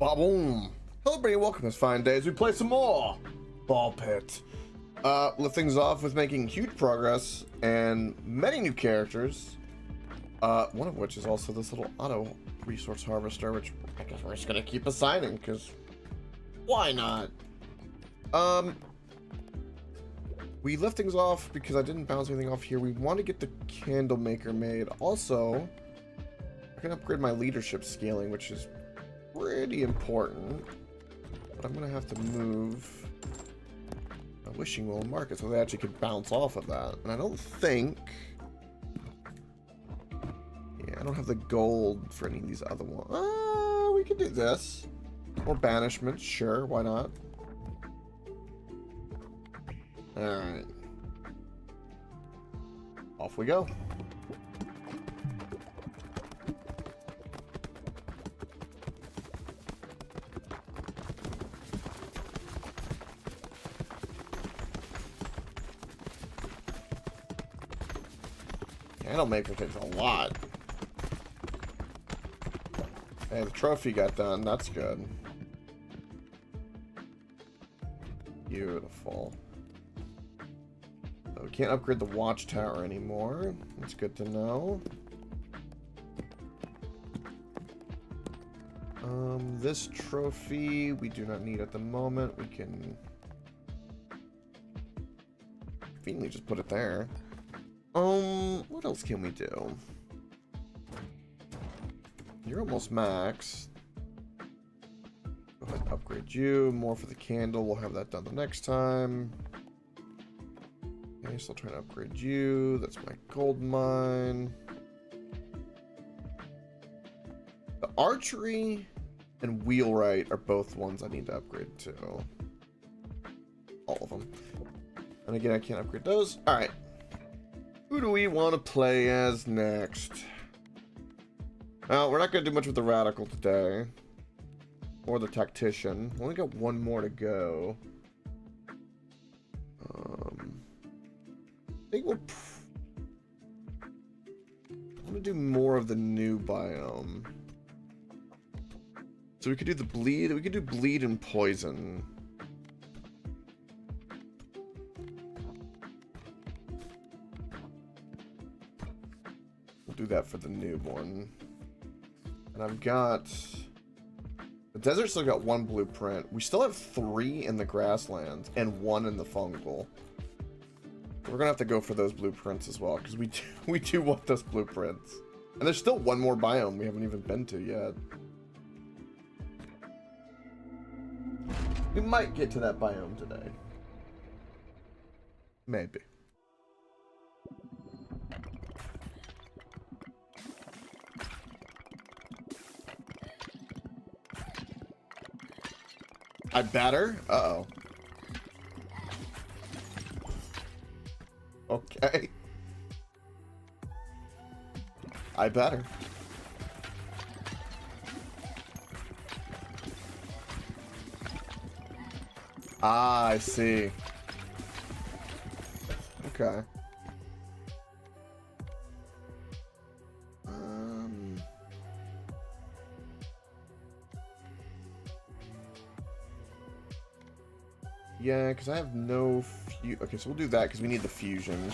Ba-boom. Hello everybody, welcome this fine day as we play some more Ball Pit. Lift things off with making huge progress and many new characters. One of which is also this little auto resource harvester, which I guess we're just gonna keep assigning, because why not? We lift things off because I didn't bounce anything off here. We want to get the candle maker made. Also, I can upgrade my leadership scaling, which is pretty important. But I'm gonna have to move a wishing well market so they actually could bounce off of that. And I don't think, I don't have the gold for any of these other ones. We could do this. Or banishment, sure, why not? Alright. Off we go. Candlemaker takes a lot. Hey, the trophy got done. That's good. Beautiful. So we can't upgrade the watchtower anymore. That's good to know. This trophy we do not need at the moment. We can conveniently just put it there. What else can we do? You're almost max. Go ahead and upgrade you. More for the candle. We'll have that done the next time. Okay, still trying to upgrade you. That's my gold mine. The archery and wheelwright are both ones I need to upgrade to. All of them. And again, I can't upgrade those. Alright. Who do we want to play as next? Well, we're not going to do much with the Radical today. Or the Tactician. We only got one more to go. I think we'll... I'm going to do more of the new biome. So we could do the bleed. We could do bleed and poison. We'll do that for the new one. And I've got... The desert still got one blueprint. We still have 3 in the grasslands and 1 in the fungal. We're gonna have to go for those blueprints as well, because we do want those blueprints. And there's still one more biome we haven't even been to yet. We might get to that biome today. Maybe. I better? Uh-oh. Okay. I better. Ah, I see. Okay. Yeah, because I have no okay, so we'll do that because we need the fusion.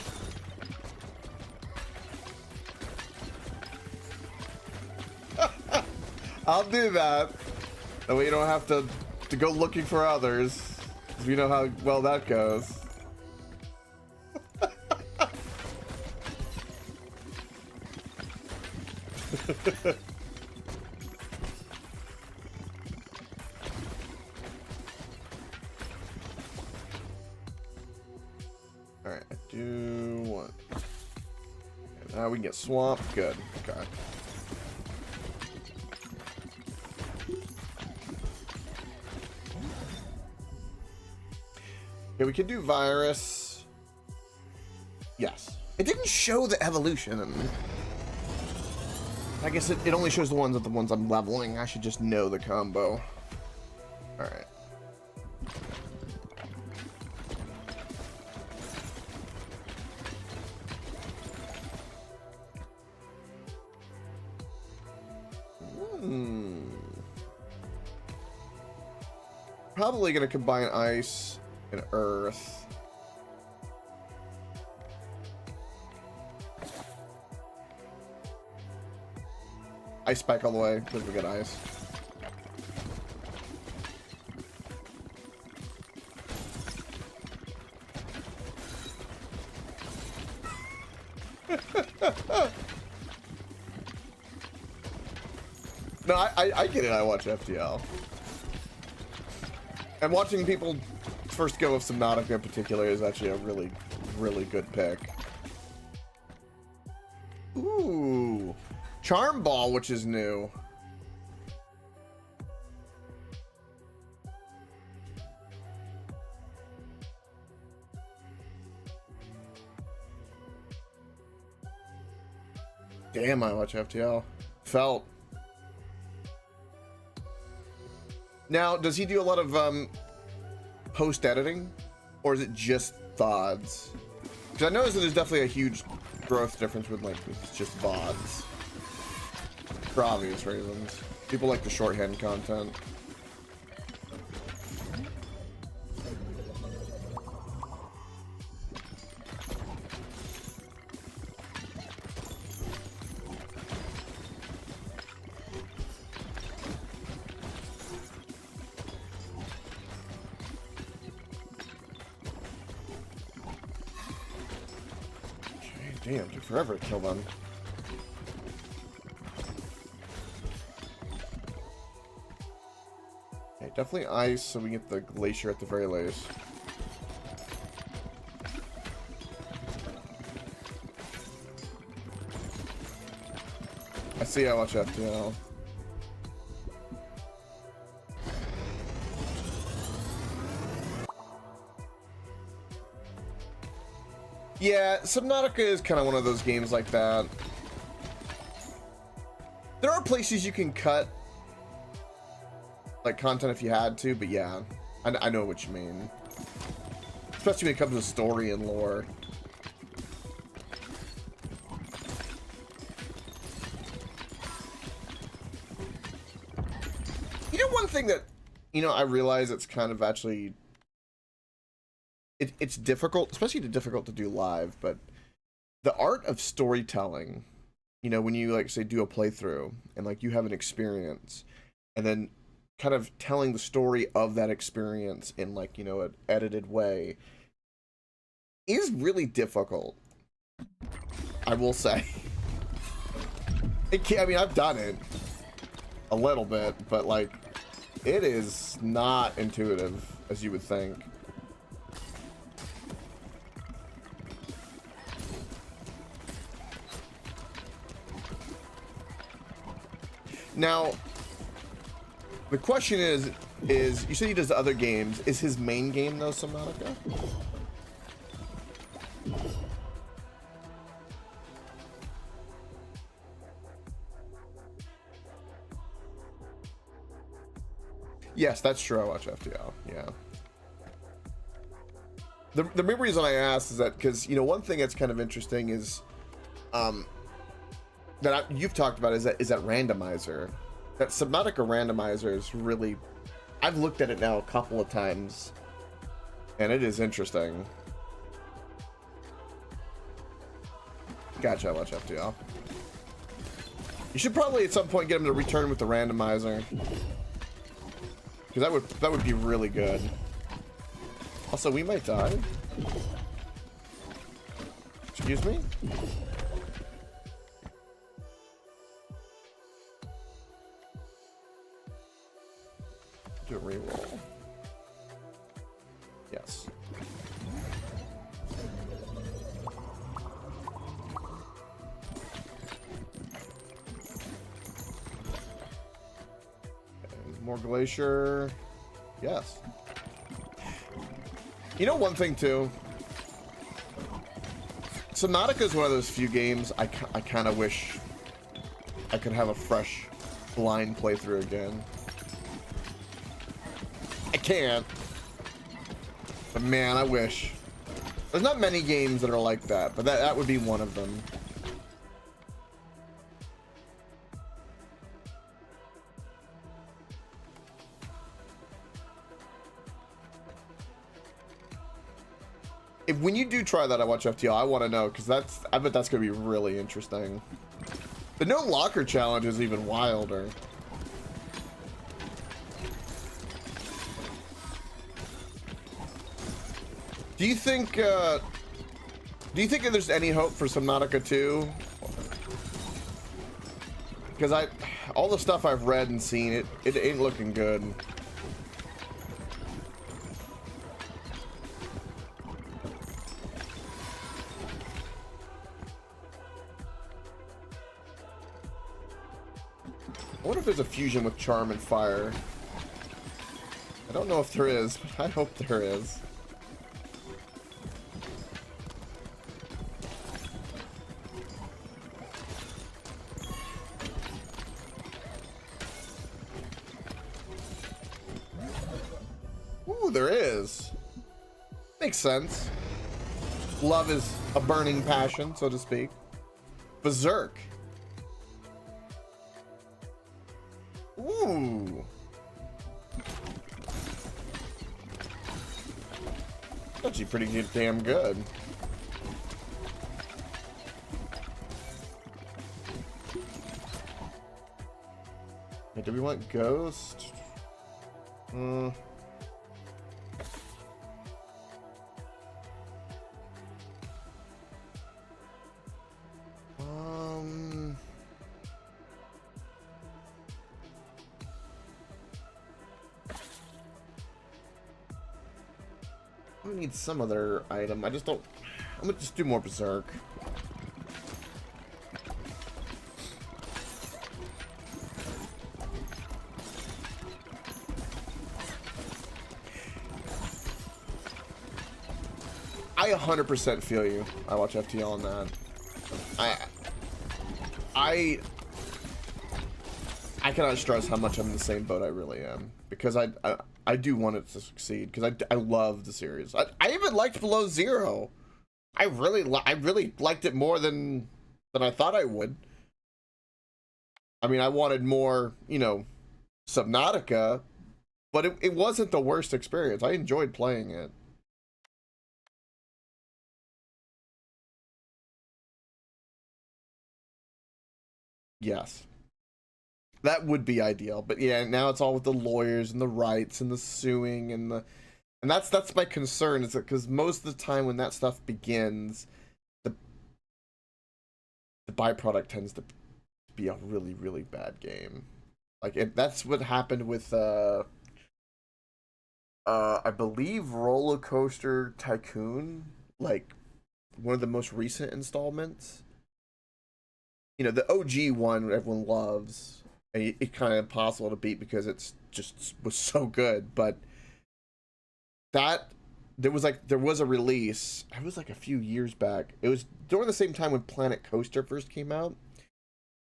I'll do that. That way you don't have to go looking for others. Because we know how well that goes. Alright, I do want... Okay, now we can get swamped. Good. Okay. Okay, we could do virus. Yes. It didn't show the evolution. I guess it only shows the ones I'm leveling. I should just know the combo. Alright. probably going to combine ice and earth. Ice spike all the way because we got ice. No, I get it. I watch FTL. And watching people first go with Subnautica in particular is actually a really, really good pick. Ooh. Charm Ball, which is new. Damn, I watch FTL. Felt. Now, does he do a lot of post editing, or is it just VODs? Because I noticed that there's definitely a huge growth difference with like it's just VODs. For obvious reasons. People like the shorthand content. Damn, it took forever to kill them. Okay, definitely ice so we get the glacier at the very least. I see I watch FTL. Yeah, Subnautica is kind of one of those games like that. There are places you can cut like content if you had to, but yeah, I know what you mean. Especially when it comes to story and lore. You know, one thing that, I realize it's kind of actually... It's difficult, especially difficult to do live, but the art of storytelling, when you like say do a playthrough and like you have an experience and then kind of telling the story of that experience in like, an edited way is really difficult. I will say. I've done it a little bit, but like it is not intuitive as you would think. Now, the question is you said he does other games. Is his main game though Subnautica? Yes, that's true. I watch FTL. Yeah. The main reason I asked is that because one thing that's kind of interesting is that you've talked about is that randomizer. That Subnautica randomizer is really... I've looked at it now a couple of times, and it is interesting. Gotcha, I watch FTL. You should probably at some point get him to return with the randomizer. Because that would be really good. Also, we might die. Excuse me? Do a reroll. Yes. And more glacier. Yes. One thing too. Subnautica is one of those few games I kind of wish I could have a fresh blind playthrough again. I can't. But man, I wish. There's not many games that are like that, but that would be one of them. when you do try that, I watch FTL. I want to know because I bet that's gonna be really interesting. The no locker challenge is even wilder. Do you think that there's any hope for Subnautica 2? Because all the stuff I've read and seen, it ain't looking good. I wonder if there's a fusion with Charm and Fire. I don't know if there is, but I hope there is. Ooh, there is. Makes sense. Love is a burning passion, so to speak. Berserk. Ooh. Actually pretty damn good. Hey, do we want Ghost? I need some other item. I just don't. I'm gonna just do more Berserk. I 100% feel you. I watch FTL on that. I cannot stress how much I'm in the same boat I really am, because I do want it to succeed, because I love the series. I even liked Below Zero. I really liked it more than I thought I would. I mean, I wanted more, you know, Subnautica, but it wasn't the worst experience. I enjoyed playing it. Yes. That would be ideal, but yeah, now it's all with the lawyers and the rights and the suing and that's my concern, is that because most of the time when that stuff begins, the byproduct tends to be a really bad game. Like that's what happened with I believe Roller Coaster Tycoon, like one of the most recent installments. You know, the OG one everyone loves. It's kind of impossible to beat because it's just was so good, but there was a release. It was like a few years back. It was during the same time when Planet Coaster first came out,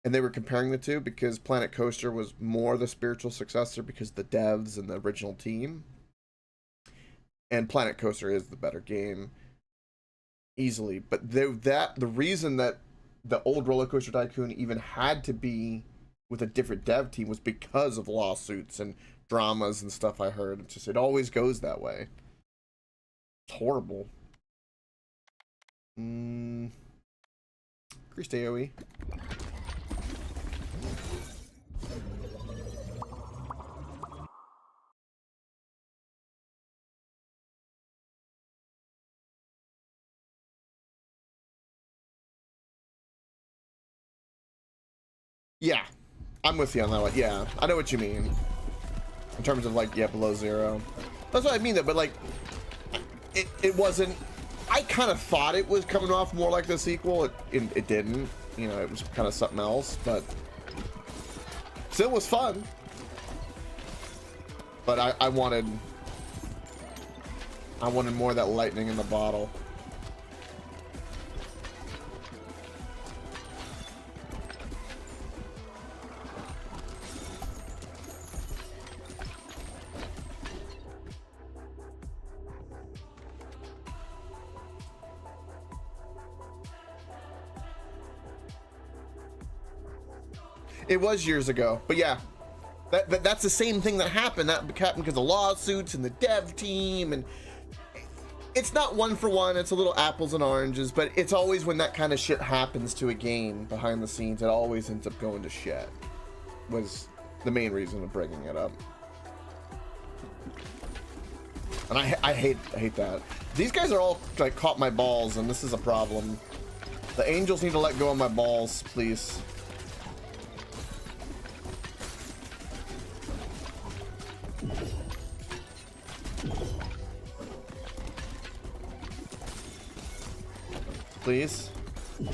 and they were comparing the two because Planet Coaster was more the spiritual successor because the devs and the original team, and Planet Coaster is the better game easily. But the reason that the old Roller Coaster Tycoon even had to be with a different dev team was because of lawsuits and dramas and stuff I heard. It's just, it always goes that way. It's horrible. Increased AoE. Yeah. I'm with you on that one. Yeah, I know what you mean. In terms of like, yeah, Below Zero. That's what I mean though, but like, it wasn't, I kind of thought it was coming off more like the sequel. It didn't. You know, it was kind of something else, but still was fun. But I wanted more of that lightning in the bottle. It was years ago, but yeah, that's the same thing that happened. That happened because of lawsuits and the dev team, and It's not one for one, it's a little apples and oranges, but it's always when that kind of shit happens to a game behind the scenes, it always ends up going to shit. Was the main reason of bringing it up. And I hate that. These guys are all like caught my balls, and this is a problem. The angels need to let go of my balls, please. Please. You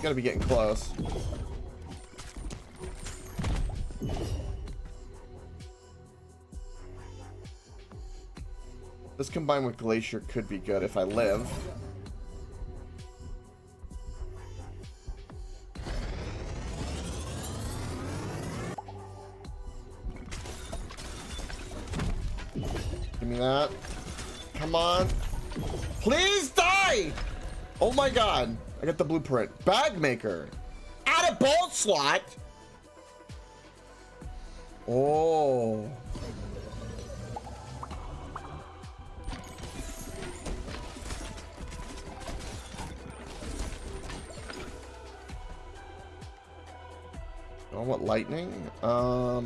gotta be getting close. This combined with Glacier could be good if I live. Give me that. Come on. Please die! Oh my god. I got the blueprint. Bag maker. Add a bolt slot. Oh. I want lightning. Oh,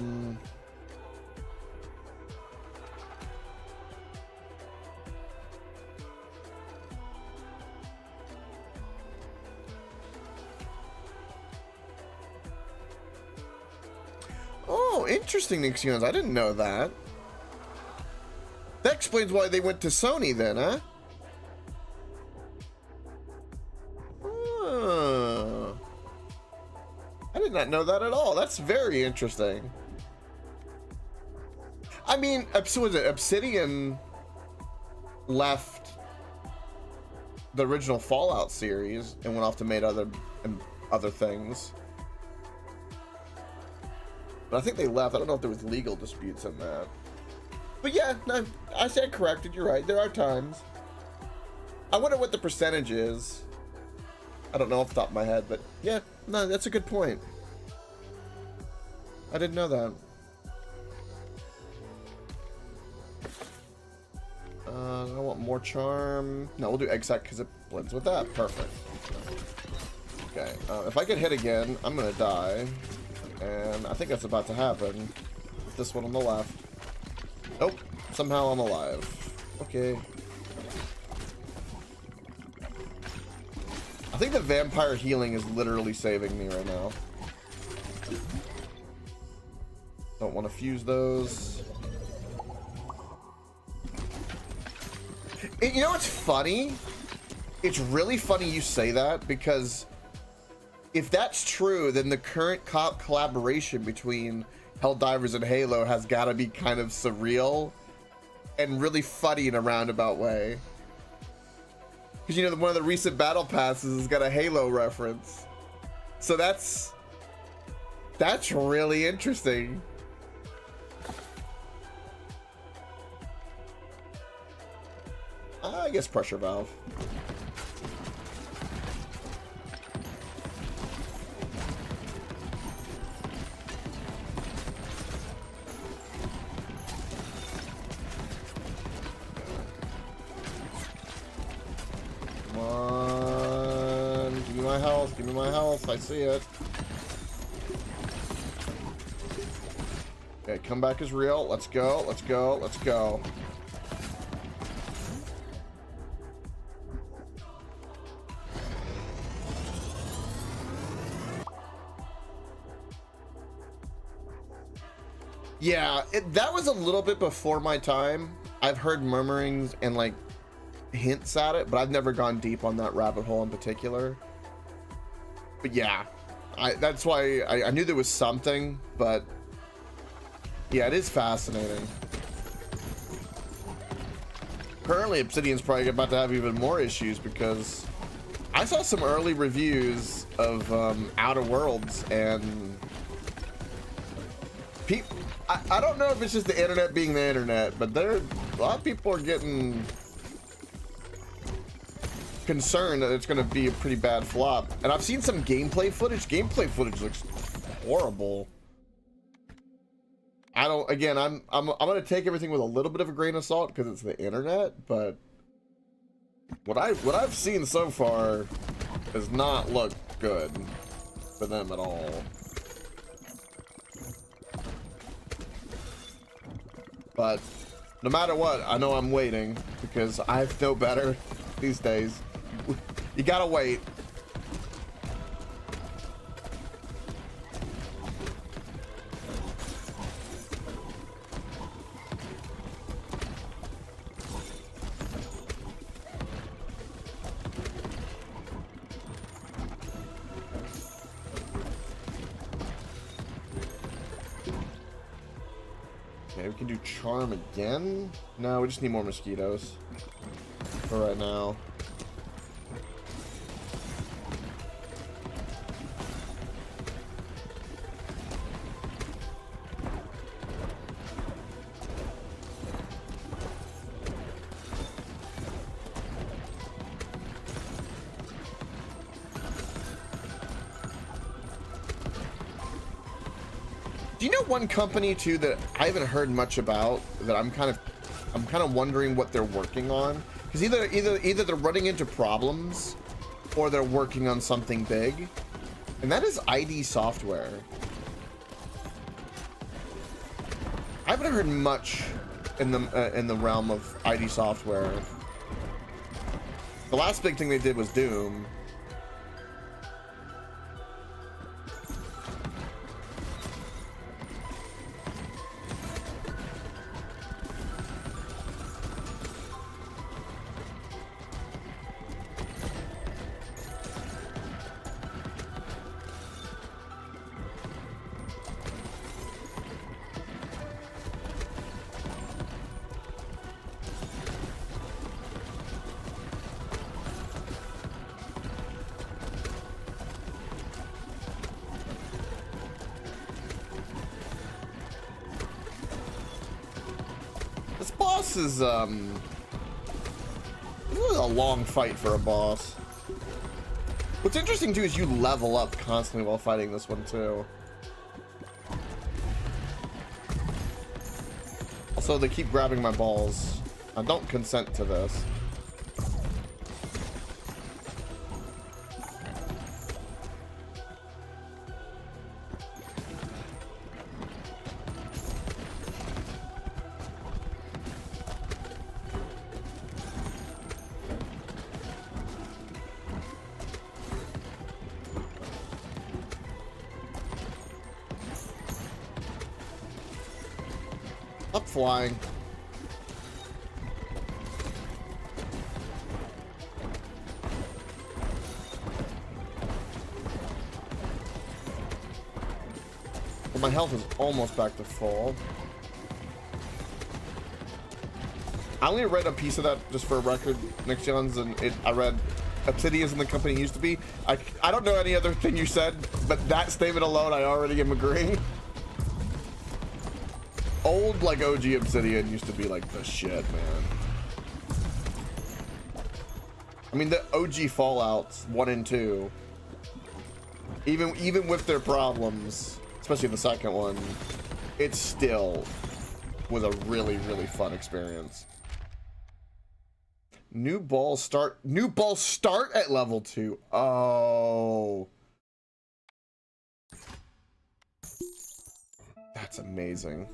interesting, Nixions. I didn't know that. That explains why they went to Sony then, huh? I did not know that at all. That's very interesting. I mean, so was it Obsidian left the original Fallout series and went off to make other things. But I think they left. I don't know if there was legal disputes in that. But yeah, no, I said corrected. You're right. There are times. I wonder what the percentage is. I don't know off the top of my head, but yeah, no, that's a good point. I didn't know that. I want more charm. No, we'll do egg sack because it blends with that. Perfect. Okay, if I get hit again, I'm gonna die. And I think that's about to happen. This one on the left. Nope, somehow I'm alive. Okay. I think the vampire healing is literally saving me right now. Don't want to fuse those. You know what's funny? It's really funny you say that, because if that's true, then the current collaboration between Helldivers and Halo has got to be kind of surreal and really funny in a roundabout way. Because, you know, one of the recent battle passes has got a Halo reference. So that's really interesting. I guess pressure valve. Come on, give me my health, give me my health, I see it. Okay, comeback is real, let's go, let's go, let's go. Yeah, that was a little bit before my time. I've heard murmurings and like hints at it, but I've never gone deep on that rabbit hole in particular. But yeah, that's why I knew there was something, but yeah, it is fascinating. Currently, Obsidian's probably about to have even more issues, because I saw some early reviews of Outer Worlds, and people, I don't know if it's just the internet being the internet, but a lot of people are getting concerned that it's going to be a pretty bad flop. And I've seen some gameplay footage. Gameplay footage looks horrible. I don't. Again, I'm gonna take everything with a little bit of a grain of salt because it's the internet. But what I've seen so far does not look good for them at all. But no matter what, I know I'm waiting because I have no better these days. You gotta wait. Okay, we can do charm again. No, we just need more mosquitoes for right now. Do you know one company too that I haven't heard much about that I'm kind of wondering what they're working on? Because either they're running into problems or they're working on something big, and that is ID Software. I haven't heard much in the realm of ID Software. The last big thing they did was Doom. This boss is really a long fight for a boss. What's interesting too is you level up constantly while fighting this one too. Also, they keep grabbing my balls. I don't consent to this. Up flying. Well, my health is almost back to full. I only read a piece of that just for a record, Nick Jones, and I read Obsidian's in the company it used to be. I don't know any other thing you said, but that statement alone, I already am agreeing. Old, like, OG Obsidian used to be, like, the shit, man. I mean, the OG Fallouts 1 and 2, even with their problems, especially the second one, it still was a really, really fun experience. New balls start at level 2. Oh. That's amazing.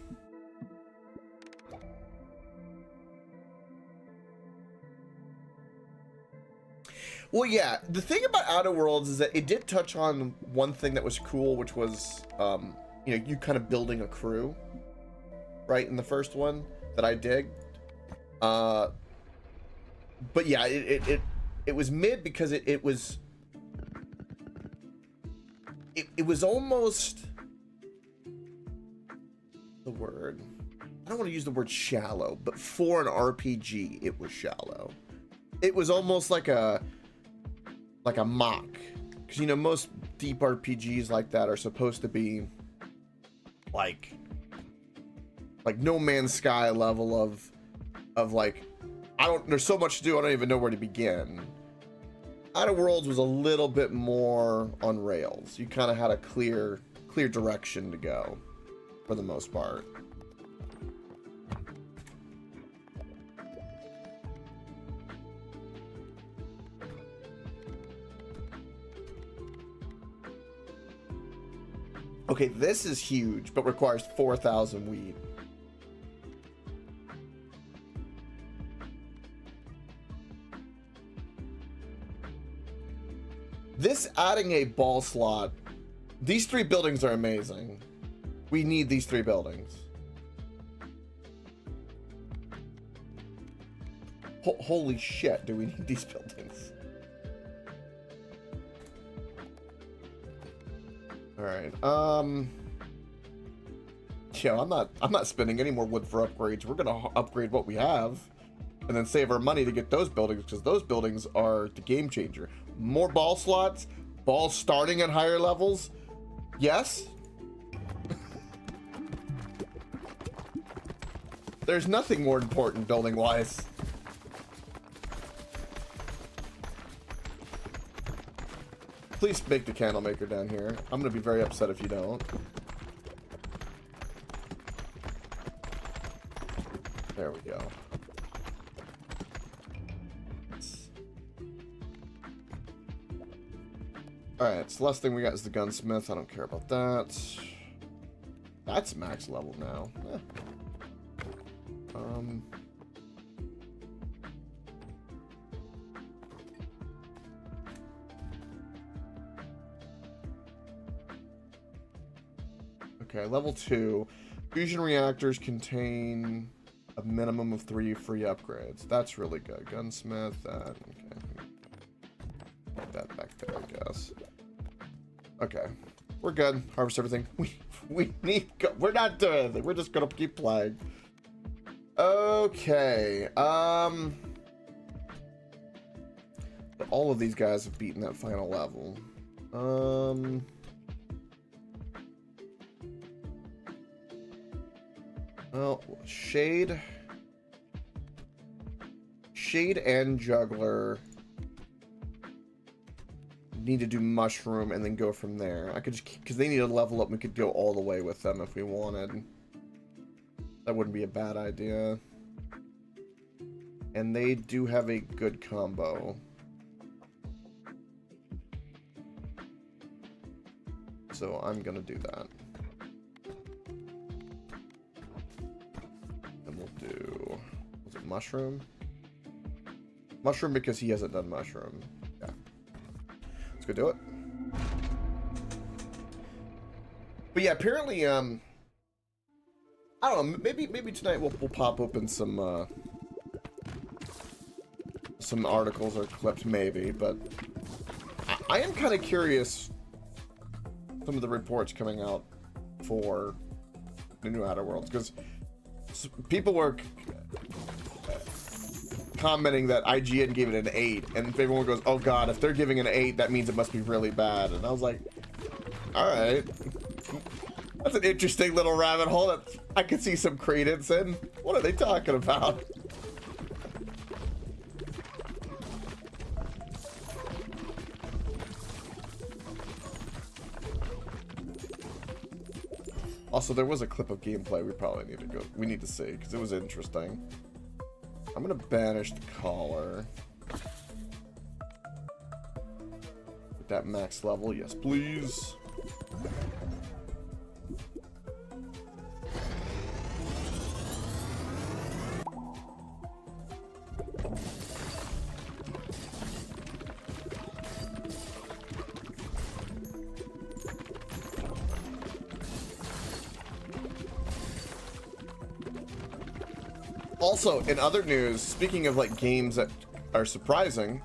Well, yeah, the thing about Outer Worlds is that it did touch on one thing that was cool, which was, you know, you kind of building a crew, right, in the first one that I dig. But yeah, it was mid because it was almost the word. I don't want to use the word shallow, but for an RPG, it was shallow. It was almost like a mock, because you know most deep RPGs like that are supposed to be like No Man's Sky level of like, there's so much to do, I don't even know where to begin. Outer Worlds was a little bit more on rails. You kind of had a clear direction to go for the most part. Okay, this is huge, but requires 4,000 wheat. This adding a ball slot. These 3 buildings are amazing. We need these 3 buildings. Holy shit, do we need these buildings? All right. Yeah, I'm not spending any more wood for upgrades. We're gonna upgrade what we have, and then save our money to get those buildings, because those buildings are the game changer. More ball slots, balls starting at higher levels. Yes. There's nothing more important building wise. Please make the candle maker down here. I'm gonna be very upset if you don't. There we go. Alright, so the last thing we got is the gunsmith. I don't care about that. That's max level now. Eh. Okay, level 2. Fusion reactors contain a minimum of 3 free upgrades. That's really good. Gunsmith, that. Okay. Put that back there, I guess. Okay. We're good. Harvest everything. We need. We're not doing anything. We're just gonna keep playing. Okay. But all of these guys have beaten that final level. Well, Shade and Juggler need to do Mushroom and then go from there. I could just, because they need to level up, we could go all the way with them if we wanted. That wouldn't be a bad idea. And they do have a good combo. So I'm gonna do that. And we'll do, was it Mushroom? Mushroom because he hasn't done Mushroom. Yeah. Let's go do it. But yeah, apparently, I don't know, maybe tonight we'll pop open some articles or clips, maybe, but I am kind of curious some of the reports coming out for the new Outer Worlds, because people were commenting that IGN gave it an 8, and everyone goes, oh god, if they're giving it an 8, that means it must be really bad. And I was like, alright, that's an interesting little rabbit hole that I could see some credence in. What are they talking about? Also, there was a clip of gameplay we need to see, because it was interesting. I'm gonna banish the collar. At that max level, yes please. Also, in other news, speaking of like games that are surprising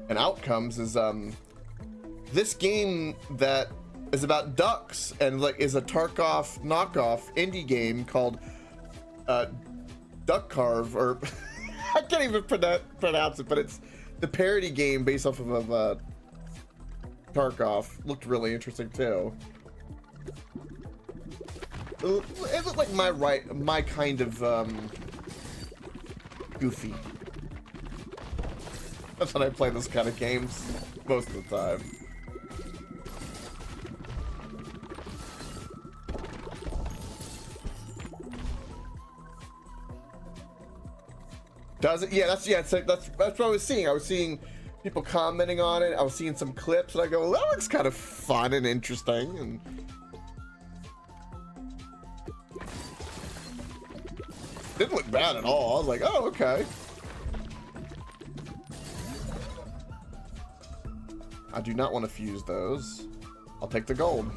and outcomes, is this game that is about ducks and like is a Tarkov knockoff indie game called Duck Carve, or I can't even pronounce it, but it's the parody game based off of Tarkov. Looked really interesting too. It looked like my kind of goofy. That's when I play this kind of games most of the time. Does it? Yeah, that's what I was seeing. I was seeing people commenting on it. I was seeing some clips and I go, well, that looks kind of fun and interesting. And didn't look bad at all. I was like, oh, okay. I do not want to fuse those. I'll take the gold.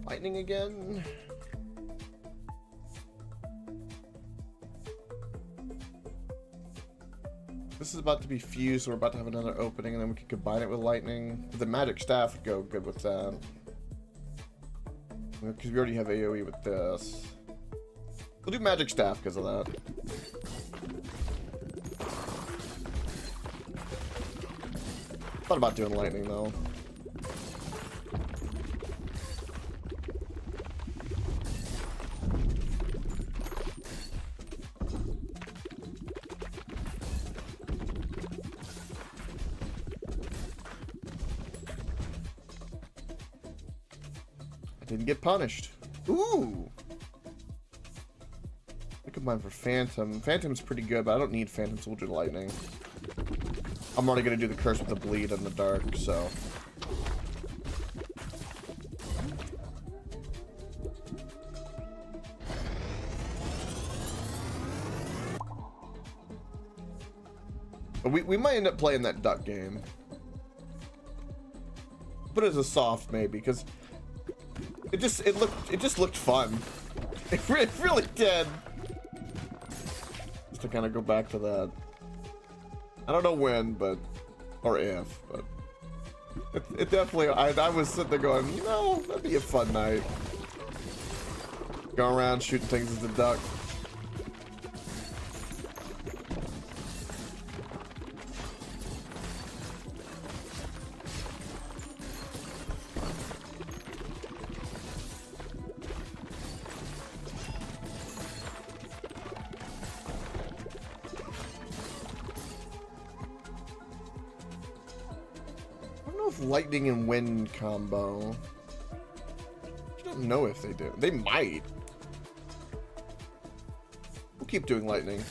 Lightning again. This is about to be fused, so we're about to have another opening, and then we can combine it with lightning. The magic staff would go good with that. Because we already have AoE with this. We'll do magic staff because of that. Thought about doing lightning though. Didn't get punished. Ooh! I combine for Phantom. Phantom's pretty good, but I don't need Phantom Soldier Lightning. I'm already gonna do the Curse with the Bleed in the dark, so. But we might end up playing that duck game. But as a soft maybe, because it just looked fun. It really did. Just to kind of go back to that. I don't know when, but or if, but it definitely. I was sitting there going, you know, that'd be a fun night. Go around shooting things as a duck. Lightning and wind combo. I don't know if they do. They might. We'll keep doing lightning.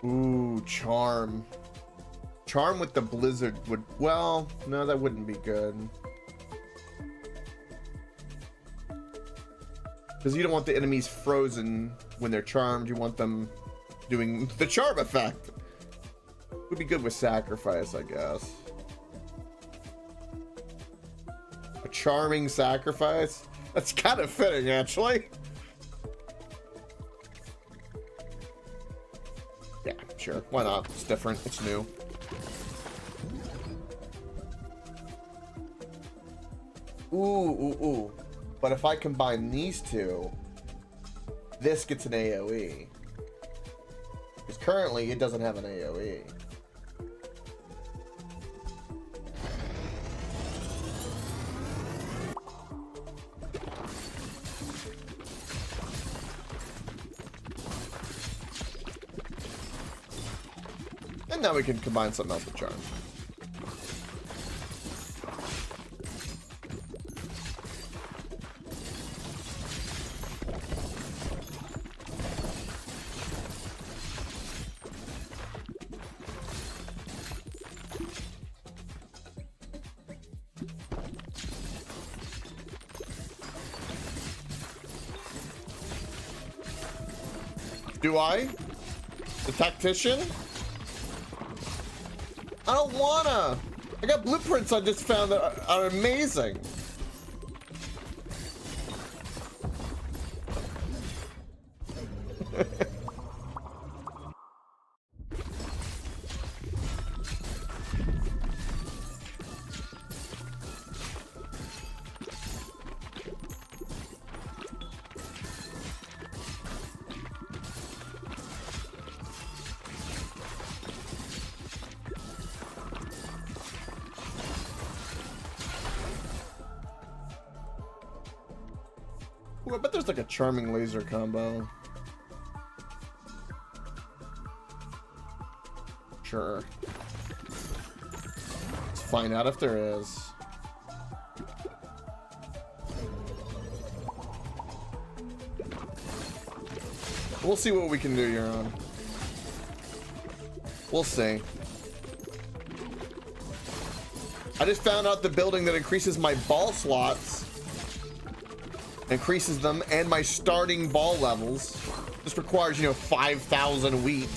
Ooh, charm. Charm with the blizzard would, well, no, that wouldn't be good. Because you don't want the enemies frozen when they're charmed. You want them doing the charm effect. Would be good with sacrifice, I guess. A charming sacrifice? That's kind of fitting, actually. Yeah, sure. Why not? It's different. It's new. Ooh. But if I combine these two, this gets an AoE. Because currently it doesn't have an AoE. And now we can combine something else with charm. Do I? The tactician? I don't wanna. I got blueprints I just found that are amazing. Ooh, I bet there's like a charming laser combo. Sure. Let's find out if there is. We'll see what we can do here on. We'll see. I just found out the building that increases my ball slots. Increases them and my starting ball levels. This requires, you know, 5,000 wheat.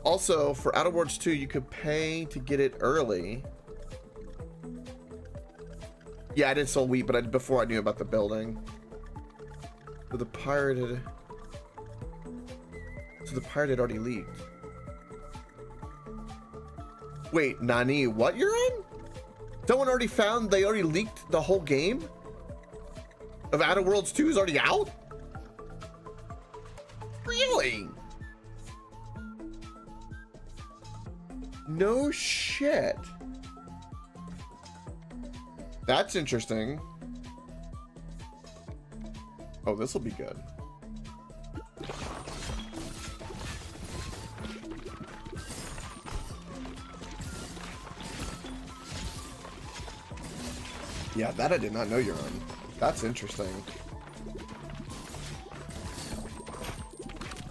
Also, for Outer Worlds 2, you could pay to get it early. Yeah, I did sell wheat, but before I knew about the building. So the pirate had already leaked. Wait, Nani, what you're in? Someone already found they already leaked the whole game? Of Outer Worlds 2 is already out? Really? No shit. That's interesting. Oh, this will be good. Yeah, that I did not know you're on. That's interesting.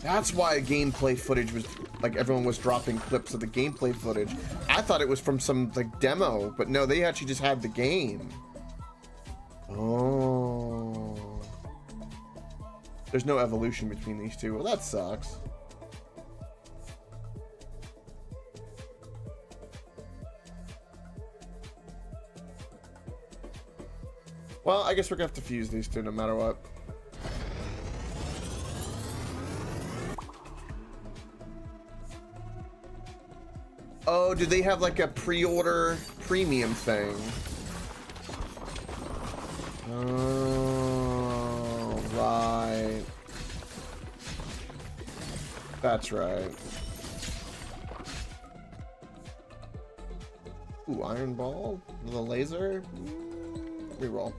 That's why gameplay footage was like everyone was dropping clips of the gameplay footage. I thought it was from some like demo, but no, they actually just had the game. Oh. There's no evolution between these two. Well, that sucks. Well, I guess we're gonna have to fuse these two no matter what. Oh, do they have like a pre-order premium thing? Oh, right. That's right. Ooh, iron ball with a laser. Reroll.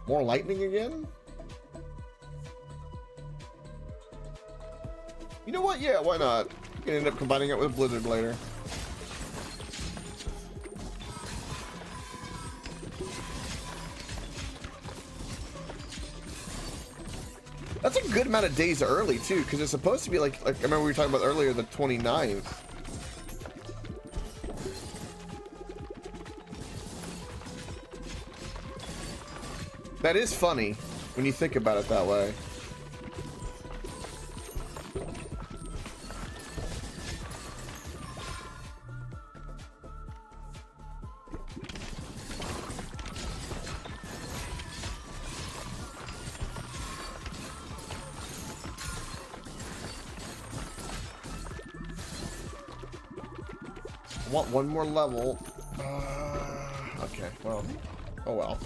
More lightning again? You know what? Yeah, why not? You can end up combining it with Blizzard later. That's a good amount of days early too, because it's supposed to be like I remember we were talking about earlier, the 29th. That is funny when you think about it that way. I want one more level. Okay, well, oh well.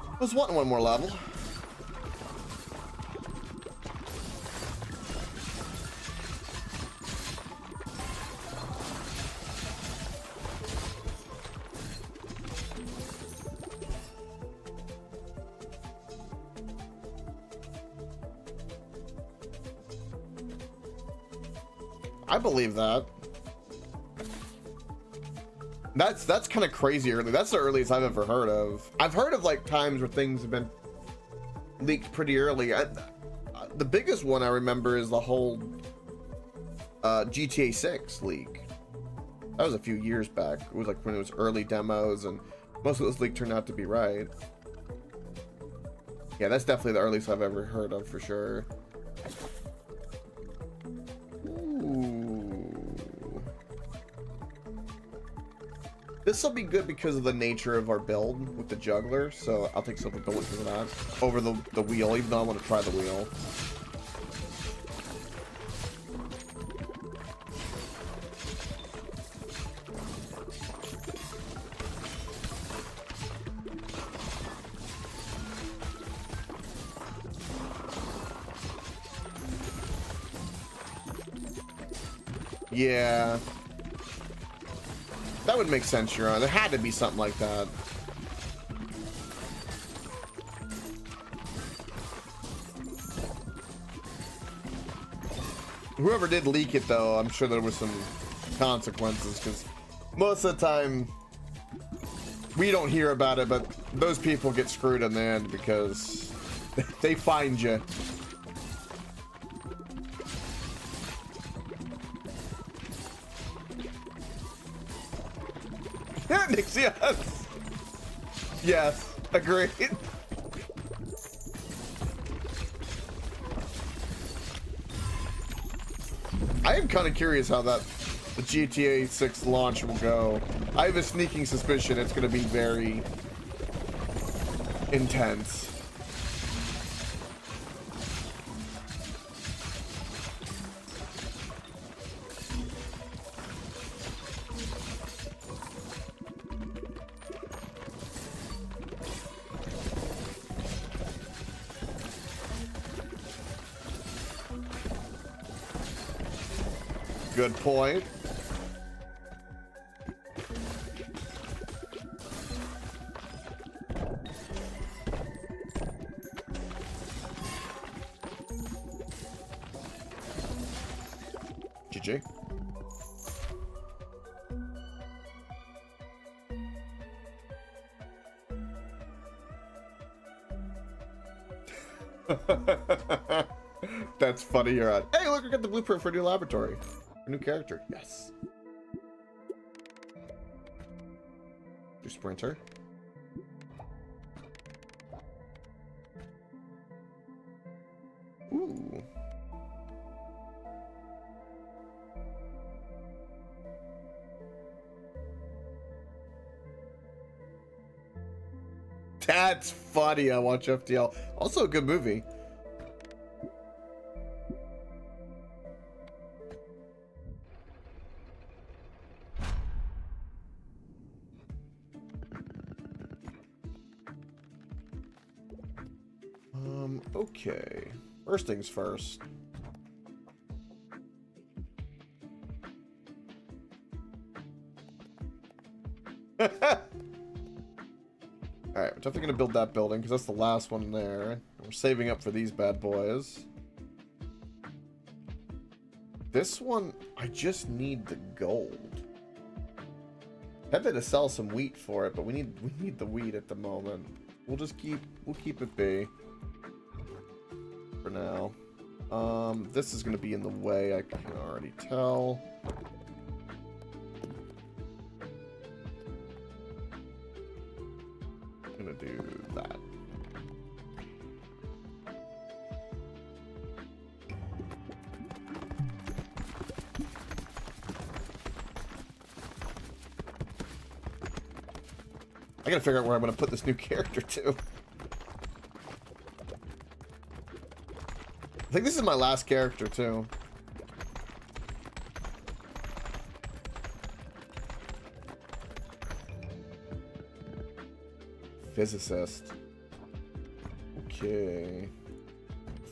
I was wanting one more level. I believe that. That's kind of crazy early. That's the earliest I've ever heard of. I've heard of like times where things have been leaked pretty early. the biggest one I remember is the whole GTA 6 leak. That was a few years back. It was like when it was early demos, and most of those leaks turned out to be right. Yeah, that's definitely the earliest I've ever heard of for sure. Ooh. This will be good because of the nature of our build with the juggler, so I'll take silver bullet for that over the wheel, even though I want to try the wheel. Yeah. That would make sense, Your Honor. There had to be something like that. Whoever did leak it, though, I'm sure there was some consequences, because most of the time we don't hear about it, but those people get screwed in the end because they find you. Yes. Yes, agreed. I am kind of curious how the GTA 6 launch will go. I have a sneaking suspicion it's going to be very intense. Good point. GG. That's funny. You're on. Hey, look, I got the blueprint for a new laboratory. A new character. Yes. Do sprinter. Ooh. That's funny. I watch FTL. Also a good movie. Okay. First things first. Alright, we're definitely gonna build that building because that's the last one there. We're saving up for these bad boys. This one, I just need the gold. I bet to sell some wheat for it, but we need the wheat at the moment. We'll keep it be for now. This is gonna be in the way, I can already tell. I'm gonna do that. I gotta figure out where I'm gonna put this new character to. I think this is my last character too. Physicist. Okay.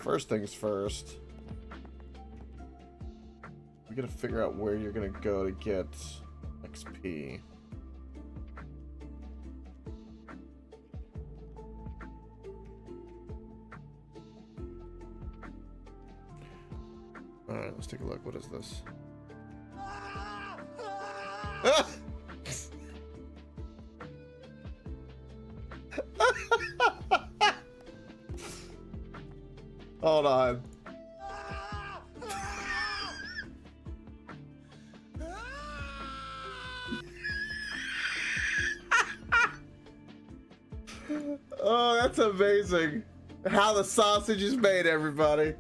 First things first. We gotta figure out where you're gonna go to get XP. Alright, let's take a look. What is this? Hold on. That's amazing. How the sausage is made, everybody.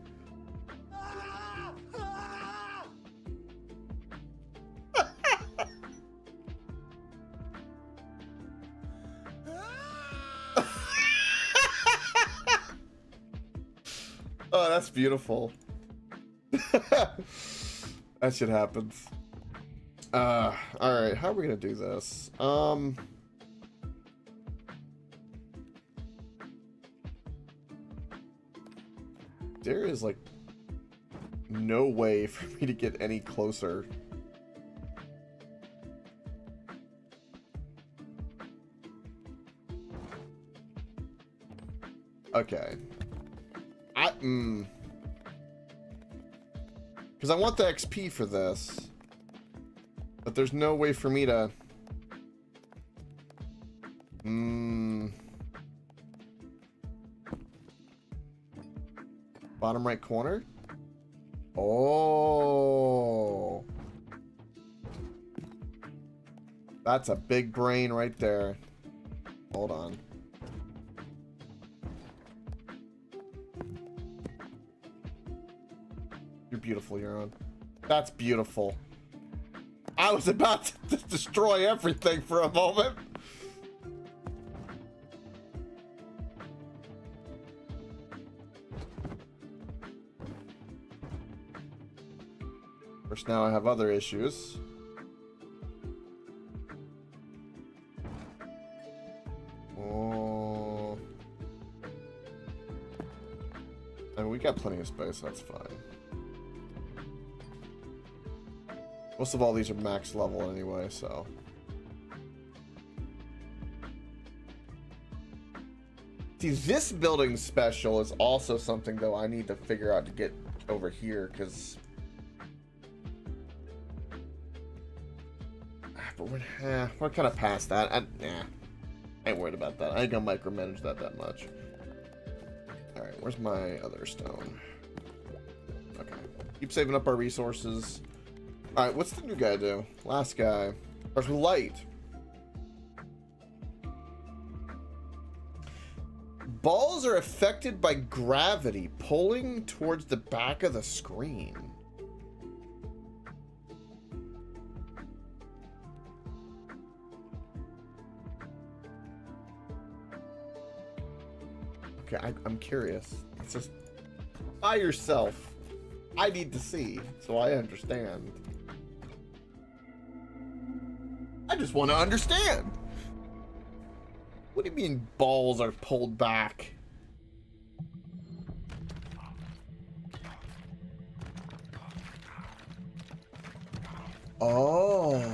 Oh, that's beautiful. That shit happens. All right, how are we gonna do this? There is like no way for me to get any closer. Okay. Because I want the XP for this. But there's no way for me to... Bottom right corner? Oh. That's a big brain right there. Hold on. You're beautiful, Euron. That's beautiful. I was about to destroy everything for a moment. Of course, now I have other issues. Oh. I mean, we got plenty of space, that's fine. Most of all these are max level anyway, so. See, this building special is also something, though, I need to figure out to get over here, because... But we're kind of past that. I ain't worried about that. I ain't gonna micromanage that much. Alright, where's my other stone? Okay. Keep saving up our resources. Alright, what's the new guy do? Last guy. Starts with light. Balls are affected by gravity, pulling towards the back of the screen. Okay, I'm curious. It's just by yourself. I need to see, so I understand. I just want to understand. What do you mean balls are pulled back? Oh.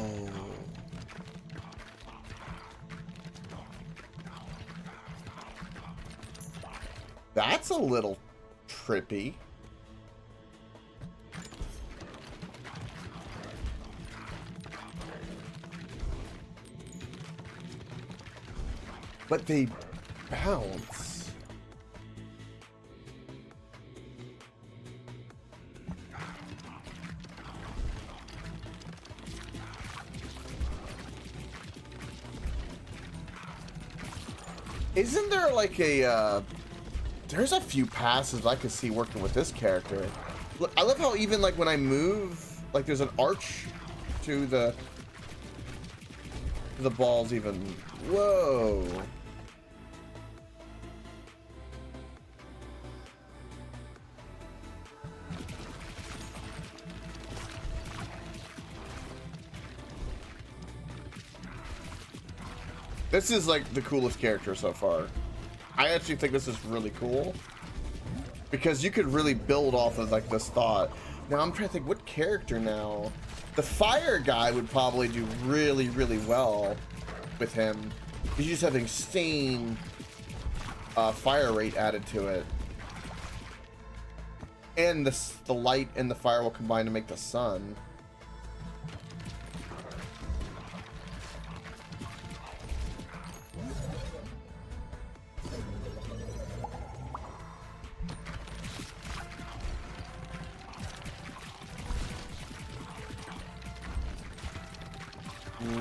That's a little trippy. But they bounce. Isn't there like a, there's a few passes I could see working with this character. Look, I love how even like when I move, like there's an arch to the balls even. Whoa. This is like the coolest character so far. I actually think this is really cool because you could really build off of like this thought. Now I'm trying to think what character now. The fire guy would probably do really, really well with him. He's just having insane fire rate added to it. And the light and the fire will combine to make the sun.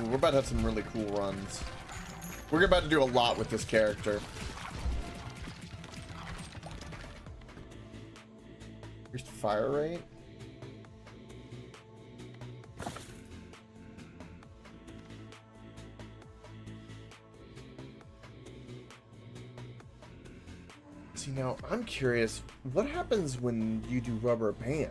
We're about to have some really cool runs. We're about to do a lot with this character. Increased fire rate. See, now I'm curious, what happens when you do rubber band?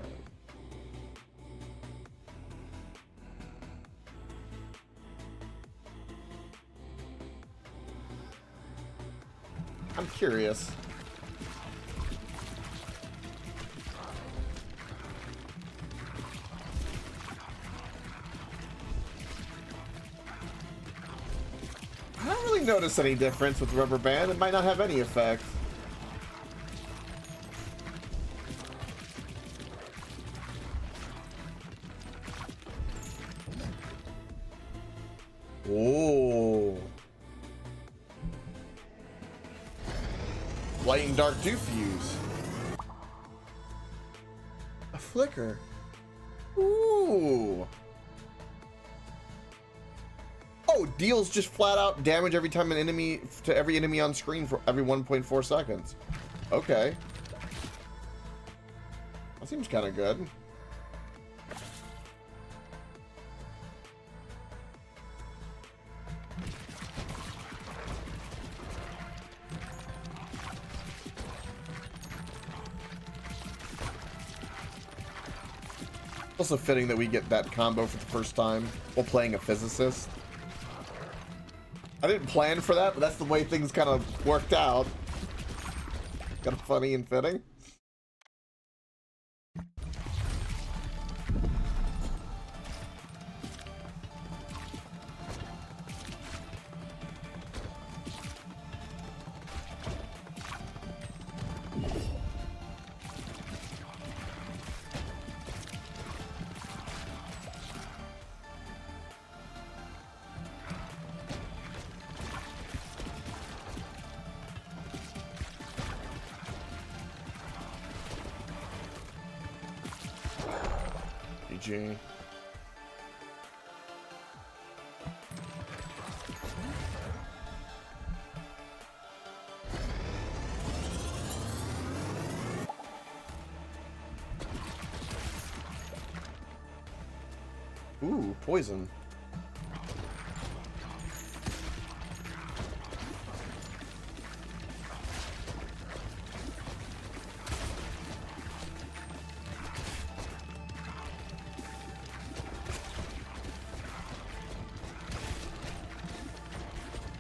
I'm curious. I don't really notice any difference with rubber band. It might not have any effect. Oh. Light and dark do fuse. A flicker. Ooh. Oh, deals just flat out damage every time an enemy to every enemy on screen for every 1.4 seconds. Okay. That seems kind of good. Also fitting that we get that combo for the first time while playing a physicist. I didn't plan for that, but that's the way things kind of worked out. Kind of funny and fitting. GG. Ooh, poison.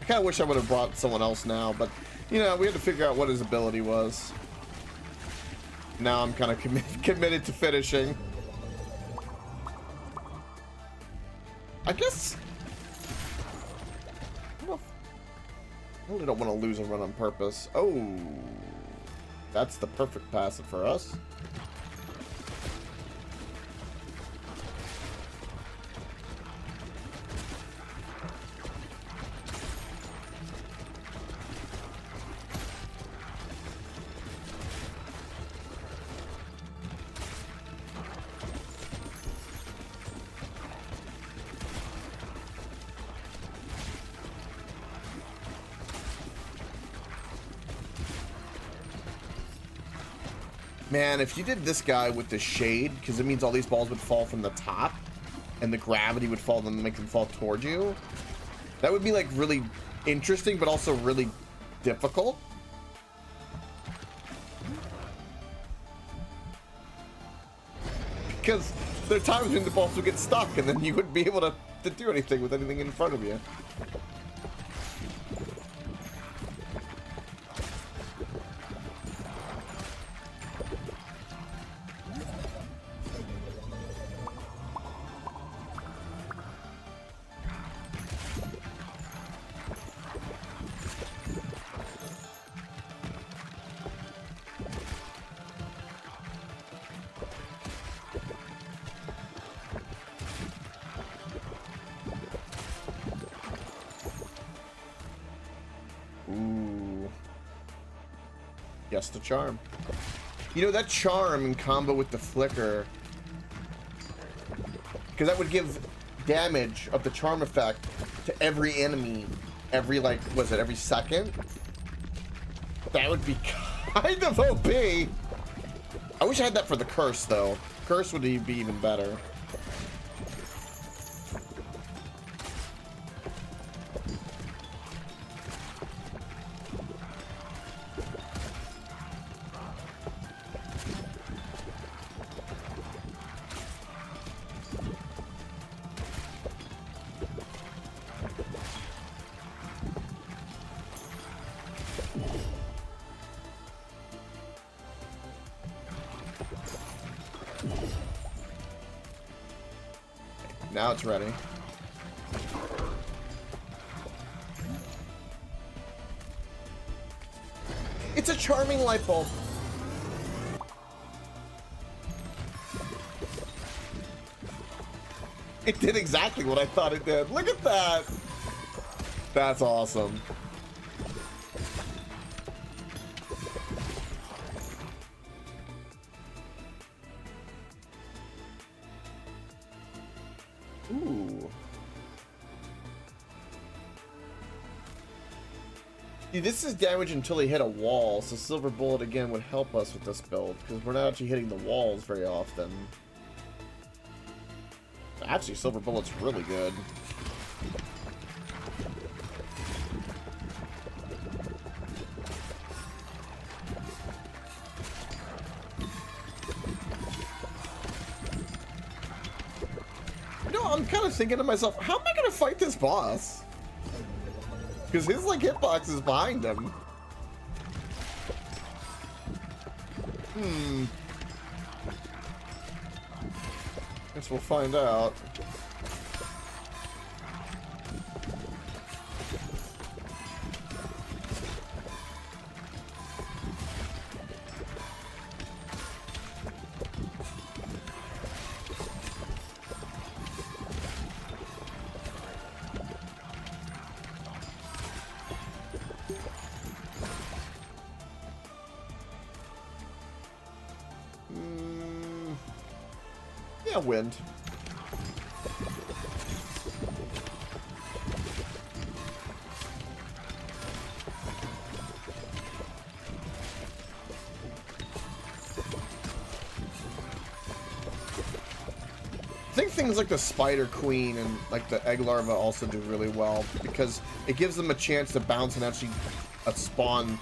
I kind of wish I would have brought someone else now, but you know, we had to figure out what his ability was. Now I'm kind of committed to finishing. I guess I really don't want to lose a run on purpose. Oh, that's the perfect passive for us. Man, if you did this guy with the shade, because it means all these balls would fall from the top, and the gravity would fall them, make them fall towards you, that would be like really interesting, but also really difficult. Because there are times when the balls would get stuck, and then you wouldn't be able to do anything with anything in front of you. Ooh. Yes, the charm. You know, that charm in combo with the flicker, because that would give damage of the charm effect to every enemy every, like, was it every second? That would be kind of OP. I wish I had that for the curse, though. Curse would be even better. Now it's ready. It's a charming light bulb. It did exactly what I thought it did. Look at that. That's awesome. Ooh. See, this is damage until they hit a wall, so Silver Bullet again would help us with this build, because we're not actually hitting the walls very often. Actually, Silver Bullet's really good. I'm kind of thinking to myself, how am I going to fight this boss? Because his, like, hitbox is behind him. Guess we'll find out. Yeah, wind. I think things like the Spider Queen and like the Egg Larva also do really well because it gives them a chance to bounce and actually spawn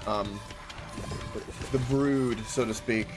the brood, so to speak.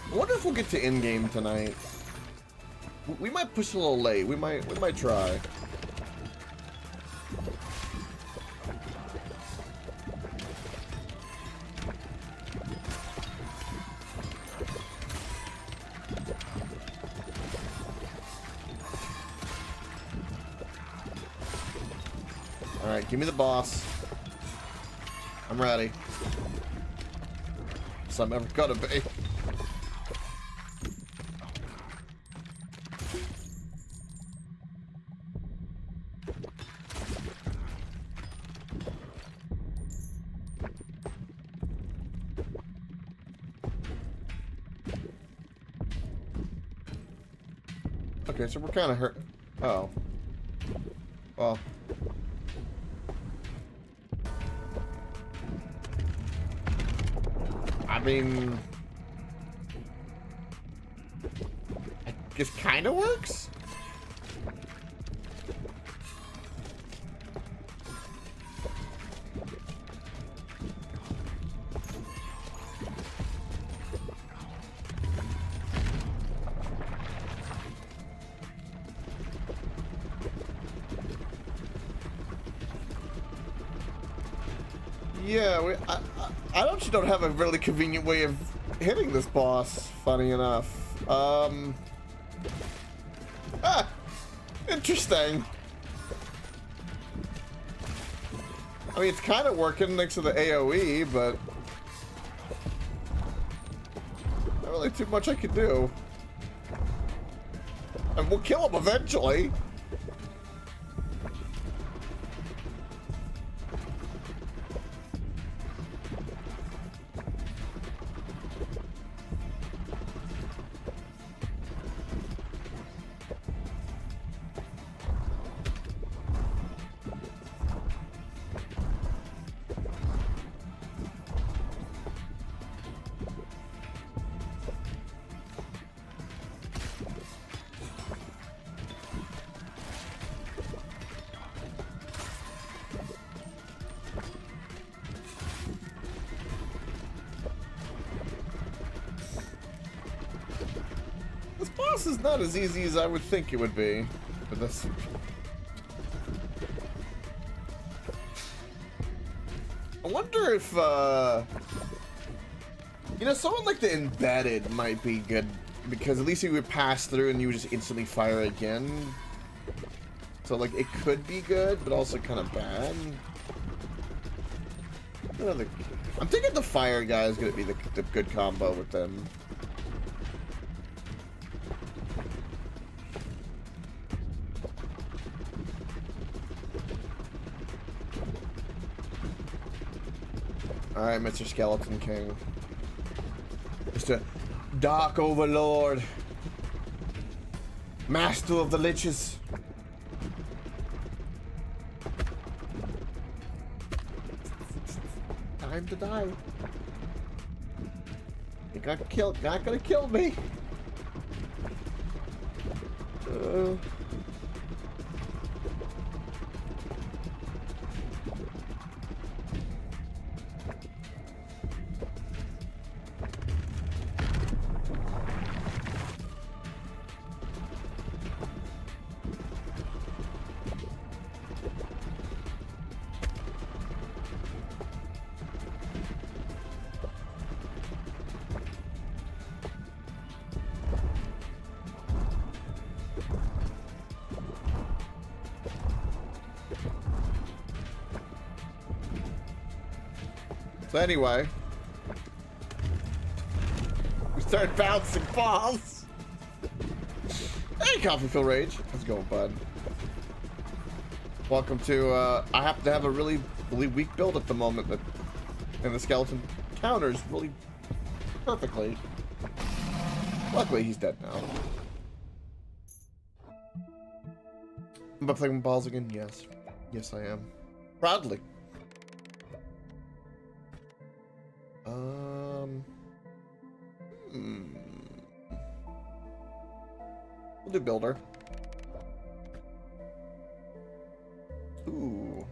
I wonder if we'll get to in-game tonight. We might push a little late. We might try. All right, give me the boss. I'm ready. So I'm ever gonna be. Okay, so we're kind of hurt. Oh. Well. I mean... I guess kind of works? Yeah, I actually don't have a really convenient way of hitting this boss, funny enough. Interesting. I mean, it's kind of working next to the AoE, but not really too much I could do. And we'll kill him eventually. This is not as easy as I would think it would be. But this. I wonder if, you know, someone like the embedded might be good, because at least you would pass through and you would just instantly fire again. So, like, it could be good, but also kind of bad. I'm thinking the fire guy is going to be the good combo with them. Alright, Mr. Skeleton King. Mr. Dark Overlord. Master of the Liches. Time to die. You got killed. Not gonna kill me. So anyway, we started bouncing balls. Hey, Coffee Fill Rage. How's it going, bud? Welcome to, I happen to have a really weak build at the moment, and the skeleton counters really perfectly. Luckily, he's dead now. Am I playing with balls again? Yes. Yes, I am. Proudly. We'll do builder. Ooh.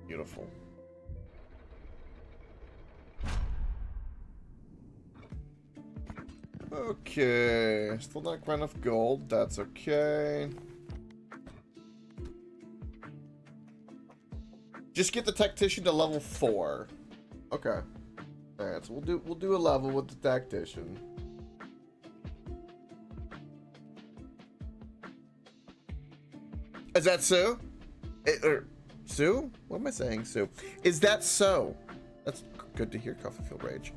Beautiful. Okay. Still not quite enough gold. That's okay. Just get the tactician to level 4. Okay. Alright, so we'll do a level with the tactician. Is that so? Sue? What am I saying, Sue? Is that so? That's good to hear, Coffee Field Rage.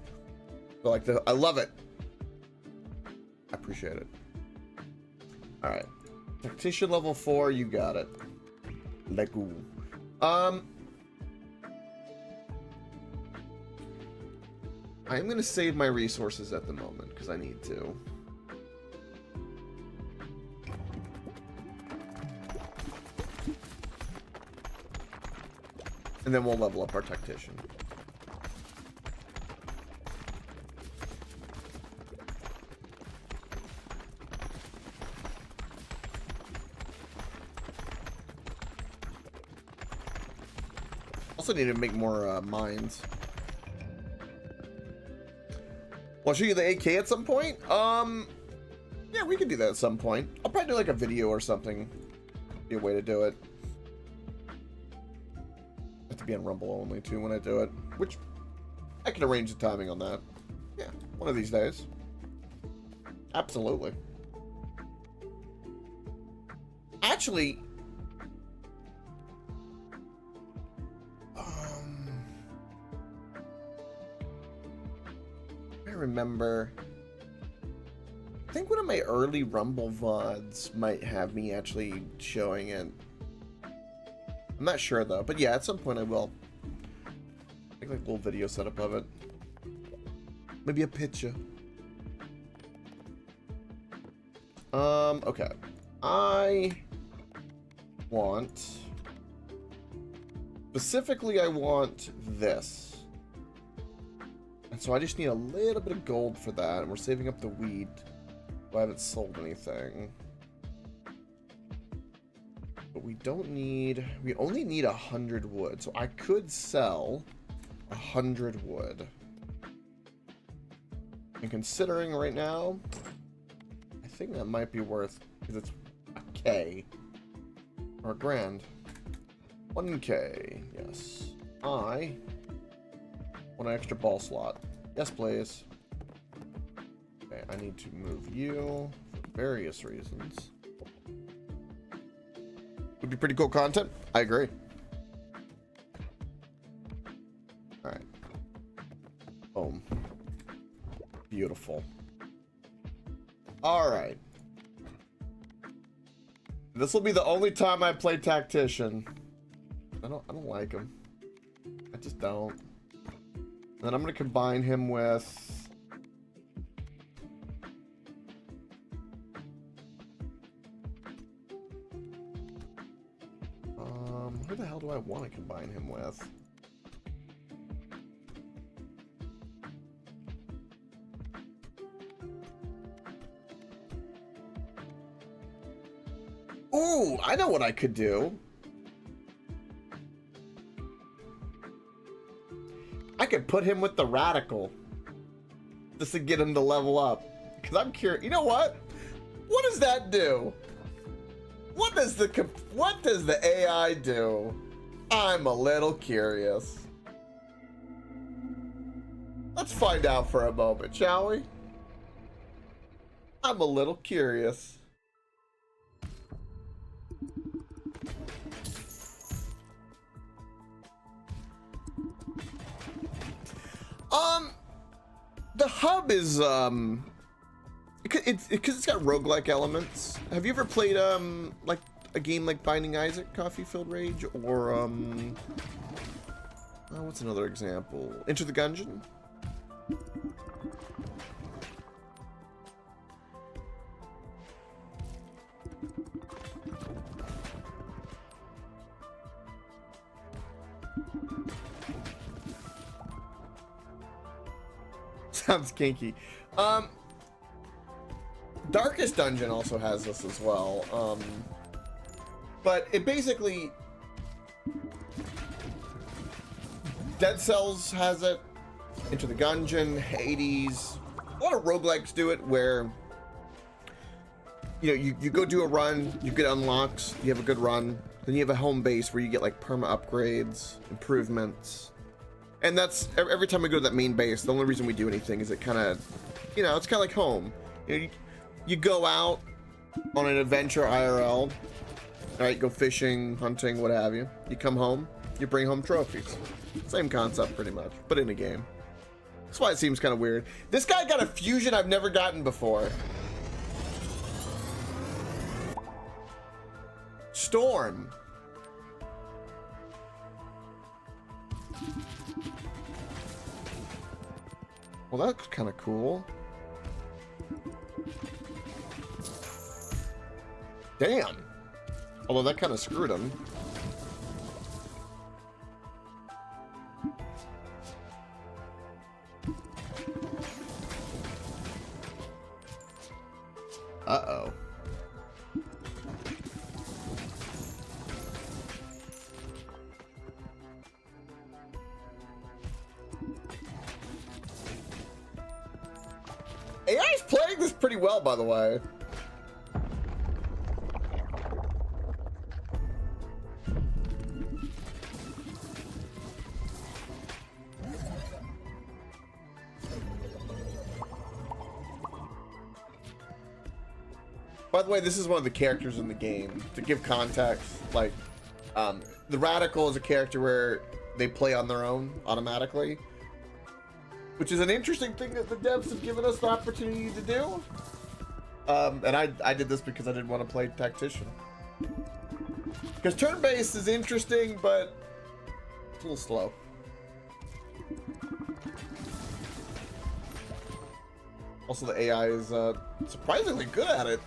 I love it. I appreciate it. Alright. Tactician level 4, you got it. Lego. I am gonna save my resources at the moment, because I need to. And then we'll level up our tactician. Also need to make more mines. I'll show you the AK at some point. Yeah, we can do that at some point. I'll probably do like a video or something. Be a way to do it. I have to be on Rumble only too when I do it, which I can arrange the timing on that. Yeah, one of these days. Absolutely. Actually, I remember. I think one of my early Rumble VODs might have me actually showing it. I'm not sure though, but yeah, at some point I will. Make like a little video setup of it. Maybe a picture. Okay. Specifically, I want this. And so I just need a little bit of gold for that, and we're saving up the weed. I haven't sold anything. But we don't need... We only need 100 wood, so I could sell 100 wood. And considering right now, I think that might be worth, because it's a K. Or a grand. 1K, yes. I want an extra ball slot. Yes, please. Okay, I need to move you for various reasons. Would be pretty cool content. I agree. Alright. Boom. Beautiful. Alright. This will be the only time I play Tactician. I don't like him. I just don't. Then I'm gonna combine him with who the hell do I want to combine him with? Ooh, I know what I could do. I could put him with the Radical just to get him to level up. Because I'm curious. You know what? What does that do? What does the AI do? I'm a little curious. Let's find out for a moment, shall we? I'm a little curious. The hub is because it's got roguelike elements. Have you ever played like a game like Binding Isaac, Coffee Filled Rage, or what's another example? Enter the Gungeon? Sounds kinky. Darkest Dungeon also has this as well. But it basically... Dead Cells has it. Enter the Gungeon, Hades. A lot of roguelikes do it where... You know, you go do a run, you get unlocks, you have a good run. Then you have a home base where you get like perma upgrades, improvements. And that's every time we go to that main base, the only reason we do anything is it kind of, you know, it's kind of like home. You know, you go out on an adventure IRL, right? Go fishing, hunting, what have you. You come home, you bring home trophies. Same concept pretty much, but in a game. That's why it seems kind of weird. This guy got a fusion I've never gotten before. Storm. Well, that's kind of cool. Damn. Although that kind of screwed him. Uh-oh. AI's playing this pretty well, by the way. By the way, this is one of the characters in the game. To give context, like, the Radical is a character where they play on their own automatically. Which is an interesting thing that the devs have given us the opportunity to do. And I did this because I didn't want to play tactician. Because turn-based is interesting, but it's a little slow. Also, the AI is surprisingly good at it.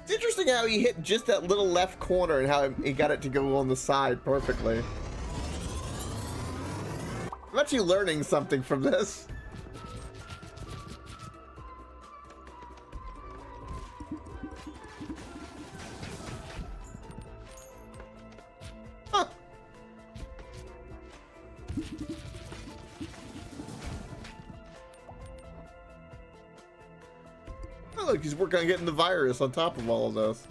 It's interesting how he hit just that little left corner and how he got it to go on the side perfectly. I'm actually learning something from this. Huh. Oh, look, he's working on getting the virus on top of all of this.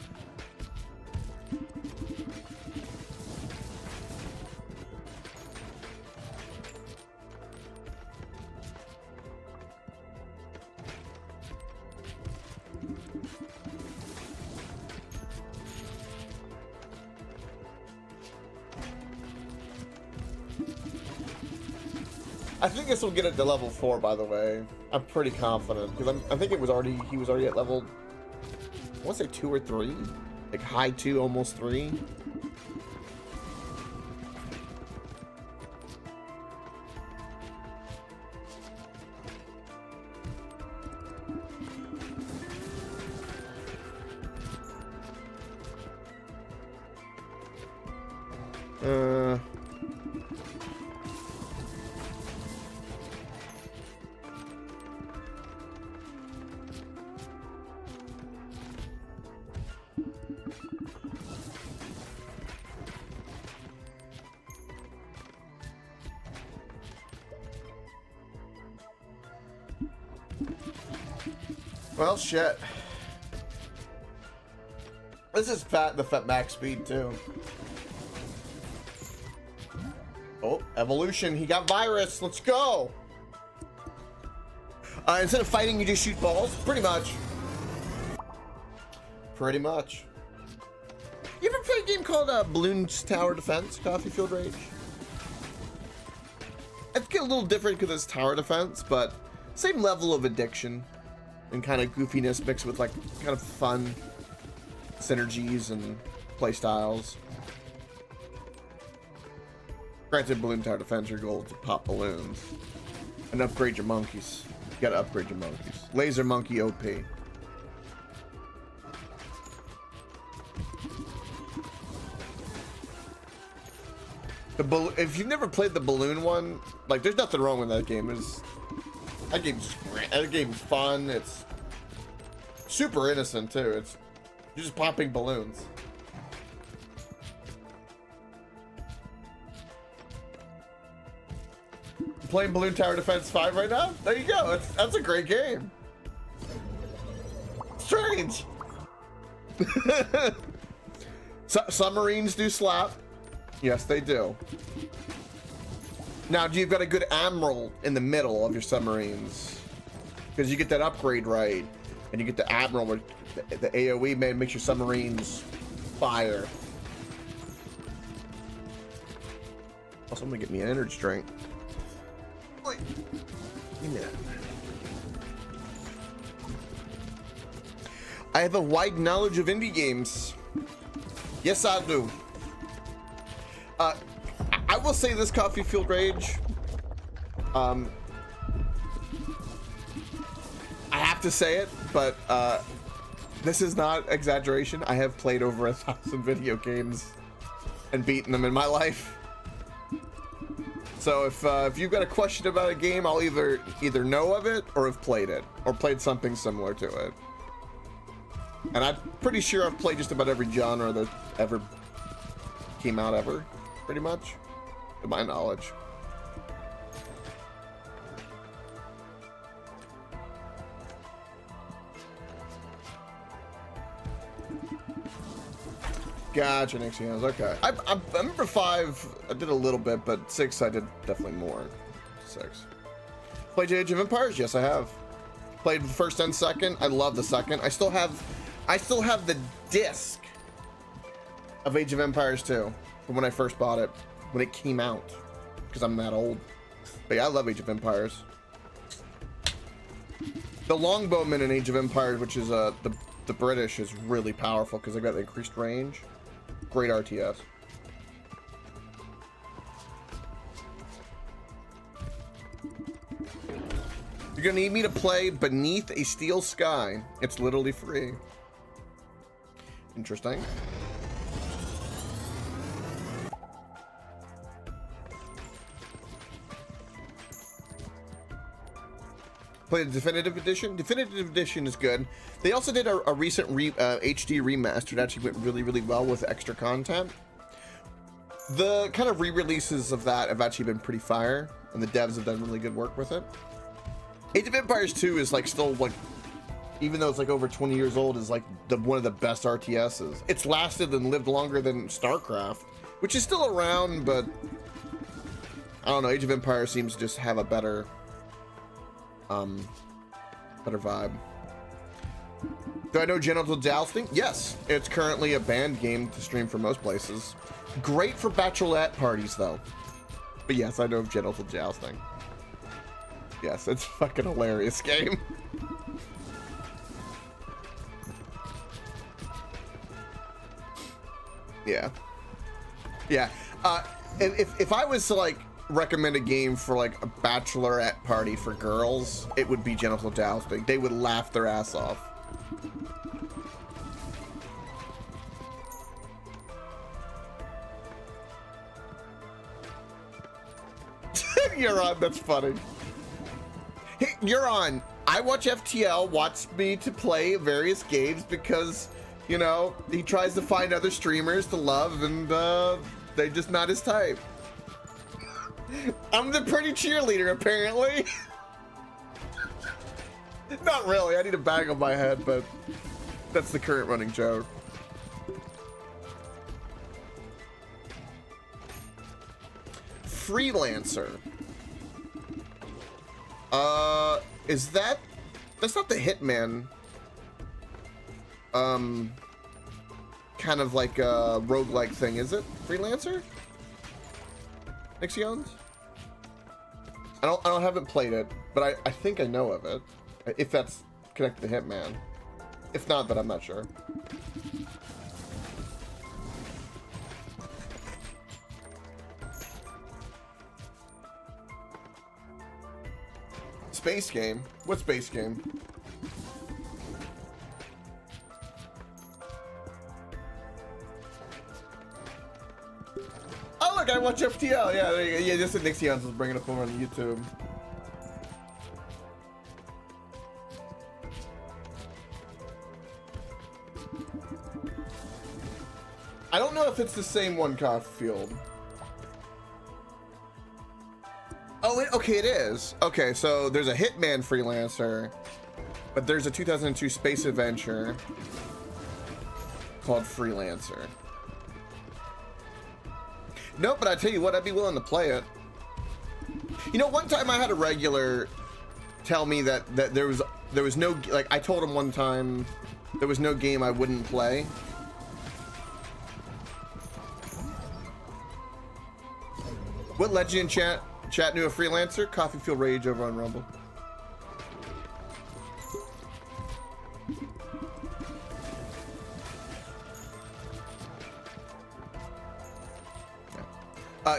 I think this will get it to level 4, by the way. I'm pretty confident because I think he was already at level, I want to say 2 or 3, like high 2, almost 3. Well, shit. This is the max speed too. Oh, evolution. He got virus. Let's go. Instead of fighting, you just shoot balls. Pretty much. Pretty much. You ever play a game called Balloons Tower Defense, Coffee Field Rage? It's a little different because it's tower defense, but same level of addiction and kind of goofiness mixed with like kind of fun synergies and play styles. Granted, Balloon Tower Defense, your goal is to pop balloons and upgrade your monkeys. You gotta upgrade your monkeys. Laser Monkey OP. If you've never played the balloon one, like, there's nothing wrong with that game. That game's fun. It's super innocent too. You're just popping balloons. I'm playing Balloon Tower Defense 5 right now? There you go. That's a great game. Strange. Submarines do slap. Yes, they do. Now, you've got a good admiral in the middle of your submarines, because you get that upgrade right, and you get the admiral where the AOE makes your submarines fire. Also, I'm gonna get me an energy drink. Wait, give me that. I have a wide knowledge of indie games. Yes, I do. I will say this, Coffee Field Rage. I have to say it, but this is not exaggeration. I have played over 1,000 video games and beaten them in my life. So if you've got a question about a game, I'll either know of it or have played it or played something similar to it. And I'm pretty sure I've played just about every genre that ever came out ever, pretty much, to my knowledge. Gotcha, Nixians. Okay. I remember 5, I did a little bit, but 6, I did definitely more. 6. Played Age of Empires? Yes, I have. Played the first and second. I love the second. I still have I still have the disc of Age of Empires 2 from when I first bought it, when it came out, because I'm that old. But yeah, I love Age of Empires. The Longbowman in Age of Empires, which is the British, is really powerful because they got the increased range. Great RTS. You're gonna need me to play Beneath a Steel Sky. It's literally free. Interesting. Play the Definitive Edition. Definitive Edition is good. They also did a recent HD remaster that actually went really, really well with extra content. The kind of re-releases of that have actually been pretty fire, and the devs have done really good work with it. Age of Empires 2 is like still like, even though it's like over 20 years old, is like one of the best RTSs. It's lasted and lived longer than StarCraft, which is still around, but I don't know. Age of Empires seems to just have a better vibe. Do I know Genital Jousting? Yes, it's currently a banned game to stream for most places. Great for bachelorette parties though. But yes, I know of Genital Jousting. Yes, it's a fucking hilarious game. Yeah. Yeah. If I was to like recommend a game for like a bachelorette party for girls, it would be Genital Jousting. They would laugh their ass off. You're on, that's funny. Hey, you're on. I watch FTL wants me to play various games because, you know, he tries to find other streamers to love and they're just not his type. I'm the pretty cheerleader, apparently. Not really. I need a bag on my head, but that's the current running joke. Freelancer. Is that's not the Hitman. Kind of like a roguelike thing, is it? Freelancer? Nixions? I haven't played it, but I think I know of it. If that's connected to Hitman. If not, then I'm not sure. Space game? What space game? Oh look, I watch FTL. Yeah, there you go. Yeah, just the Nixions was bringing up over on YouTube. I don't know if it's the same one, Caulfield. Oh, okay, it is. Okay, so there's a Hitman Freelancer, but there's a 2002 space adventure called Freelancer. No, but I tell you what, I'd be willing to play it. You know, one time I had a regular tell me that there was no, like, I told him one time there was no game I wouldn't play. What legend in chat knew a Freelancer? Coffee Feel Rage over on Rumble.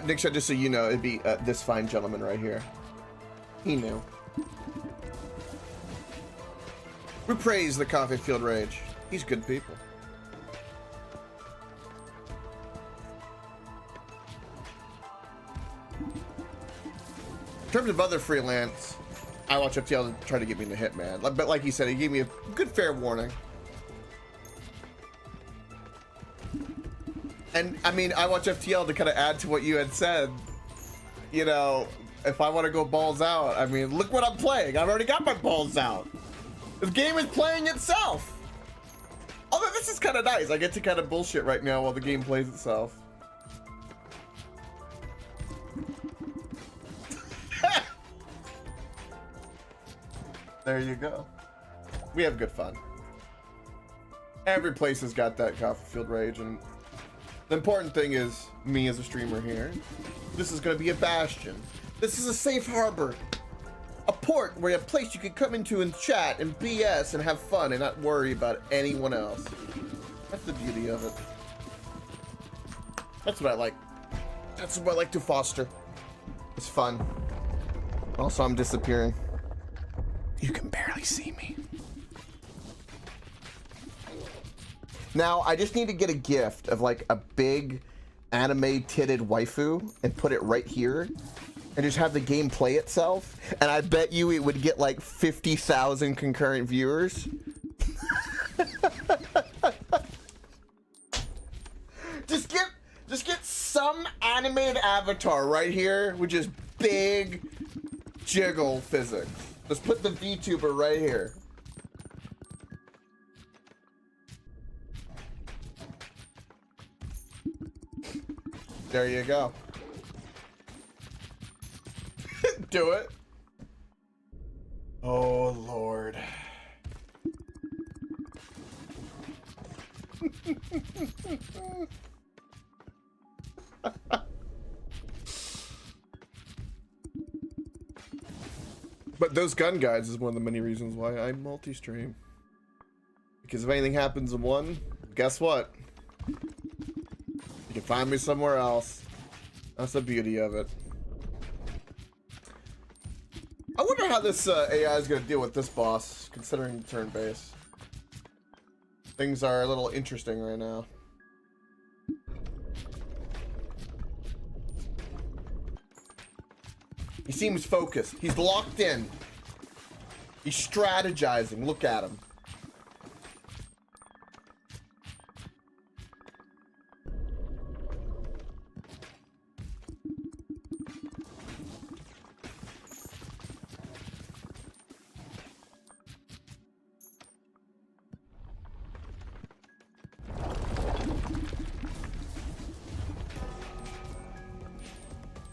Nick, just so you know, it'd be this fine gentleman right here. He knew. We praise the Coffee Field Rage. He's good people. In terms of other freelance, I watch FTL to try to get me into Hitman. But like he said, he gave me a good fair warning. And I mean, I watch FTL to kind of add to what you had said. You know, if I want to go balls out, I mean, look what I'm playing. I've already got my balls out. The game is playing itself. Although this is kind of nice. I get to kind of bullshit right now while the game plays itself. There you go. We have good fun. Every place has got that Coffee Field Rage, and the important thing is, me as a streamer here, this is going to be a bastion. This is a safe harbor. A port where a place you can come into and chat and BS and have fun and not worry about anyone else. That's the beauty of it. That's what I like. That's what I like to foster. It's fun. Also, I'm disappearing. You can barely see me. Now, I just need to get a gift of like a big anime titted waifu and put it right here and just have the game play itself. And I bet you it would get like 50,000 concurrent viewers. Just get some animated avatar right here with just big jiggle physics. Let's put the VTuber right here. There you go. Do it. Oh, Lord. But those gun guides is one of the many reasons why I multi-stream. Because if anything happens in one, guess what? You can find me somewhere else. That's the beauty of it. I wonder how this AI is going to deal with this boss, considering turn-based. Things are a little interesting right now. He seems focused. He's locked in. He's strategizing. Look at him.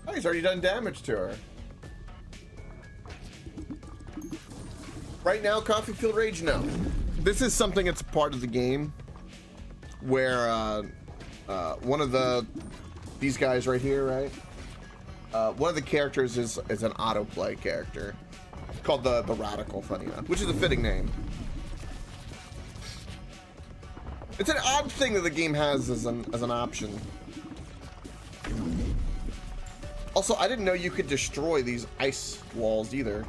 Oh, he's already done damage to her. Right now, Coffee Field Rage, no. This is something that's part of the game where one of these guys right here, right? One of the characters is an autoplay character called the Radical, funny enough, which is a fitting name. It's an odd thing that the game has as an option. Also, I didn't know you could destroy these ice walls either.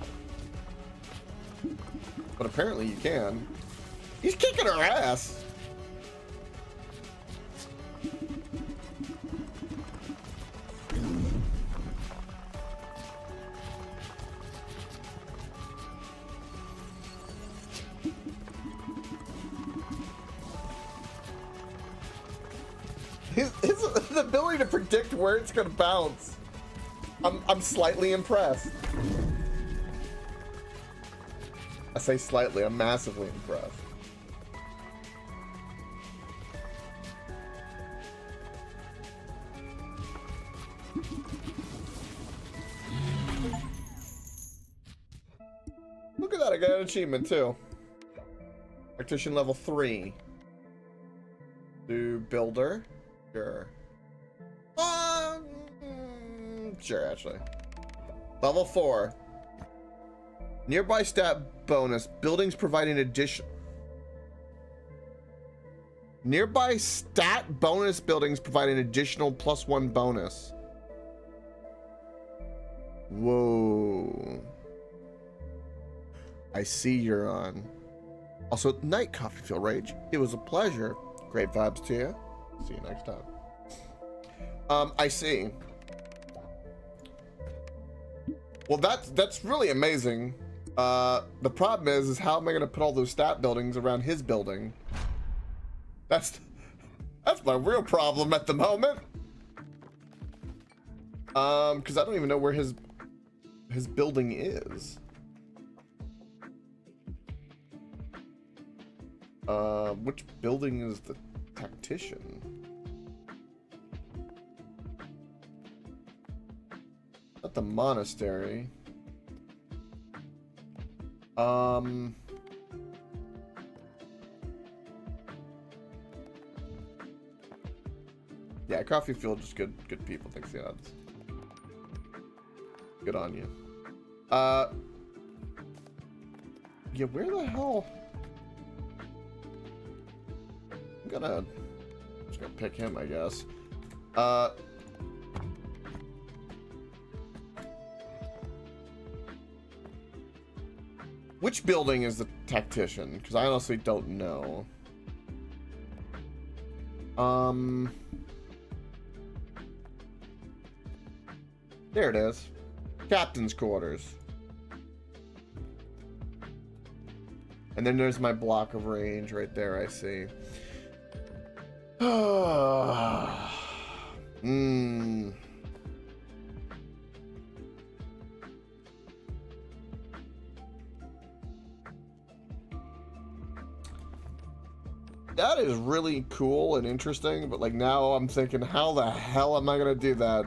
But apparently you can. He's kicking her ass. His the ability to predict where it's gonna bounce. I'm slightly impressed. I say slightly, I'm massively impressed. Look at that, I got an achievement too. Practitioner level 3. Do builder? Sure. Sure, actually. Level 4. Nearby stat bonus. Buildings providing addition. Nearby stat bonus buildings provide an additional +1 bonus. Whoa. I see you're on. Also, night, Coffee Field Rage. It was a pleasure. Great vibes to you. See you next time. I see. Well, that's really amazing. The problem is how am I gonna put all those stat buildings around his building? That's my real problem at the moment. Because I don't even know where his building is. Which building is the tactician? Not the monastery. Yeah, Coffee Field, just good people. Thanks the odds. Good on you. Yeah, where the hell? I'm just gonna pick him, I guess. Which building is the tactician? Because I honestly don't know. There it is. Captain's quarters. And then there's my block of range right there, I see. That is really cool and interesting, but like now I'm thinking, how the hell am I gonna do that?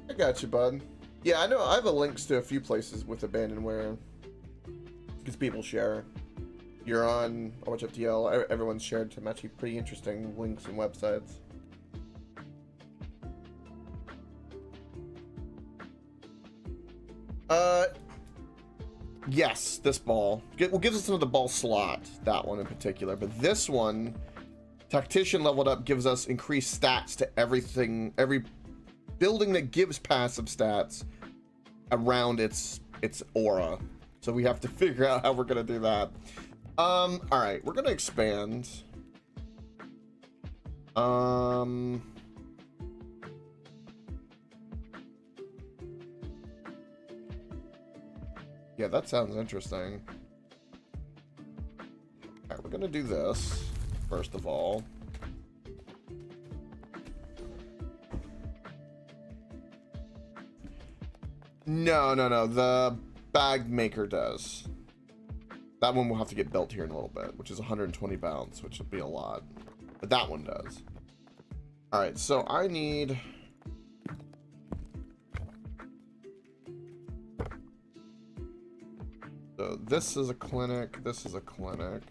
I got you, bud. Yeah, I know. I have links to a few places with abandonware because people share. You're on a bunch of FTL. Everyone's shared some actually pretty interesting links and websites. Yes, this ball. Well, gives us another ball slot. That one in particular, but this one, Tactician leveled up, gives us increased stats to everything. Every building that gives passive stats around its aura. So we have to figure out how we're gonna do that. All right, we're gonna expand. Yeah, that sounds interesting. All right, we're gonna do this first of all. No. The bag maker does. That one will have to get built here in a little bit, which is 120 bounds, which will be a lot. But that one does. All right, so I need... So this is a clinic. This is a clinic.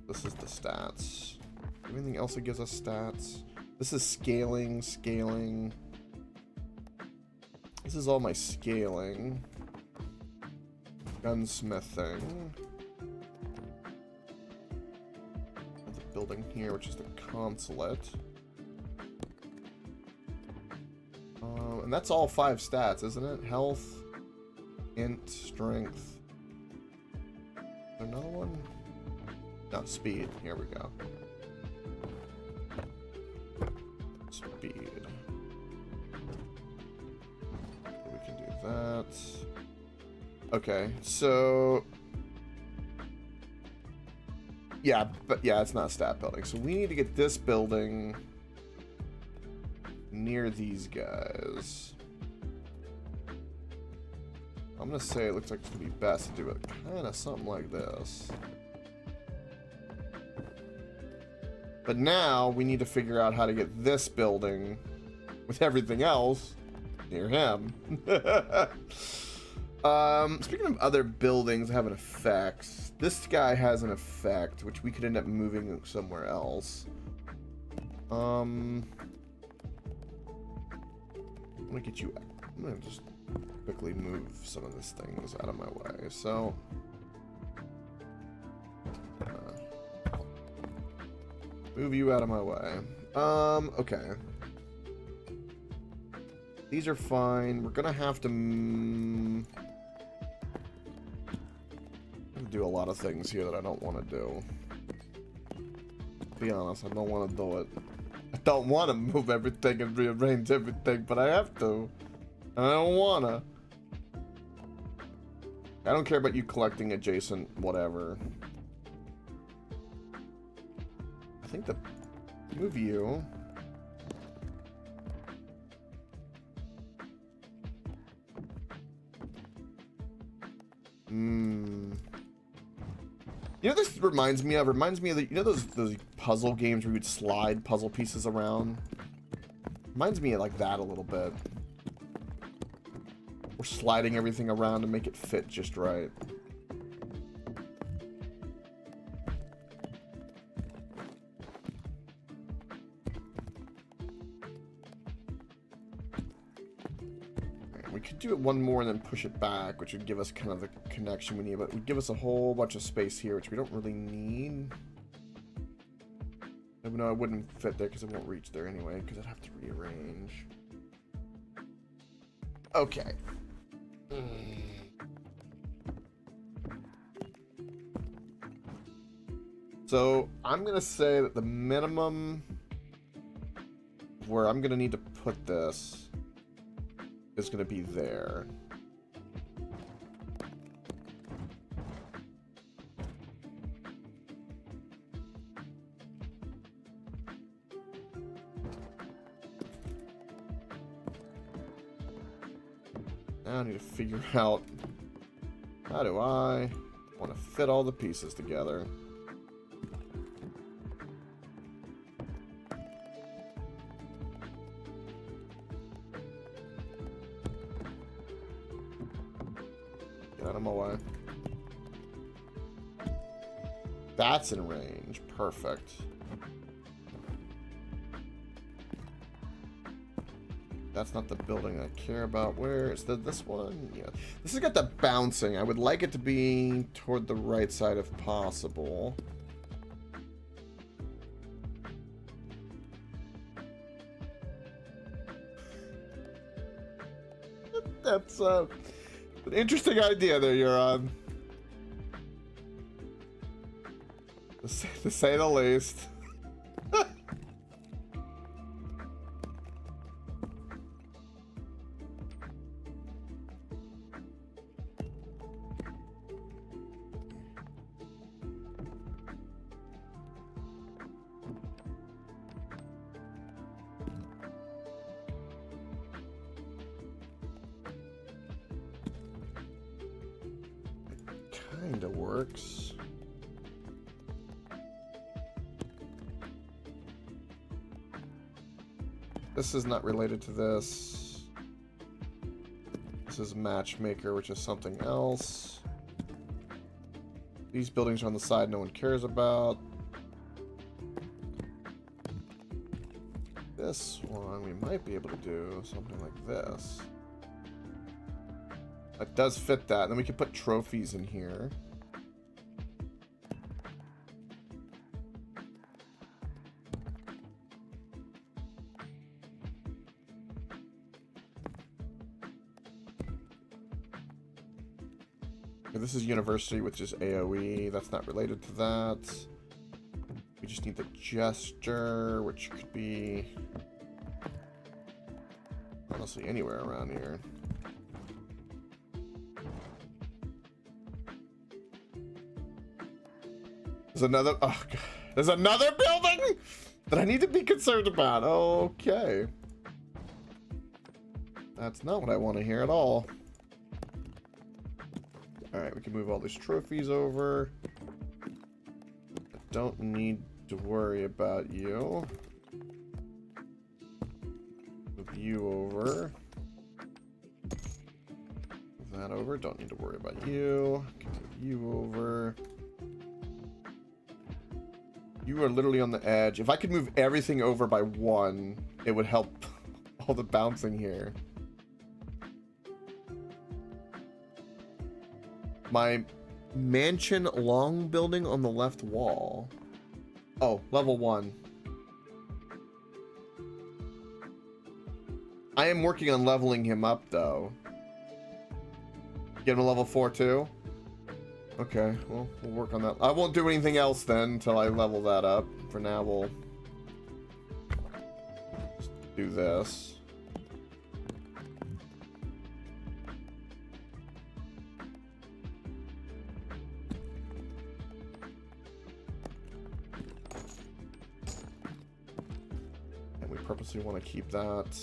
This is the stats. Anything else that gives us stats? This is scaling. This is all my scaling. Gunsmithing. The building here, which is the consulate. And that's all 5 stats, isn't it? Health, int, strength. Is there another one? No, speed. Here we go. Speed. We can do that. Okay, so... Yeah, but yeah, it's not a stat building. So we need to get this building near these guys. I'm gonna say it looks like it's gonna be best to do it kind of something like this. But now we need to figure out how to get this building with everything else near him. Speaking of other buildings that have an effect, this guy has an effect which we could end up moving somewhere else. I'm gonna get you. I'm gonna just quickly move some of these things out of my way. So. Move you out of my way. Okay. These are fine. We're gonna have to do a lot of things here that I don't want to do. To be honest, I don't want to do it. I don't want to move everything and rearrange everything, but I have to. And I don't want to. I don't care about you collecting adjacent whatever. I think the move you. You know, this reminds me of the, you know, those puzzle games where you would slide puzzle pieces around. Reminds me of like that a little bit. We're sliding everything around to make it fit just right. We could do it one more and then push it back, which would give us kind of the connection we need, but it would give us a whole bunch of space here, which we don't really need. No, it wouldn't fit there because it won't reach there anyway, because I'd have to rearrange. Okay. So I'm going to say that the minimum where I'm going to need to put this is going to be there. Now I need to figure out how do I want to fit all the pieces together. Get out of my way. That's in range. Perfect. That's not the building I care about. Where is this one? Yeah. This has got the bouncing. I would like it to be toward the right side if possible. That's an interesting idea there, Euron. To say the least. Kinda works. This is not related to this. This is matchmaker, which is something else. These buildings are on the side no one cares about. This one we might be able to do something like this. That does fit that. Then we can put trophies in here. Okay, this is university, which is AoE. That's not related to that. We just need the gesture, which could be honestly anywhere around here. There's another, oh God. There's another building that I need to be concerned about. Okay. That's not what I want to hear at all. All right, we can move all these trophies over. I don't need to worry about you. Move you over. Move that over. Don't need to worry about you. Can move you over. You are literally on the edge. If I could move everything over by one, it would help all the bouncing here. My mansion long building on the left wall. Oh, level 1. I am working on leveling him up, though. Get him to level 4, too? Okay, well, we'll work on that. I won't do anything else then until I level that up. For now, we'll just do this. And we purposely want to keep that.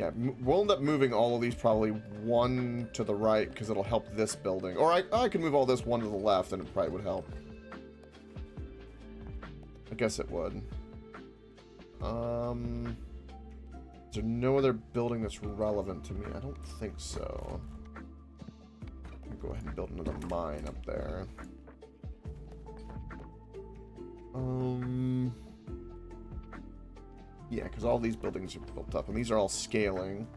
Yeah, we'll end up moving all of these probably one to the right because it'll help this building. Or I can move all this one to the left and it probably would help. I guess it would. Is there no other building that's relevant to me? I don't think so. I'll go ahead and build another mine up there. Yeah, because all these buildings are built up, and these are all scaling.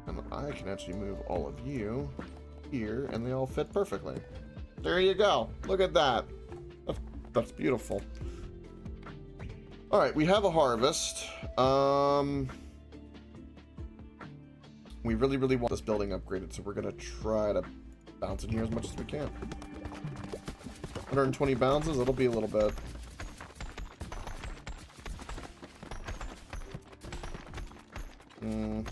And I can actually move all of you here, and they all fit perfectly. There you go. Look at that. That's beautiful. All right, we have a harvest. We really, really want this building upgraded, so we're going to try to bounce in here as much as we can. 120 bounces, it'll be a little bit. Ooh.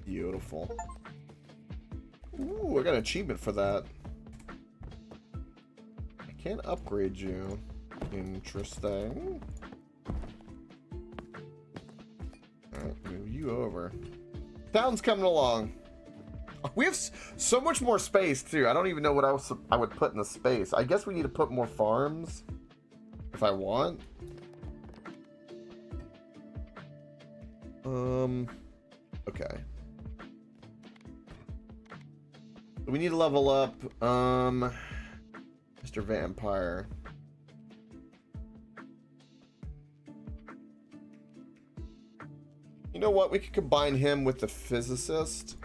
Beautiful. Ooh, I got an achievement for that. I can't upgrade you. Interesting. Alright, move you over. Town's coming along. We have so much more space, too. I don't even know what else I would put in the space. I guess we need to put more farms. If I want. Okay. We need to level up, Mr. Vampire. You know what? We could combine him with the physicist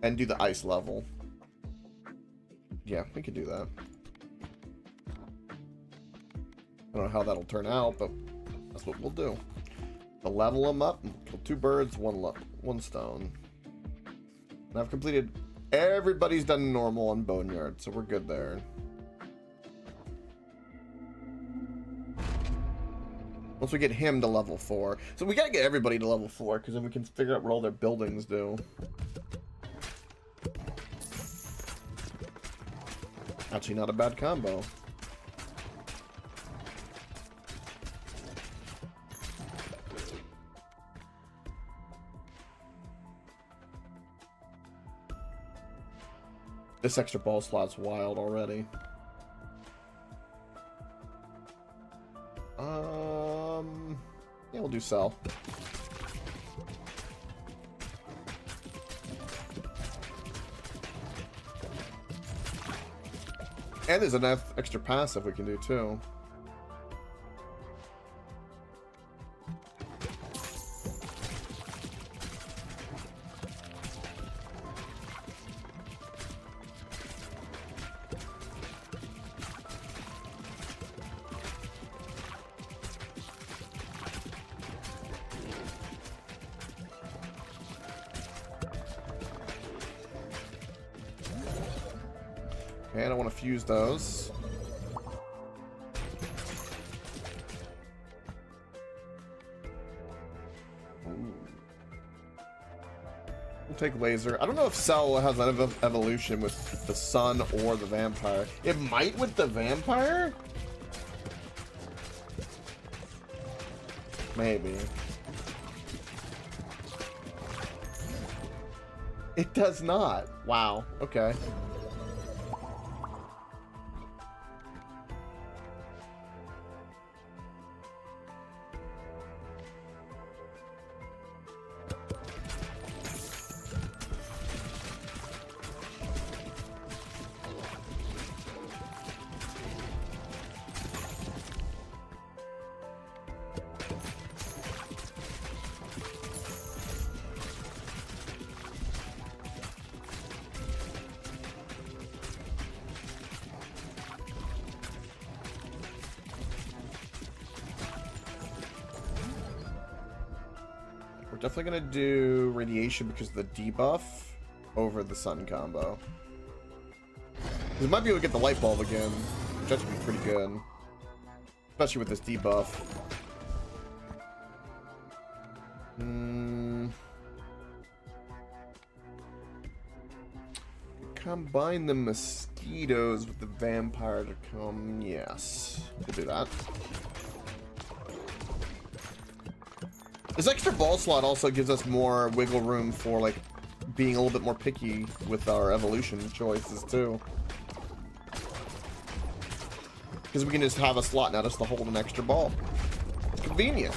and do the ice level. Yeah, we could do that. I don't know how that'll turn out, but that's what we'll do. We'll level him up and kill 2 birds, 1 stone. And I've completed. Everybody's done normal on Boneyard, so we're good there. Once we get him to level 4. So we gotta get everybody to level 4, because then we can figure out what all their buildings do. Actually, not a bad combo. This extra ball slot's wild already. Yeah, we'll do sell. And there's enough extra passive we can do too. Okay, I don't want to fuse those. Ooh. We'll take laser. I don't know if Cell has an evolution with the sun or the vampire. It might with the vampire? Maybe. It does not. Wow. Okay. We're definitely gonna do radiation because of the debuff over the sun combo. We might be able to get the light bulb again, which actually be pretty good, especially with this debuff. combine the mosquitoes with the vampire to come. Yes, we'll do that. This extra ball slot also gives us more wiggle room for like being a little bit more picky with our evolution choices too. Because we can just have a slot now just to hold an extra ball. It's convenient.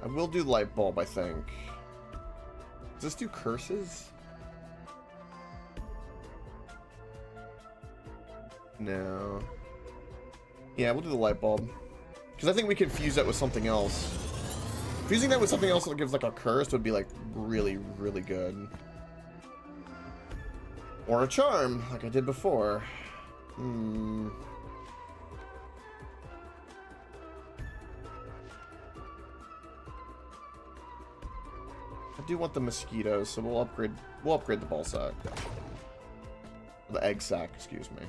I will do light bulb, I think. Does this do curses? No. Yeah, we'll do the light bulb. Because I think we could fuse that with something else. Fusing that with something else that gives like a curse would be like really, really good. Or a charm, like I did before. I do want the mosquitoes, so we'll upgrade the ball sack. The egg sack, excuse me.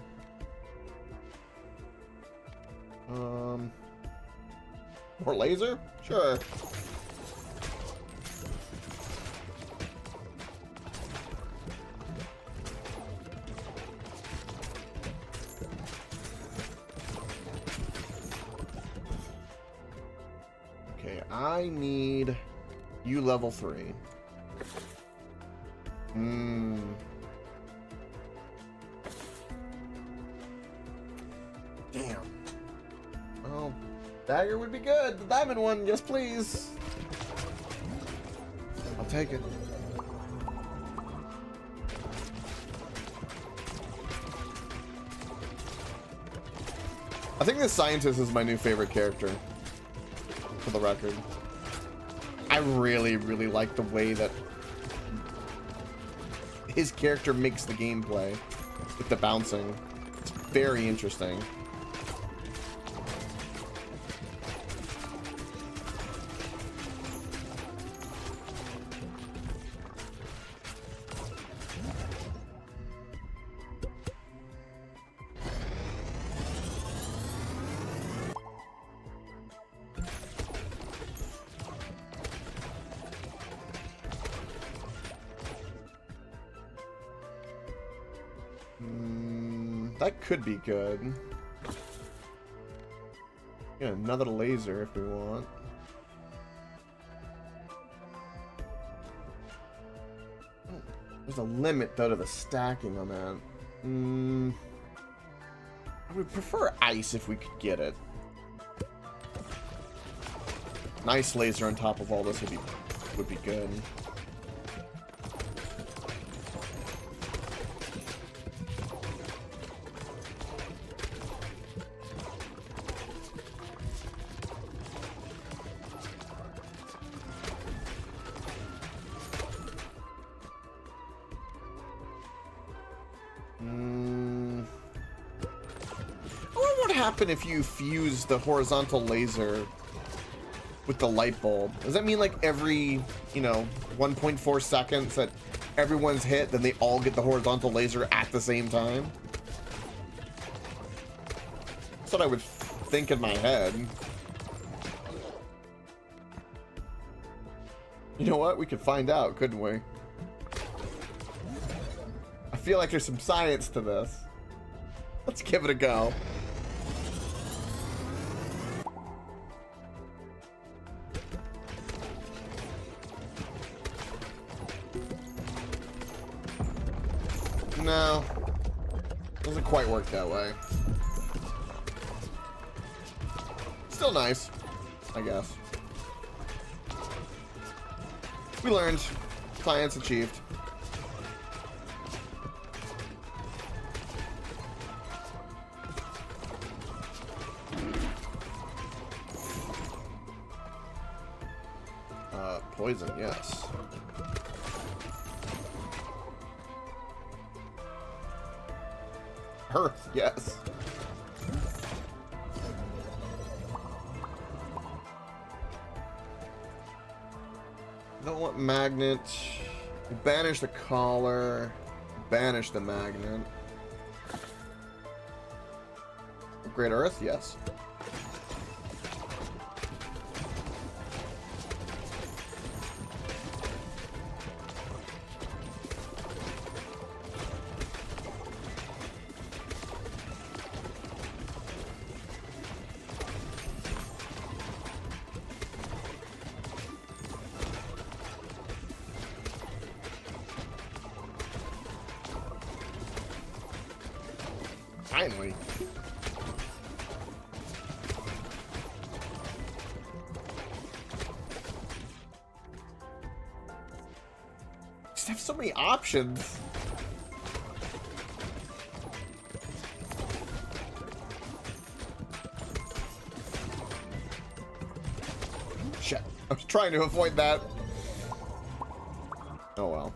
More laser? Sure. Okay, I need you level 3. Damn. Oh, dagger would be good. The diamond one, yes please. I'll take it. I think the scientist is my new favorite character, for the record. I really, really like the way that his character makes the gameplay with the bouncing. It's very interesting. That could be good. Yeah, another laser if we want. There's a limit though to the stacking on that. I would prefer ice if we could get it. Nice laser on top of all this would be good. If you fuse the horizontal laser with the light bulb, does that mean like every 1.4 seconds that everyone's hit, then they all get the horizontal laser at the same time? That's what I would think in my head. You know what, we could find out, couldn't we? I feel like there's some science to this. Let's give it a go. No, doesn't quite work that way. Still nice, I guess. We learned. Science achieved. Poison, yes. Earth, yes. Don't want magnet. Banish the collar. Banish the magnet. Upgrade Earth, yes. Finally. Just have so many options. Shit. I was trying to avoid that. Oh well.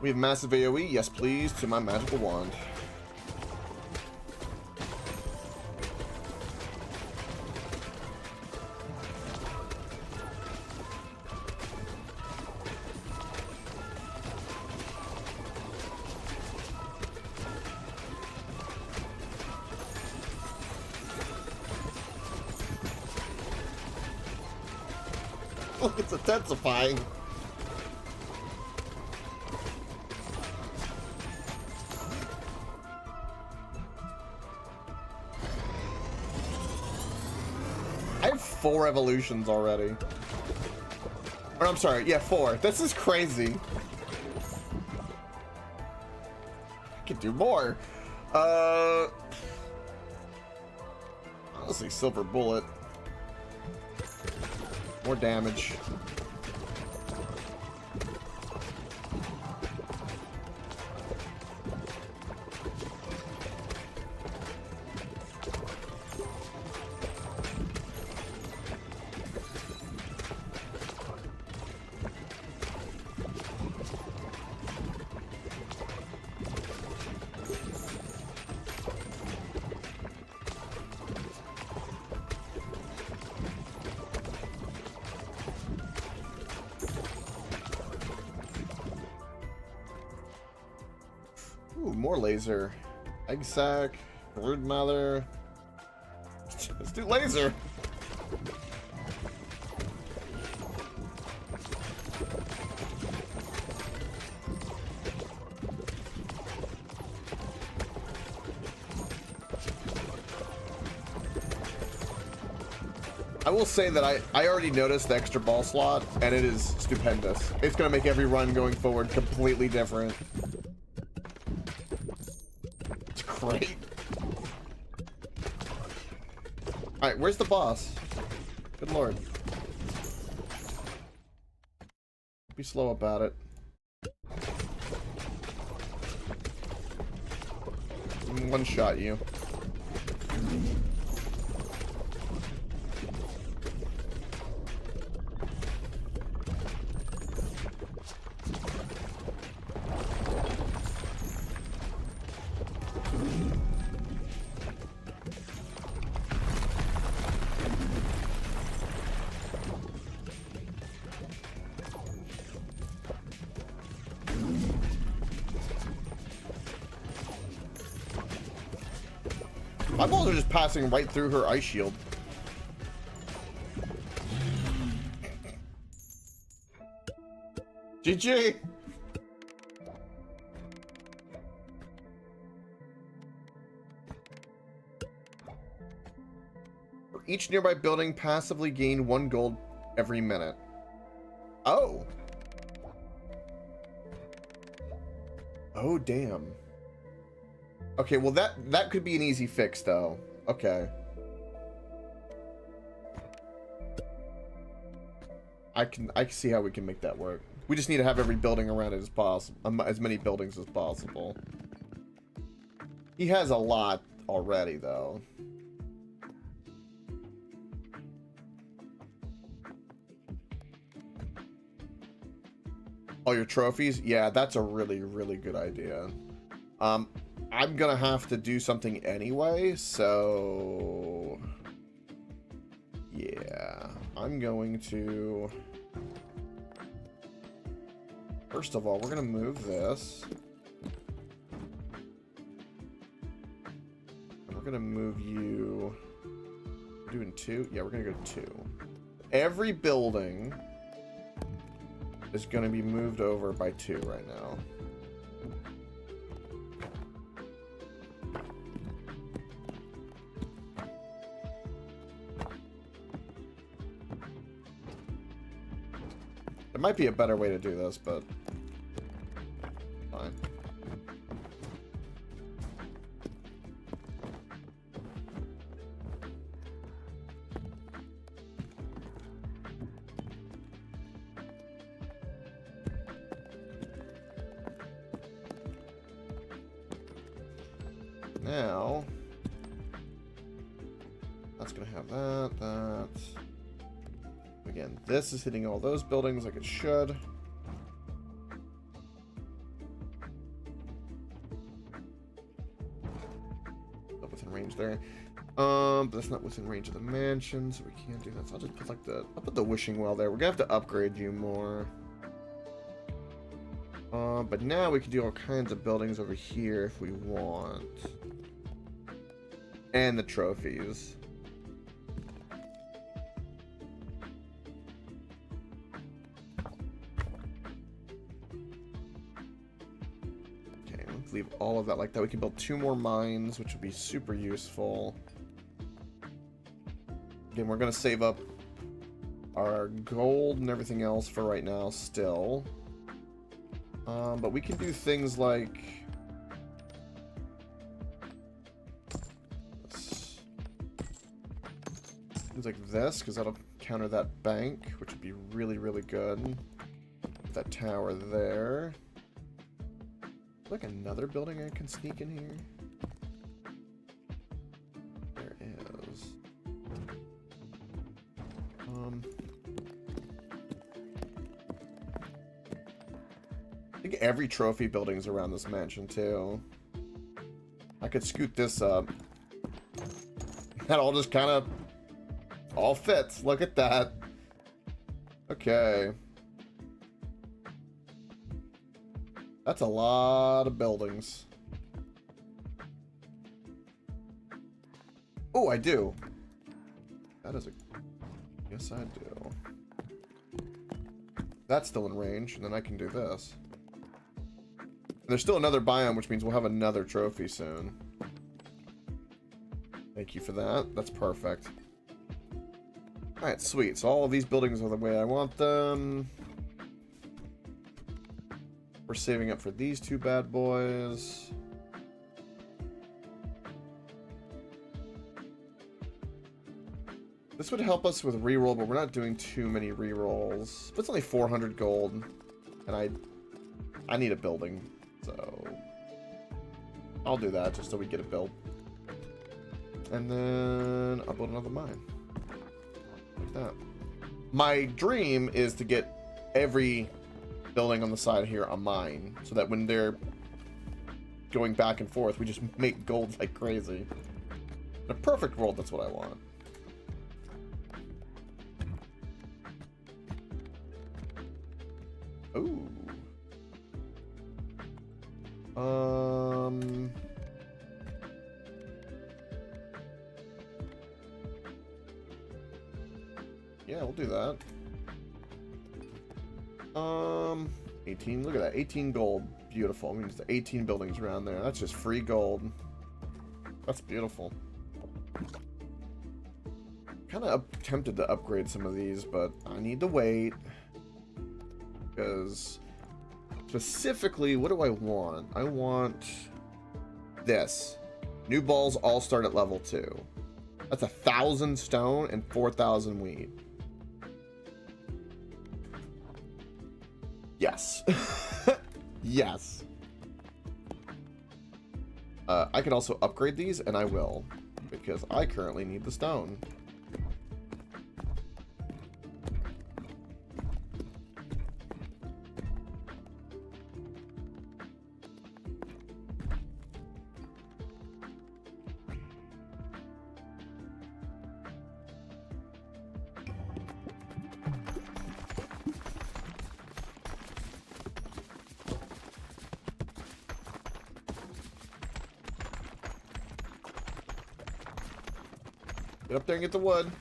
We have massive AoE, yes please, to my magical wand. Look, it's intensifying. I have 4 evolutions already. Or I'm sorry, yeah, 4. This is crazy. I could do more. Honestly, silver bullet. More damage. Ooh, more laser. Egg sack, brood mother. Let's do laser. I will say that I already noticed the extra ball slot, and it is stupendous. It's going to make every run going forward completely different. It's great. Alright, where's the boss? Good lord. Be slow about it. One shot you. My balls are just passing right through her ice shield. GG! For each nearby building, passively gain 1 gold every minute. Oh! Oh, damn. Okay, well that could be an easy fix, though. Okay. I can see how we can make that work. We just need to have every building around it as possible, as many buildings as possible. He has a lot already, though. All your trophies? Yeah, that's a really, really good idea. I'm gonna have to do something anyway, so... yeah, I'm going to... first of all, we're gonna move this. And we're gonna move you... we're doing 2? Yeah, we're gonna go 2. Every building is gonna be moved over by 2 right now. There might be a better way to do this, but fine. Now, that's gonna have that. Again, this is hitting all those buildings like it should. Not within range there. But that's not within range of the mansion, so we can't do that. So I'll just put like I'll put the wishing well there. We're gonna have to upgrade you more. But now we can do all kinds of buildings over here if we want. And the trophies. Okay, let's leave all of that like that. We can build 2 more mines, which would be super useful. Again, we're gonna save up our gold and everything else for right now still. But we can do things like this, because that'll counter that bank, which would be really, really good. That tower there. Like another building I can sneak in here. There is. I think every trophy building's around this mansion too. I could scoot this up. That all just kind of all fits. Look at that. Okay. That's a lot of buildings. Oh, I do. That is a... yes, I do. That's still in range, and then I can do this. And there's still another biome, which means we'll have another trophy soon. Thank you for that. That's perfect. Alright, sweet. So all of these buildings are the way I want them. We're saving up for these 2 bad boys. This would help us with reroll, but we're not doing too many rerolls. But it's only 400 gold, and I need a building, so I'll do that just so we get it built. And then I'll build another mine. Like that. My dream is to get every building on the side here a mine, so that when they're going back and forth, we just make gold like crazy. In a perfect world, that's what I want. Ooh. Yeah, we'll do that. 18. Look at that. 18 gold. Beautiful. I mean, there's 18 buildings around there. That's just free gold. That's beautiful. Kind of tempted to upgrade some of these, but I need to wait. Because specifically, what do I want? I want this. New balls all start at level 2. That's 1,000 stone and 4,000 wheat. Yes. I could also upgrade these, and I will, because I currently need the stone. Get up there and get the wood.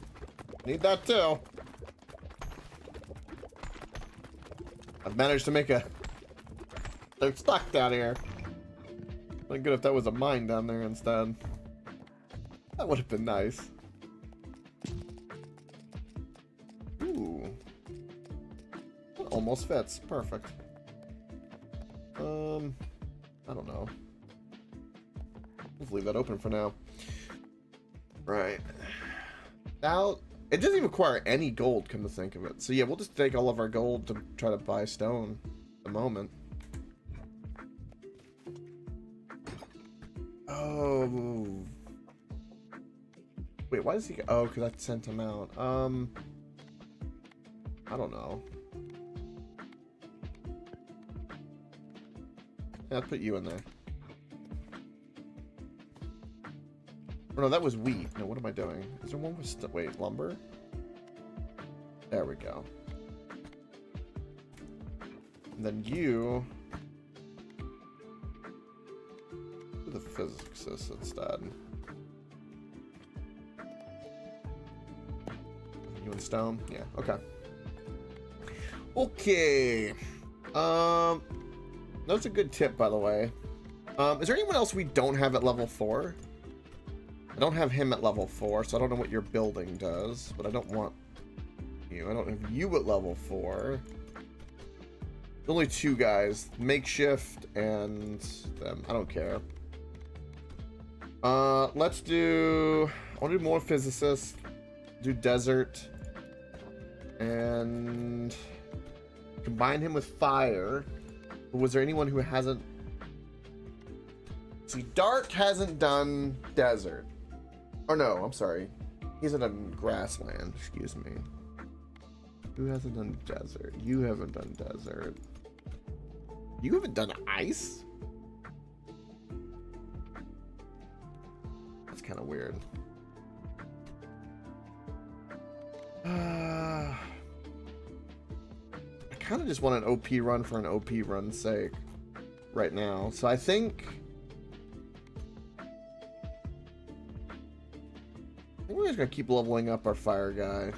Need that too. I've managed to make a... They're stuck down here. It'd good if that was a mine down there instead. That would have been nice. Ooh. It almost fits. Perfect. I don't know. Let's leave that open for now. Right. Now, it doesn't even require any gold, come to think of it. So yeah, we'll just take all of our gold to try to buy stone at the moment. Oh. Wait, why does he... Oh, because I sent him out. I don't know. Yeah, I'll put you in there. Oh, no, that was wheat. No, what am I doing? Is there one with... Wait, lumber? There we go. And then you... Do the physicist instead. You in stone? Yeah, okay. Okay. That's a good tip, by the way. Is there anyone else we don't have at level 4? I don't have him at level 4, so I don't know what your building does, but I don't want you. I don't have you at level 4. There's only 2 guys, Makeshift and them. I don't care. Let's do... I want to do more physicists. Do desert. And... combine him with fire. Was there anyone who hasn't... See, Dark hasn't done desert. Or no, I'm sorry. He hasn't done grassland, excuse me. Who hasn't done desert? You haven't done desert. You haven't done ice? That's kind of weird. I kind of just want an OP run for an OP run's sake right now. So I think we're just going to keep leveling up our fire guy.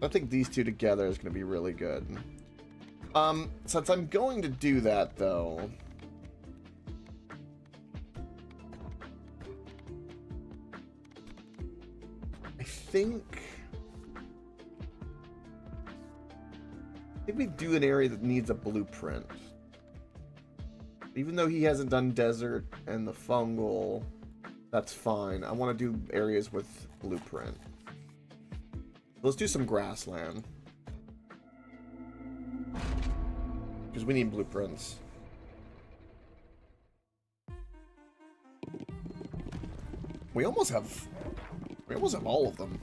I think these two together is going to be really good. Since I'm going to do that, though... I think we do an area that needs a blueprint. Even though he hasn't done desert and the fungal, that's fine. I want to do areas with blueprint. Let's do some grassland. Because we need blueprints. We almost have all of them.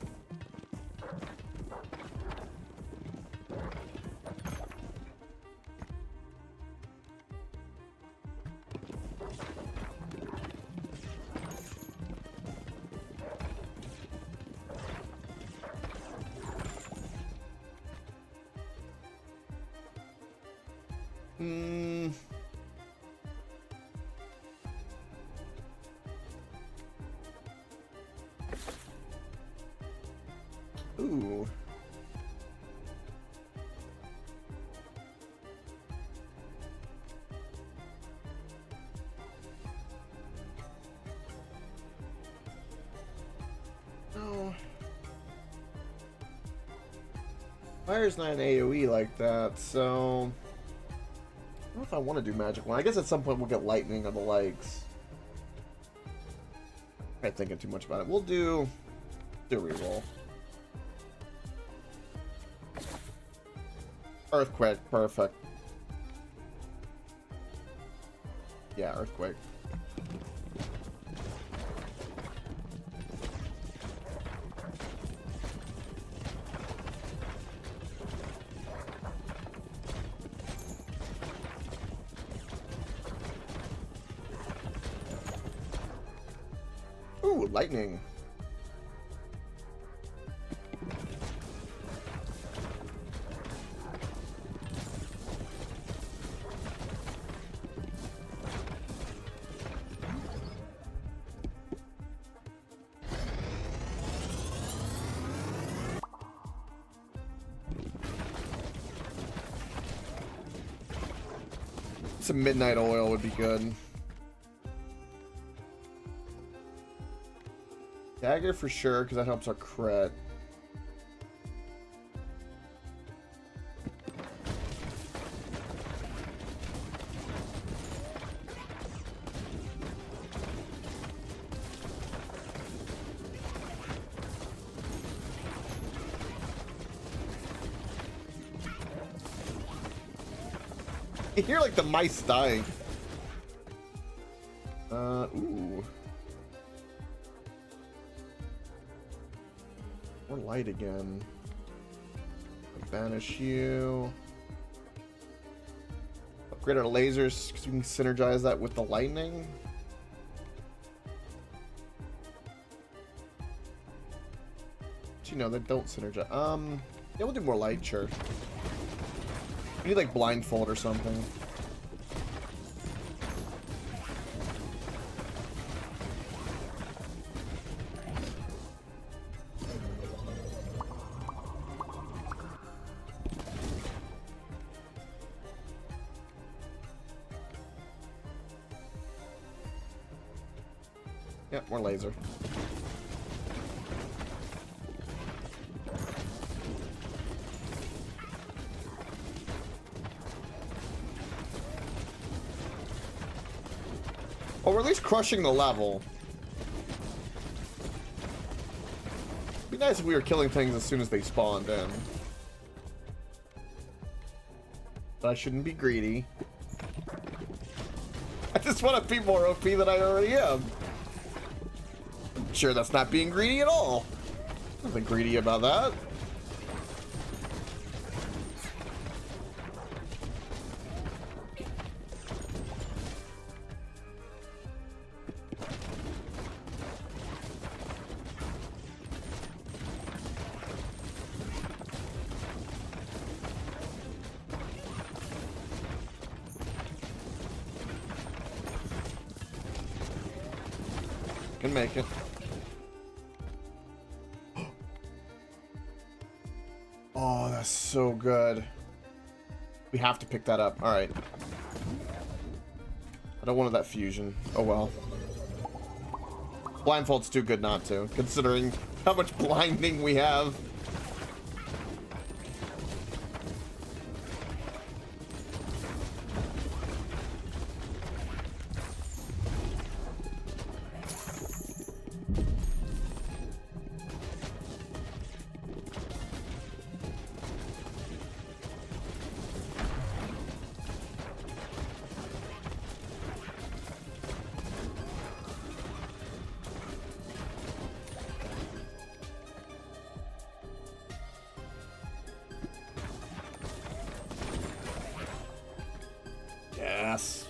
Ooh. No. Fire's not an AoE like that, so... I don't know if I want to do magic one. I guess at some point we'll get lightning or the likes. I'm not thinking too much about it. We'll do a reroll. Earthquake, perfect. Yeah, earthquake. Ooh, lightning. Some midnight oil would be good. Dagger for sure, because that helps our crit. You hear like the mice dying. Ooh. More light again. Banish you. Upgrade our lasers because we can synergize that with the lightning. But you know, they don't synergize. Yeah, we'll do more light, sure. We need like blindfold or something. Yep, more laser. Or we're at least crushing the level. It'd be nice if we were killing things as soon as they spawned in. But I shouldn't be greedy. I just want to be more OP than I already am. Sure, that's not being greedy at all. Nothing greedy about that. Can make it. Oh, that's so good. We have to pick that up. All right. I don't want that fusion. Oh well. Blindfold's too good not to, considering how much blinding we have. Yes.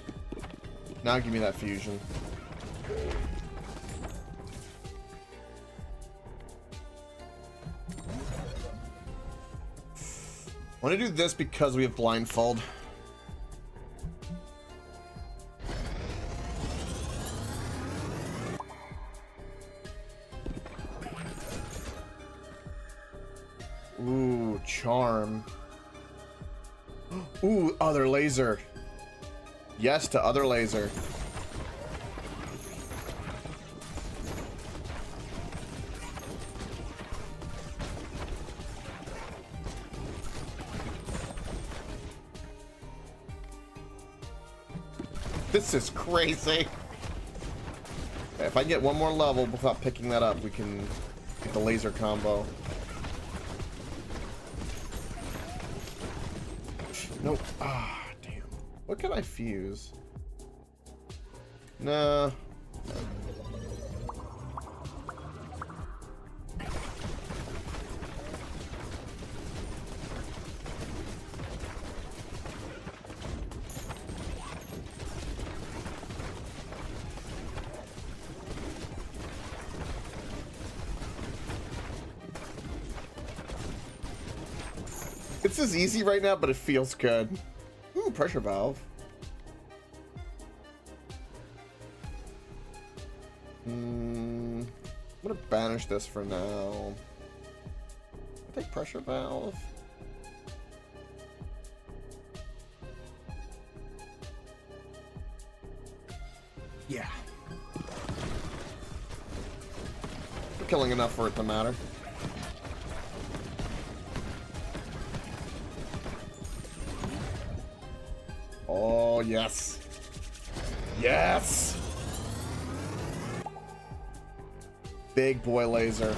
Now give me that fusion. I want to do this because we have blindfold. Ooh, charm. Ooh, other laser. Yes to other laser. This is crazy. If I get one more level without picking that up, we can get the laser combo. Nope. Ah, damn. What can I fuse? Nah. It's as easy right now, but it feels good. Ooh, pressure valve. I'm gonna banish this for now. I'll take pressure valve. Yeah. We're killing enough for it to matter. Oh, yes. Yes! Big boy laser.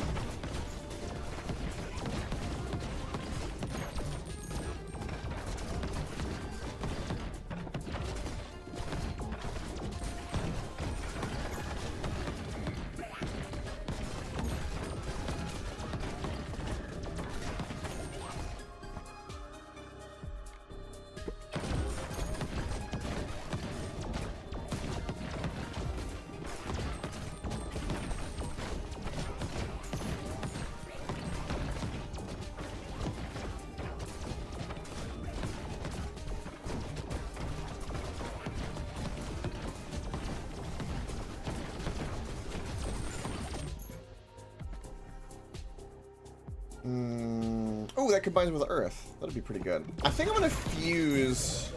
Oh, that combines with Earth. That'd be pretty good. I think I'm gonna fuse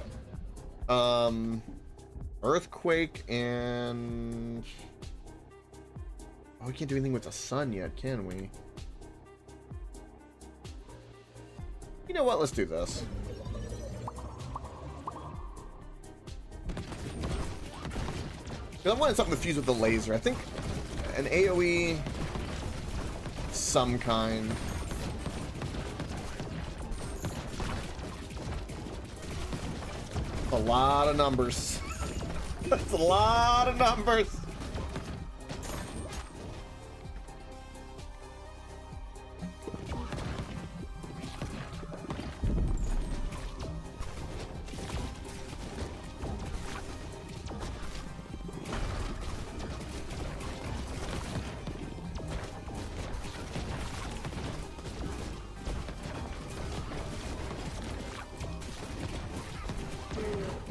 Earthquake and... Oh, we can't do anything with the sun yet, can we? You know what? Let's do this. I wanted something to fuse with the laser. I think an AoE some kind. A lot of numbers. That's a lot of numbers.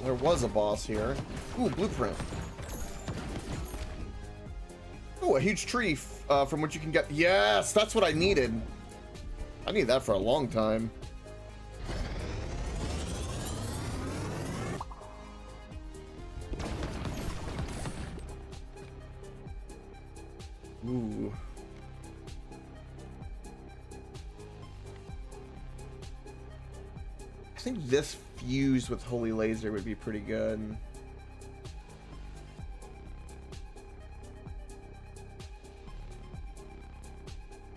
There was a boss here. Ooh, blueprint. Ooh, a huge tree from which you can get... Yes, that's what I needed. I need that for a long time. Ooh. I think this fused with Holy Laser would be pretty good.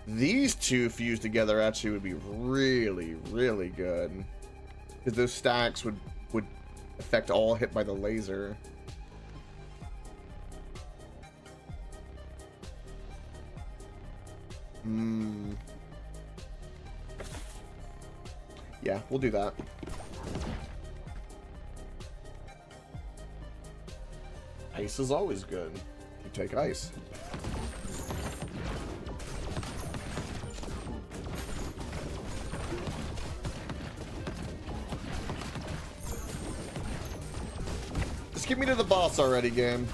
These two fused together actually would be really, really good. Because those stacks would affect all hit by the laser. Yeah, we'll do that. Ice is always good. You take ice. Just get me to the boss already, game.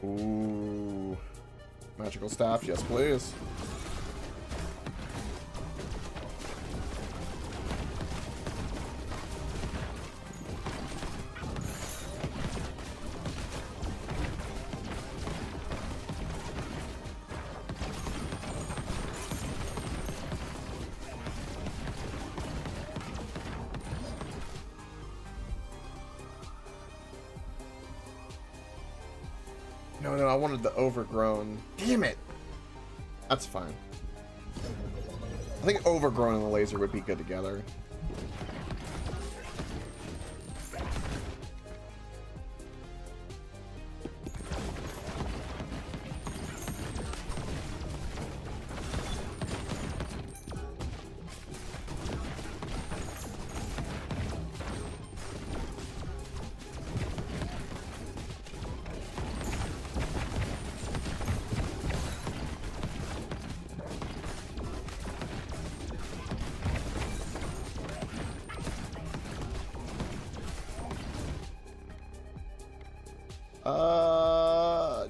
Ooh. Magical staff, yes please. No, I wanted the overgrown. Damn it! That's fine. I think overgrown and the laser would be good together.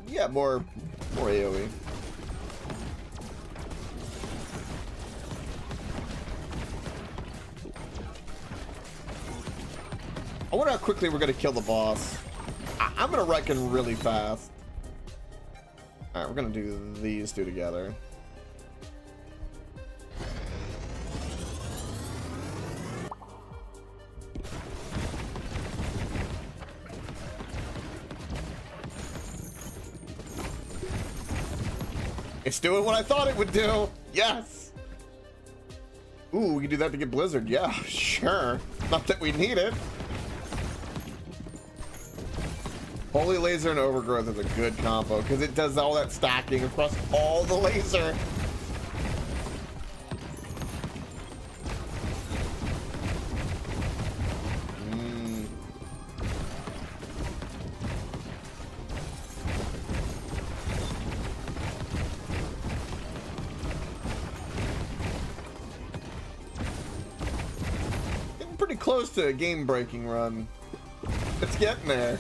Yeah, more AoE. I wonder how quickly we're gonna kill the boss. I'm gonna reckon really fast. Alright, we're gonna do these two together. It's doing what I thought it would do. Yes. Ooh, we can do that to get Blizzard. Yeah, sure. Not that we need it. Holy Laser and Overgrowth is a good combo because it does all that stacking across all the laser. Pretty close to a game-breaking run. It's getting there.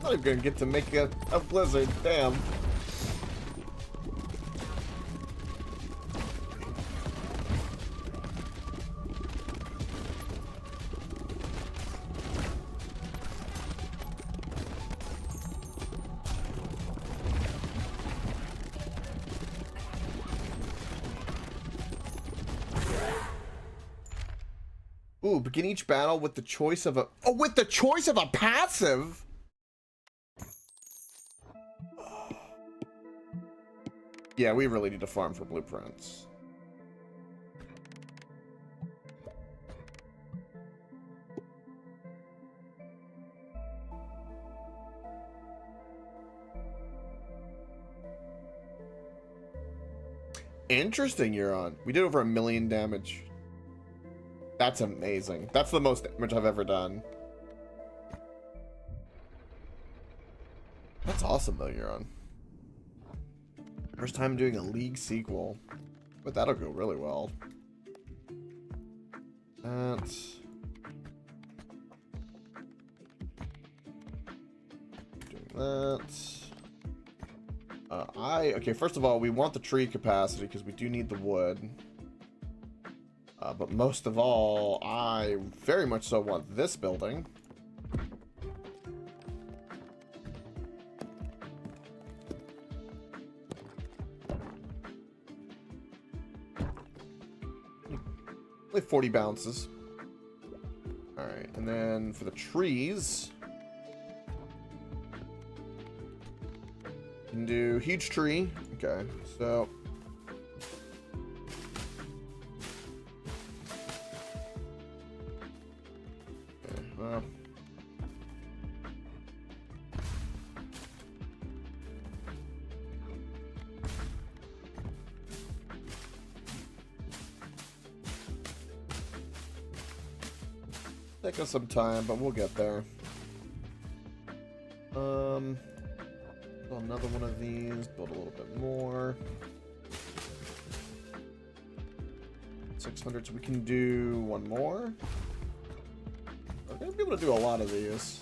I'm not even gonna get to make a blizzard, damn. Ooh, begin each battle with the choice of a passive. Yeah, we really need to farm for blueprints. Interesting, Euron. We did over 1 million damage. That's amazing. That's the most damage I've ever done. That's awesome, though, Euron. First time doing a League sequel. But that'll go really well. That's... doing that. Okay, first of all, we want the tree capacity because we do need the wood. But most of all, I very much so want this building. Only 40 bounces. Alright, and then for the trees, you can do huge tree. Okay, so well, take us some time, but we'll get there. Build another one of these. Build a little bit more. 600, so we can do one more. We're gonna be able to do a lot of these.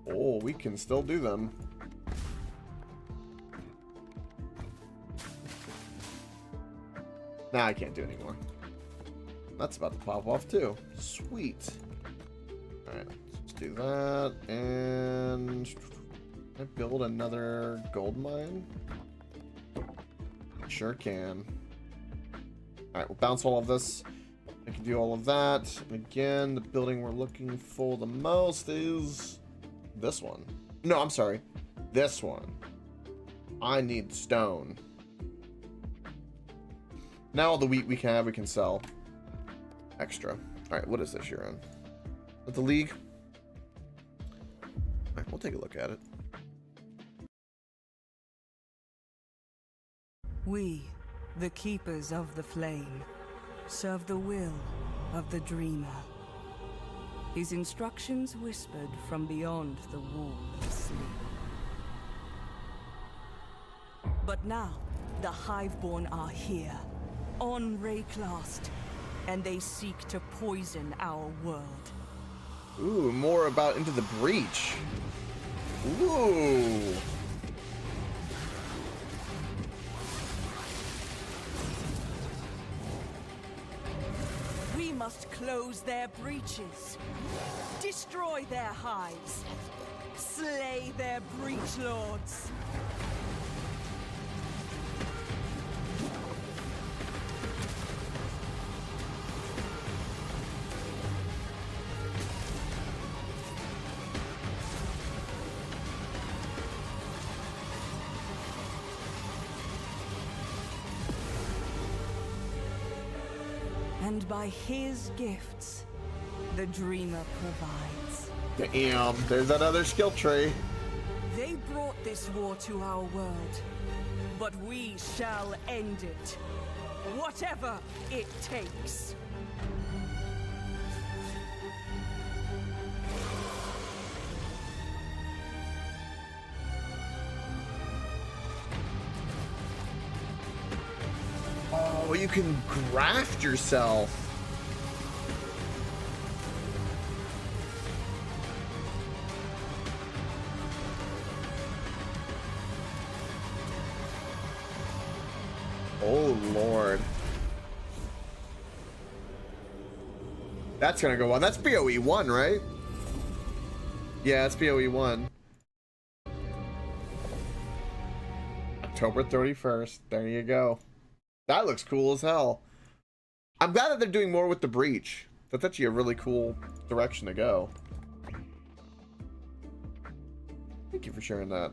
Oh, we can still do them. Nah, I can't do anymore. That's about to pop off too. Sweet. Alright, let's do that. And can I build another gold mine? Sure can. Alright, we'll bounce all of this. I can do all of that. And again, the building we're looking for the most is this one. No, I'm sorry. This one. I need stone. Now all the wheat we can have, we can sell. Extra. Alright, what is this you're in? With the league? Alright, we'll take a look at it. We, the keepers of the flame, serve the will of the dreamer. His instructions whispered from beyond the wall of sleep. But now, the Hiveborn are here, on Rayclast, and they seek to poison our world. Ooh, more about Into the Breach. Ooh. We must close their breaches, destroy their hives, slay their breach lords. And by his gifts, the dreamer provides. Damn, there's that other skill tree. They brought this war to our world, but we shall end it, whatever it takes. Oh, you can graft yourself. Oh, Lord. That's gonna go on. That's BOE 1, right? Yeah, it's BOE 1. October 31st. There you go. That looks cool as hell. I'm glad that they're doing more with the breach. That's actually a really cool direction to go. Thank you for sharing that.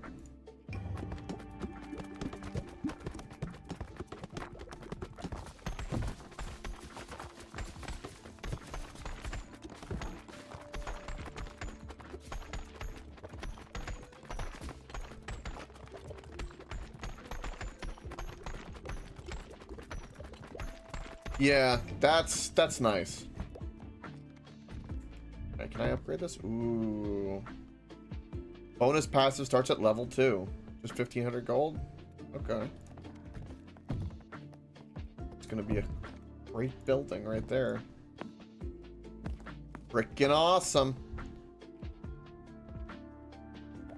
Yeah, that's nice. Okay, can I upgrade this? Ooh. Bonus passive starts at level 2. Just 1,500 gold? Okay. It's gonna be a great building right there. Freaking awesome.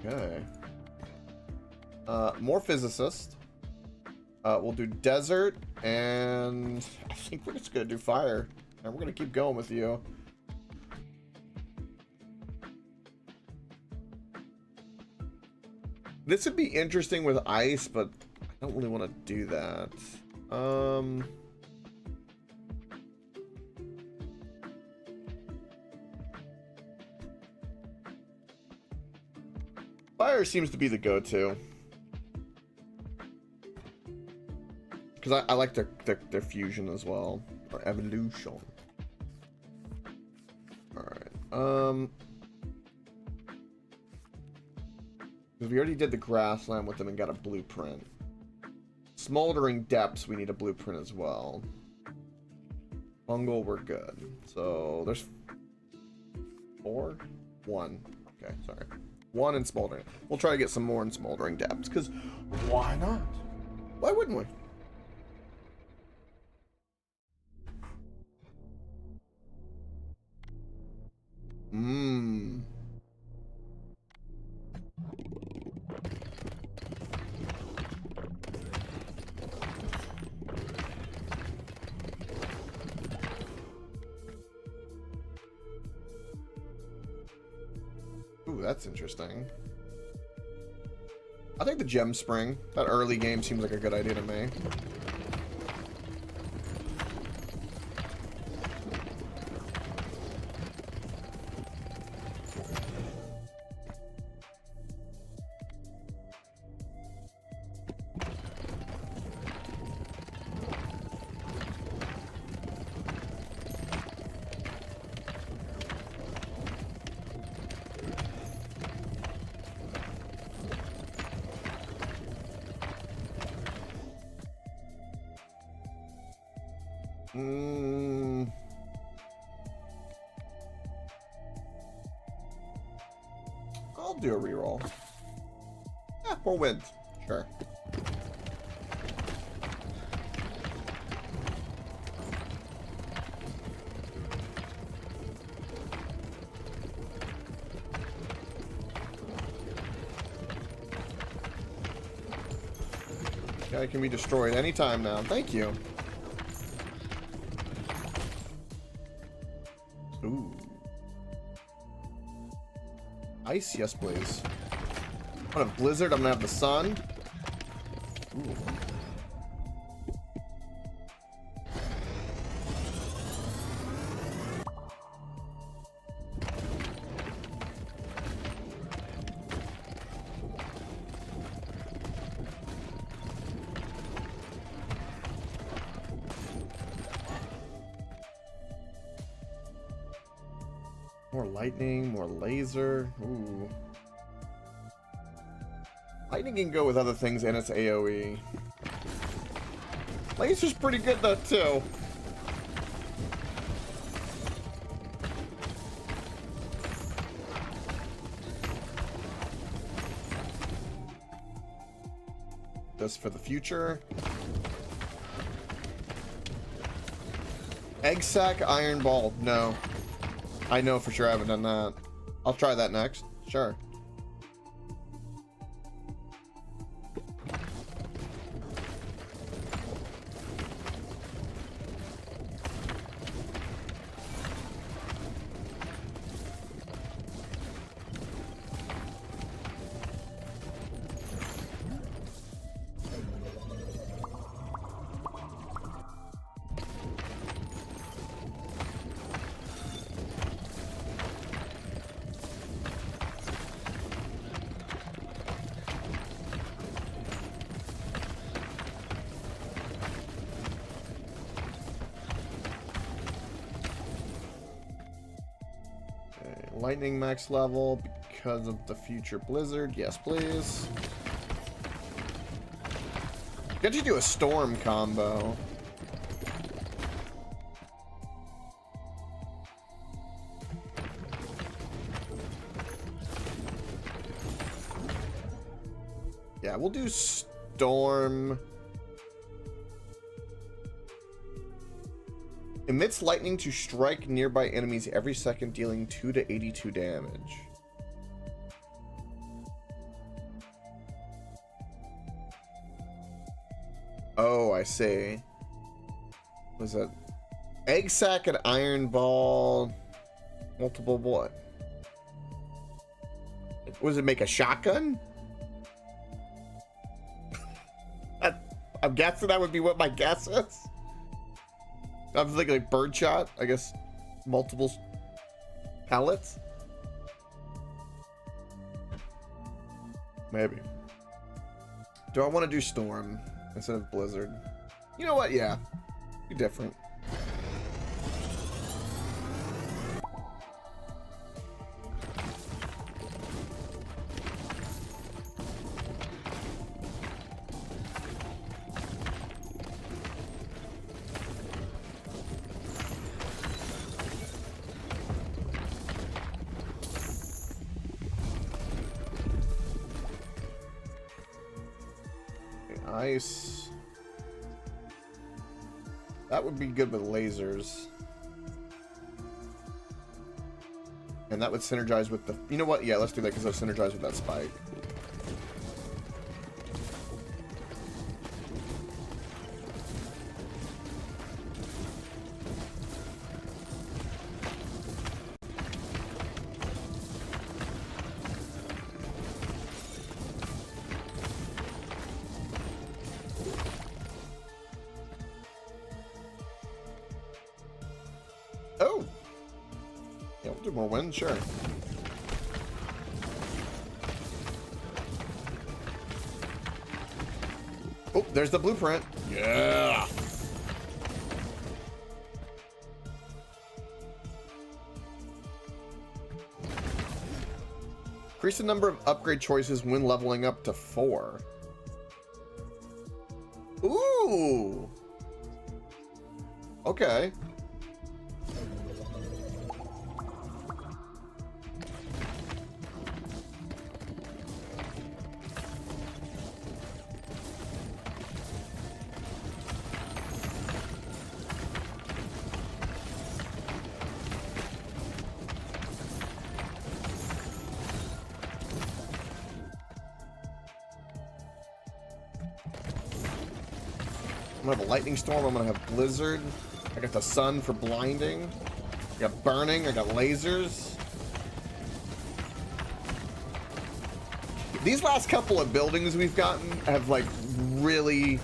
Okay. More physicist. We'll do desert, and I think we're just gonna do fire, and we're gonna keep going with you. This would be interesting with ice, but I don't really want to do that. Fire seems to be the go-to. Because I like their fusion as well. Or evolution. Alright. Because we already did the grassland with them and got a blueprint. Smoldering Depths, we need a blueprint as well. Fungal, we're good. So there's 4? 1. Okay, sorry. 1 in Smoldering. We'll try to get some more in Smoldering Depths, because why not? Why wouldn't we? Ooh, that's interesting. I think the Gem Spring, that early game seems like a good idea to me. I'll do a reroll. Yeah, 4 wins. Sure. Guy can be destroyed anytime now. Thank you. Ooh. Ice, yes please. On a blizzard, I'm gonna have the sun. Ooh. More lightning, more laser. Ooh. Lightning can go with other things and it's AoE. Laser's pretty good though too. This for the future. Egg sack, iron ball. No. I know for sure I haven't done that. I'll try that next. Sure. Lightning max level because of the future blizzard. Yes, please. Get you do a storm combo. Yeah, we'll do storm. Emits lightning to strike nearby enemies every second, dealing 2 to 82 damage. Oh, I see. Was that egg sack and iron ball? Multiple what? Was it make a shotgun? I'm guessing that would be what my guess is. I was thinking like birdshot, I guess. Multiple pallets. Maybe. Do I want to do storm instead of blizzard? You know what? Yeah. Be different. ice. That would be good with lasers. And that would synergize with the... You know what? Yeah, let's do that because it'll synergize with that spike. Oh! Yeah, we'll do more wind, sure. Oh, there's the blueprint. Yeah! Increase the number of upgrade choices when leveling up to 4. Ooh! Okay. I'm gonna have a lightning storm, I'm gonna have blizzard. I got the sun for blinding. I got burning, I got lasers. These last couple of buildings we've gotten have like really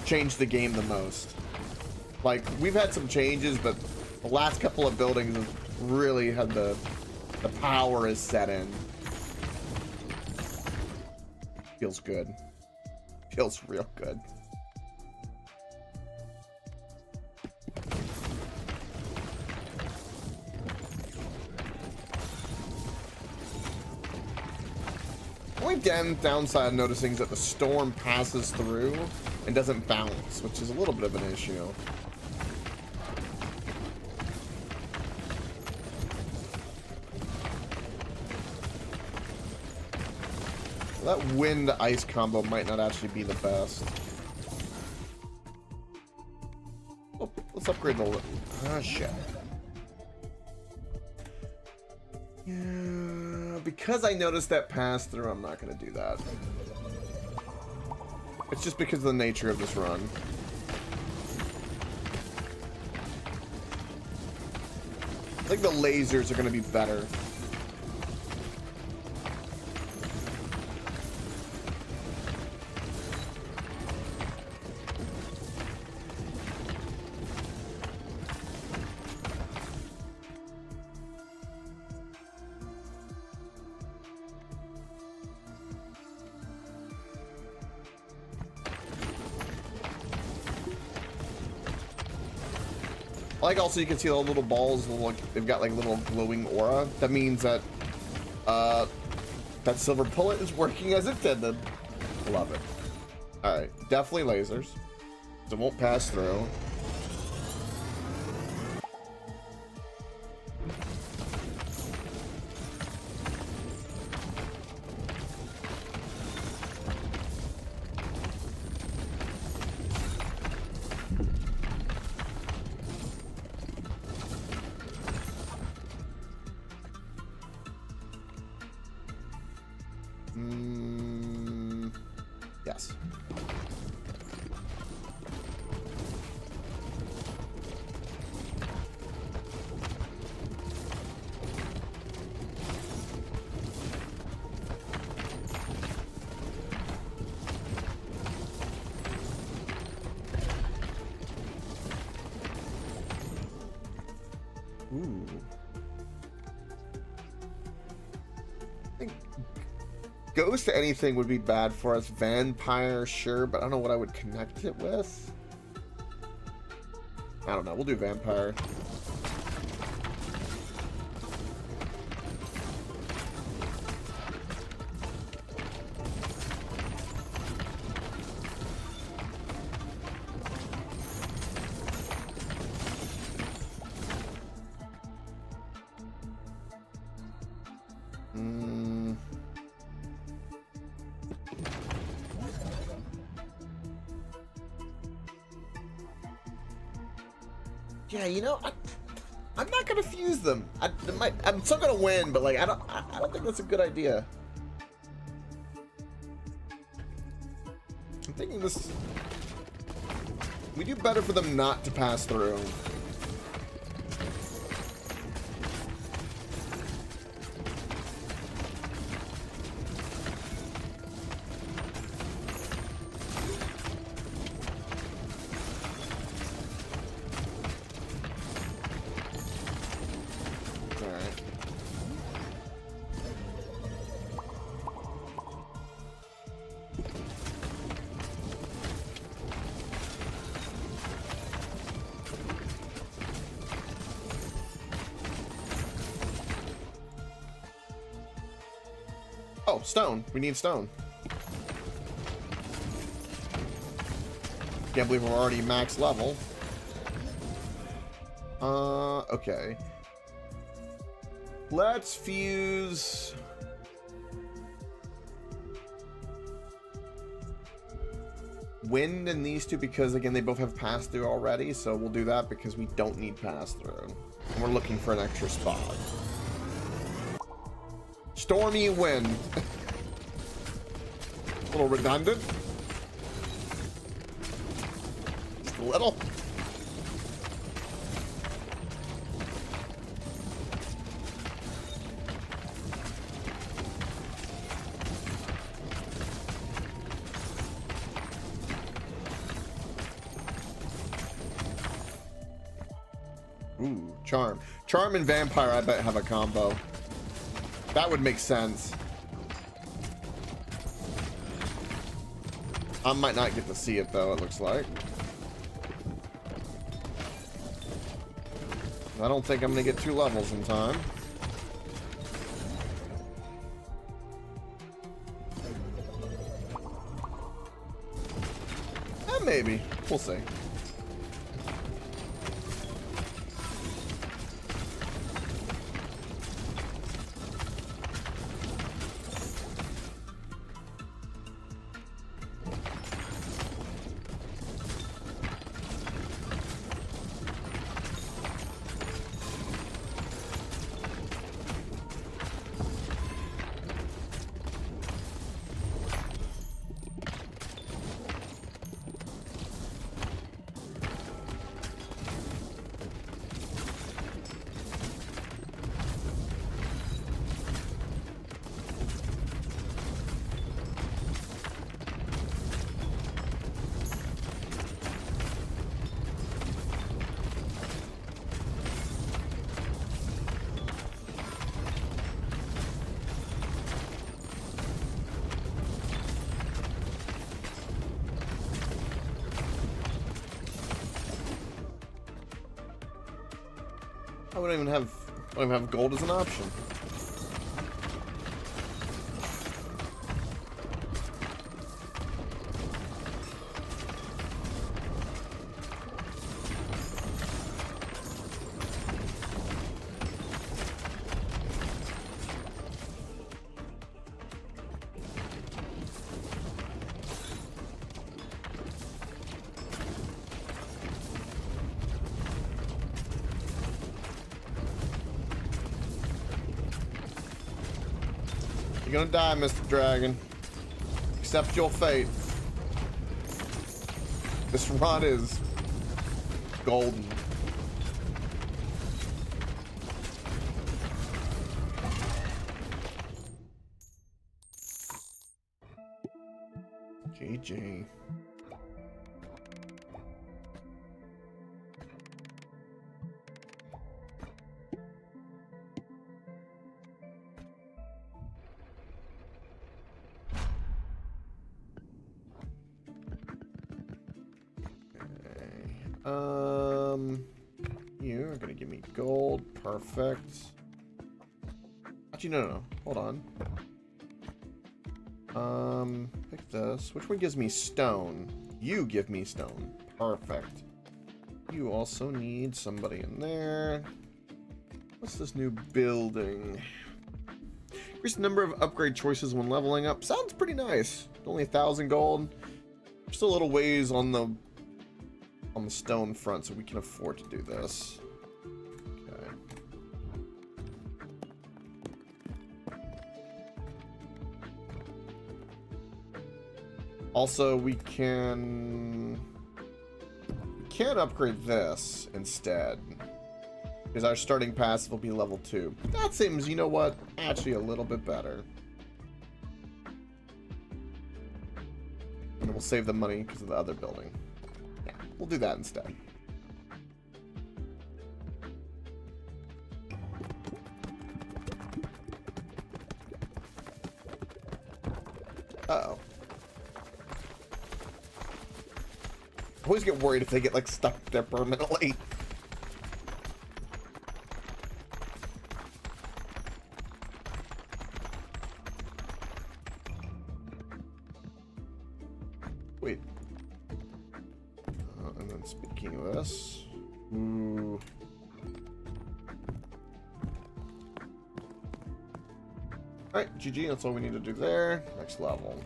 changed the game the most. Like, we've had some changes, but the last couple of buildings have really had the power is set in. Feels good. Feels real good. Only downside I'm noticing is that the storm passes through and doesn't bounce, which is a little bit of an issue. That wind-ice combo might not actually be the best. Oh, let's upgrade the... Ah, shit. Yeah, because I noticed that pass-through, I'm not going to do that. It's just because of the nature of this run. I think the lasers are going to be better. I like also you can see the little balls, they've got like little glowing aura. That means that that silver bullet is working as intended. Love it. Alright, definitely lasers. So it won't pass through. Yes. Ooh. I think Ghost to anything would be bad for us. Vampire, sure, but I don't know what I would connect it with. I don't know. We'll do Vampire. Yeah, you know, I'm not gonna fuse them. I'm still gonna win, but like I don't think that's a good idea. I'm thinking this. We do better for them not to pass through. Oh, stone. We need stone. Can't believe we're already max level. Okay. Let's fuse... wind in these two because, again, they both have pass-through already, so we'll do that because we don't need pass-through. And we're looking for an extra spot. Stormy wind. A little redundant. Just a little. Ooh, charm. Charm and vampire, I bet, have a combo. That would make sense. I might not get to see it, though, it looks like. I don't think I'm going to get 2 levels in time. Maybe. We'll see. I don't even have gold as an option. You're gonna die, Mr. Dragon. Accept your fate. This rod is golden. GG. You're gonna give me gold. Perfect. Actually, no. Hold on. Pick this. Which one gives me stone? You give me stone. Perfect. You also need somebody in there. What's this new building? Increase the number of upgrade choices when leveling up. Sounds pretty nice. Only 1,000 gold. Just a little ways on the on the stone front so we can afford to do this. Okay. Also, we can upgrade this instead. Because our starting passive will be level 2. That seems, you know what, actually a little bit better. And we'll save the money because of the other building. Yeah, we'll do that instead. Uh-oh. I always get worried if they get, like, stuck there permanently. Wait. And then speaking of this... Ooh. Alright, GG, that's all we need to do there. Next level.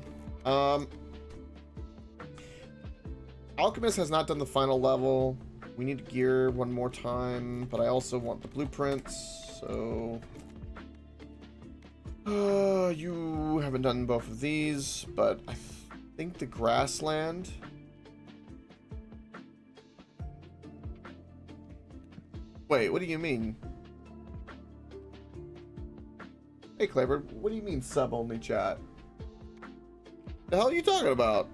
Alchemist has not done the final level. We need to gear one more time, but I also want the blueprints, so... you haven't done both of these, but I think the grassland... Wait, what do you mean? Hey, Clever, what do you mean sub-only chat? The hell are you talking about?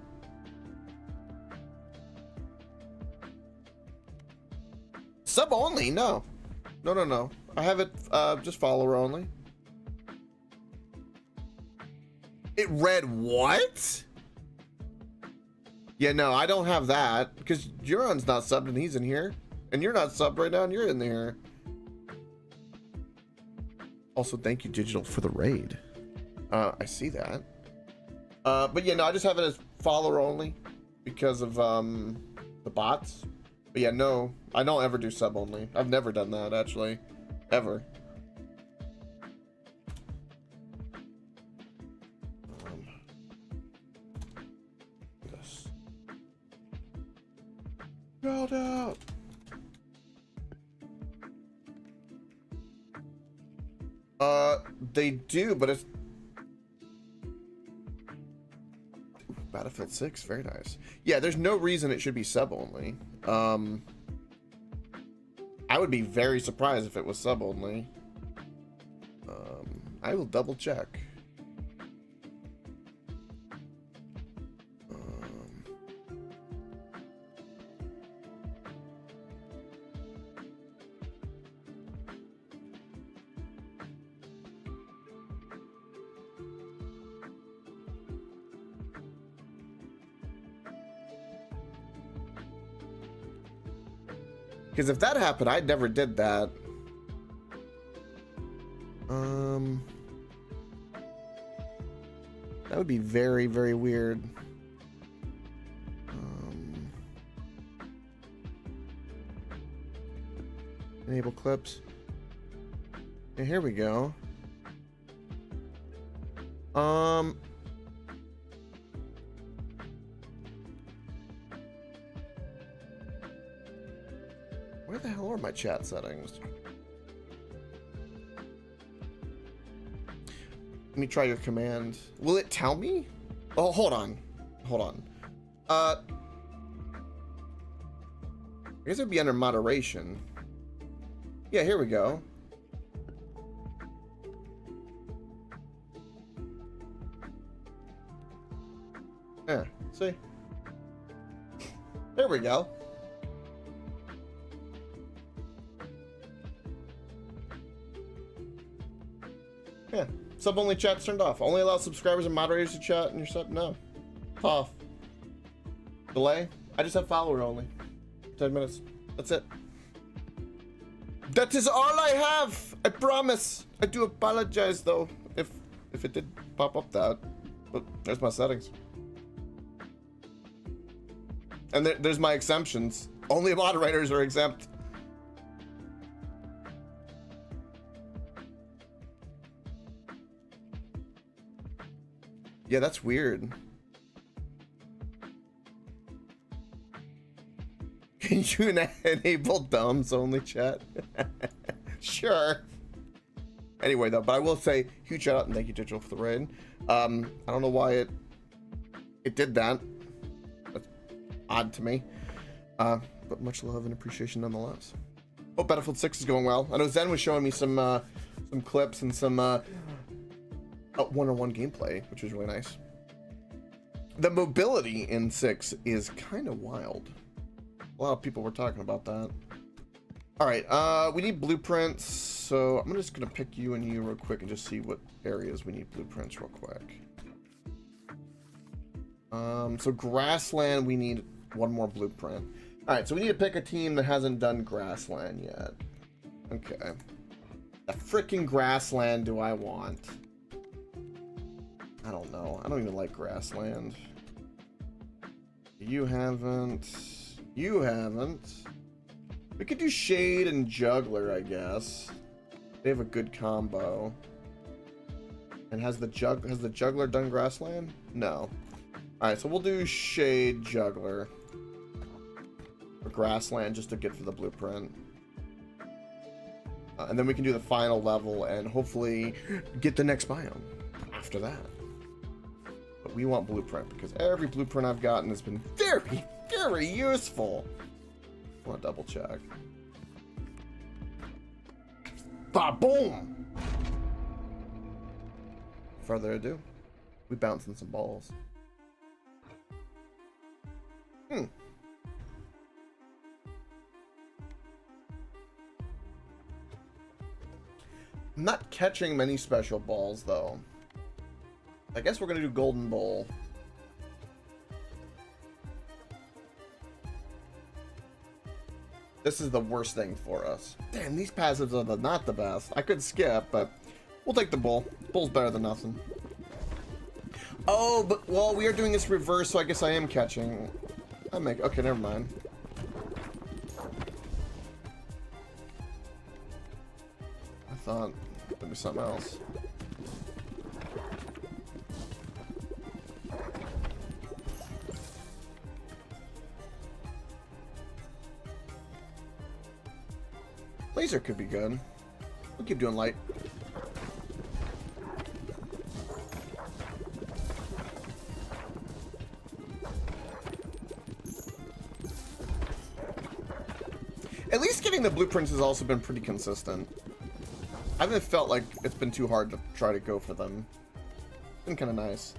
Sub only? No. No. I have it just follower only. It read what? Yeah, no, I don't have that because Juron's not subbed and he's in here. And you're not subbed right now and you're in here. Also, thank you, Digital, for the raid. I see that. But yeah, no, I just have it as follower only because of the bots. But yeah, no, I don't ever do sub only. I've never done that, actually. Ever. This. Rolled out. They do, but it's... Battlefield 6, very nice. Yeah, there's no reason it should be sub only. I would be very surprised if it was sub only. I will double check. Because if that happened, I never did that. That would be very, very weird. Enable clips. And here we go. Where the hell are my chat settings? Let me try your command. Will it tell me? Oh, hold on. I guess it would be under moderation. Yeah, here we go. Yeah, see? There we go. Yeah, sub only chat's turned off. Only allow subscribers and moderators to chat in your sub. No, off. Delay. I just have follower only. 10 minutes. That's it. That is all I have. I promise. I do apologize though if it did pop up that. But there's my settings. And there's my exemptions. Only moderators are exempt. Yeah, that's weird. Can you enable dumbs only chat? Sure. Anyway, though, but I will say huge shout out and thank you, Digital, for the raid. I don't know why it did that. That's odd to me. But much love and appreciation nonetheless. Hope Battlefield 6 is going well. I know Zen was showing me some clips and some one-on-one gameplay, which was really nice. The mobility in 6 is kind of wild. A lot of people were talking about that. All right, we need blueprints, so I'm just gonna pick you and you real quick and just see what areas we need blueprints real quick. So grassland, we need one more blueprint. All right, so we need to pick a team that hasn't done grassland yet. Okay. The freaking grassland do I want? I don't know. I don't even like grassland. You haven't. You haven't. We could do Shade and Juggler, I guess. They have a good combo. And has the Juggler done Grassland? No. Alright, so we'll do Shade, Juggler. Or Grassland, just to get for the blueprint. And then we can do the final level and hopefully get the next biome after that. But we want blueprint because every blueprint I've gotten has been very, very useful. I want to double check. Ba-boom! Further ado, we bouncing some balls. I'm not catching many special balls though. I guess we're gonna do Golden Bowl. This is the worst thing for us. Damn, these passives are not the best. I could skip, but we'll take the bull. Bull's better than nothing. Oh, but, well, we are doing this reverse, so I guess I am catching. Okay, never mind. I thought there'd be something else. Laser could be good. We'll keep doing light. At least getting the blueprints has also been pretty consistent. I haven't felt like it's been too hard to try to go for them. It's been kind of nice.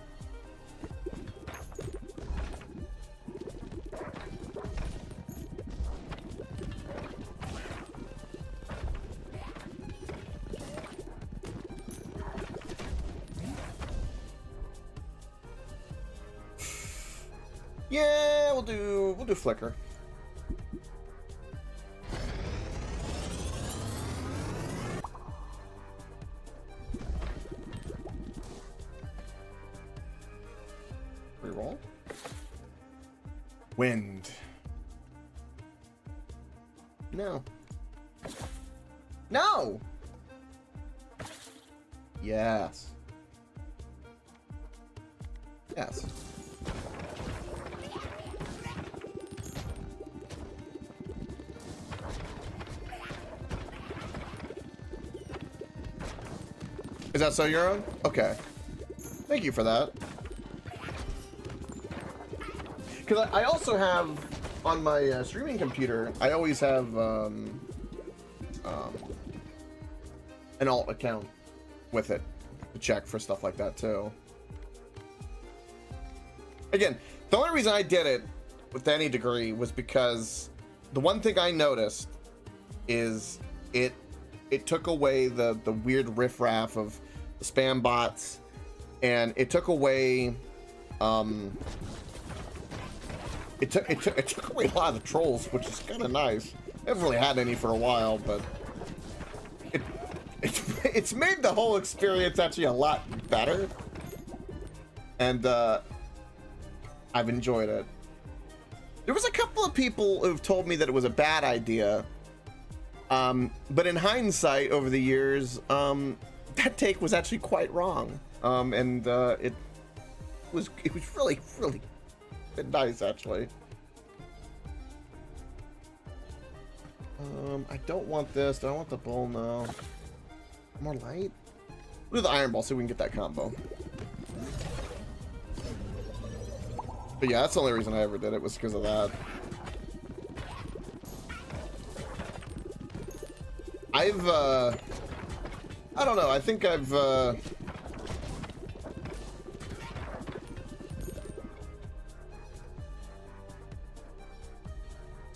Yeah, we'll do flicker. Reroll. Wind. No. No. Yes. Yes. Is that so you're on? Okay. Thank you for that. Because I also have, on my streaming computer, I always have an alt account with it to check for stuff like that too. Again, the only reason I did it with any degree was because the one thing I noticed is it took away the weird riffraff of the spam bots, and it took away it took away a lot of the trolls, which is kind of nice. I haven't really had any for a while, but it's made the whole experience actually a lot better, and I've enjoyed it. There was a couple of people who've told me that it was a bad idea. But in hindsight, over the years, that take was actually quite wrong. And it was really, really nice, actually. I don't want this. Do I want the bull? No. More light? We'll do the iron ball so we can get that combo. But yeah, that's the only reason I ever did it, was because of that. I don't know, I think what's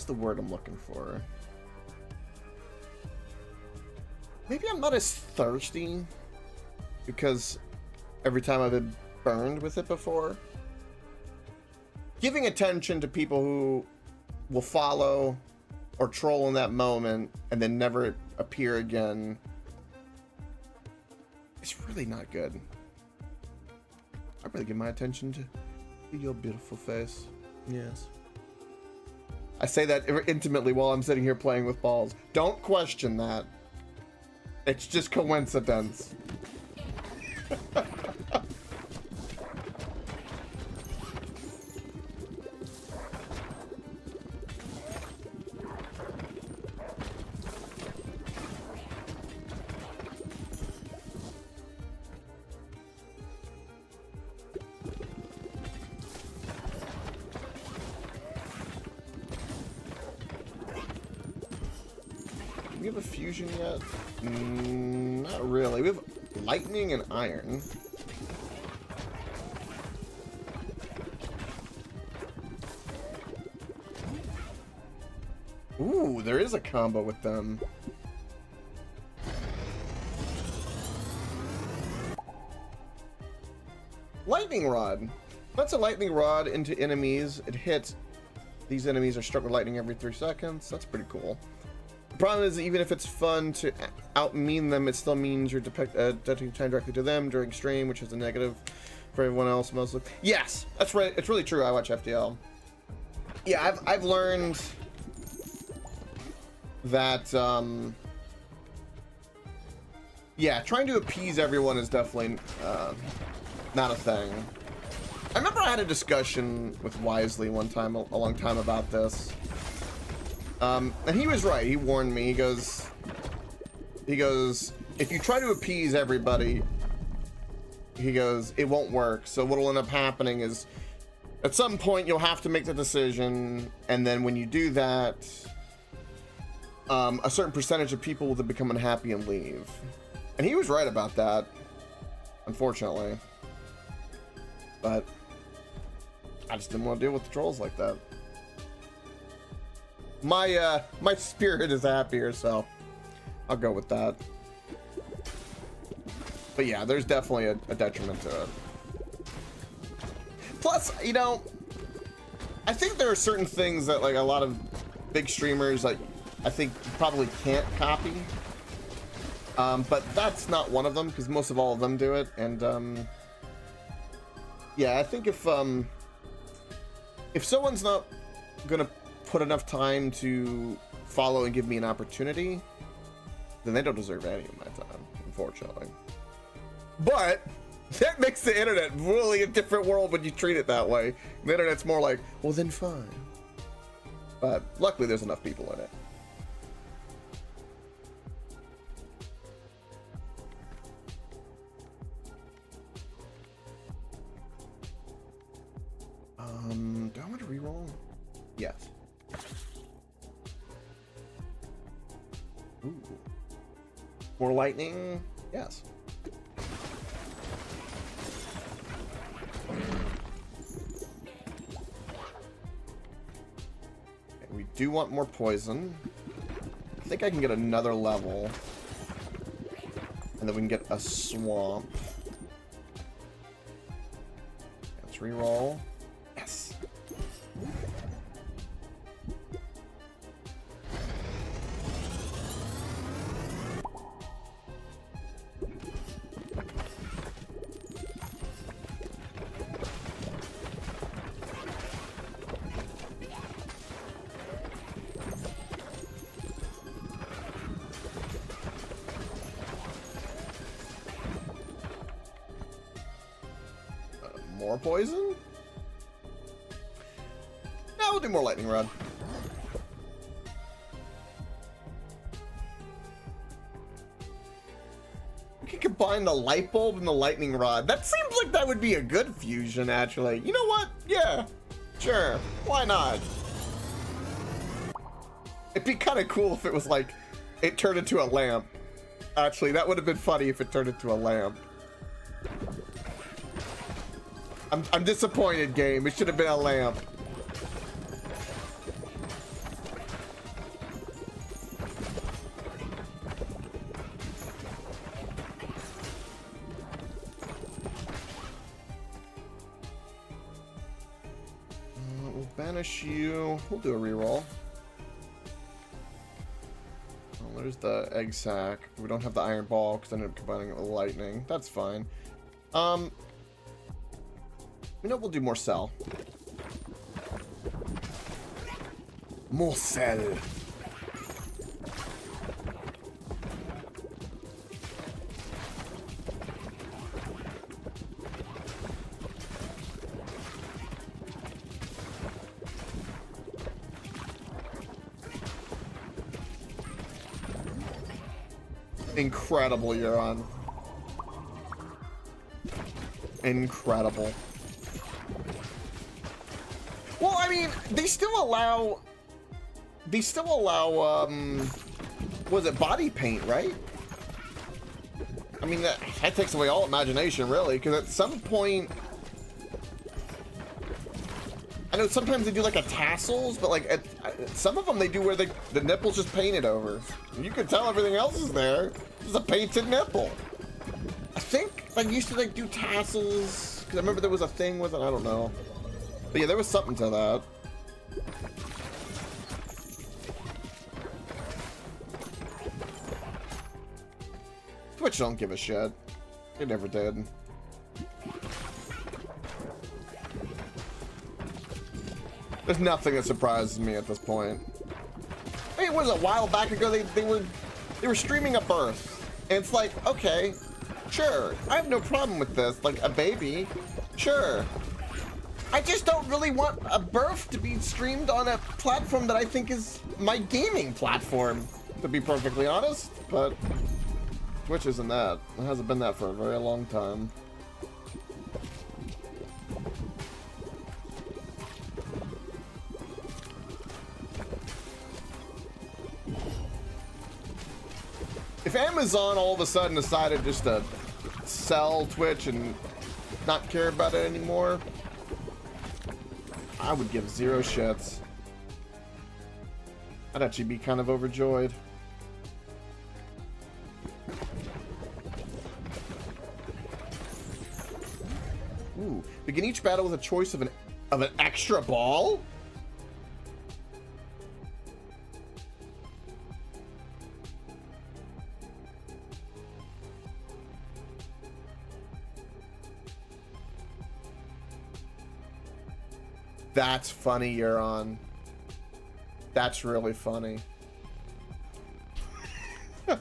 the word I'm looking for? Maybe I'm not as thirsty because every time I've been burned with it before. Giving attention to people who will follow or troll in that moment and then never appear again, it's really not good. I'd rather give my attention to your beautiful face. Yes. I say that intimately while I'm sitting here playing with balls. Don't question that. It's just coincidence. Do we have a fusion yet? Not really. We have lightning and iron. Ooh, there is a combo with them. Lightning rod. That's a lightning rod into enemies. It hits. These enemies are struck with lightning every 3 seconds. That's pretty cool. The problem is, even if it's fun to out-mean them, it still means you're deducting time directly to them during stream, which is a negative for everyone else mostly. Yes, that's right. It's really true. I watch FDL. Yeah, I've learned that, yeah, trying to appease everyone is definitely not a thing. I remember I had a discussion with Wisely one time, a long time about this. And he was right. He warned me. He goes, if you try to appease everybody, he goes, it won't work. So what'll end up happening is, at some point you'll have to make the decision, and then when you do that, a certain percentage of people will then become unhappy and leave. And he was right about that, unfortunately. But I just didn't want to deal with the trolls like that. My spirit is happier, so I'll go with that. But yeah, there's definitely a detriment to it. Plus, you know, I think there are certain things that, like, a lot of big streamers, like, I think probably can't copy. But that's not one of them, because most of all of them do it. And yeah, I think if someone's not gonna put enough time to follow and give me an opportunity, then they don't deserve any of my time, unfortunately. But that makes the internet really a different world when you treat it that way. The internet's more like, well, then fine. But luckily there's enough people in it. Do I want to reroll? Yes. Ooh. More lightning? Yes. Okay, we do want more poison. I think I can get another level. And then we can get a swamp. Let's reroll. Yes. More poison? No, we'll do more lightning rod. We could combine the light bulb and the lightning rod. That seems like that would be a good fusion, actually. You know what? Yeah, sure. Why not? It'd be kind of cool if it was like, it turned into a lamp. Actually, that would have been funny if it turned into a lamp. I'm disappointed, game. It should have been a lamp. We'll banish you. We'll do a reroll. Oh, there's the egg sack. We don't have the iron ball because I ended up combining it with lightning. That's fine. You know, we'll do more cell. More cell. Incredible, Euron. Incredible. Well, I mean, they still allow, was it body paint, right? I mean, that takes away all imagination, really, because at some point, I know sometimes they do like a tassels, but like at some of them they do where the nipple's just painted over. You can tell everything else is there. It's a painted nipple. I think I used to like do tassels, because I remember there was a thing with it, I don't know. But yeah, there was something to that. Twitch don't give a shit. It never did. There's nothing that surprises me at this point. I mean, it was a while back ago they were streaming a birth. And it's like, okay, sure, I have no problem with this. Like a baby, sure. I just don't really want a birth to be streamed on a platform that I think is my gaming platform, to be perfectly honest. But Twitch isn't that. It hasn't been that for a very long time. If Amazon all of a sudden decided just to sell Twitch and not care about it anymore, I would give zero shits. I'd actually be kind of overjoyed. Ooh, begin each battle with a choice of an extra ball? That's funny, Euron. That's really funny. And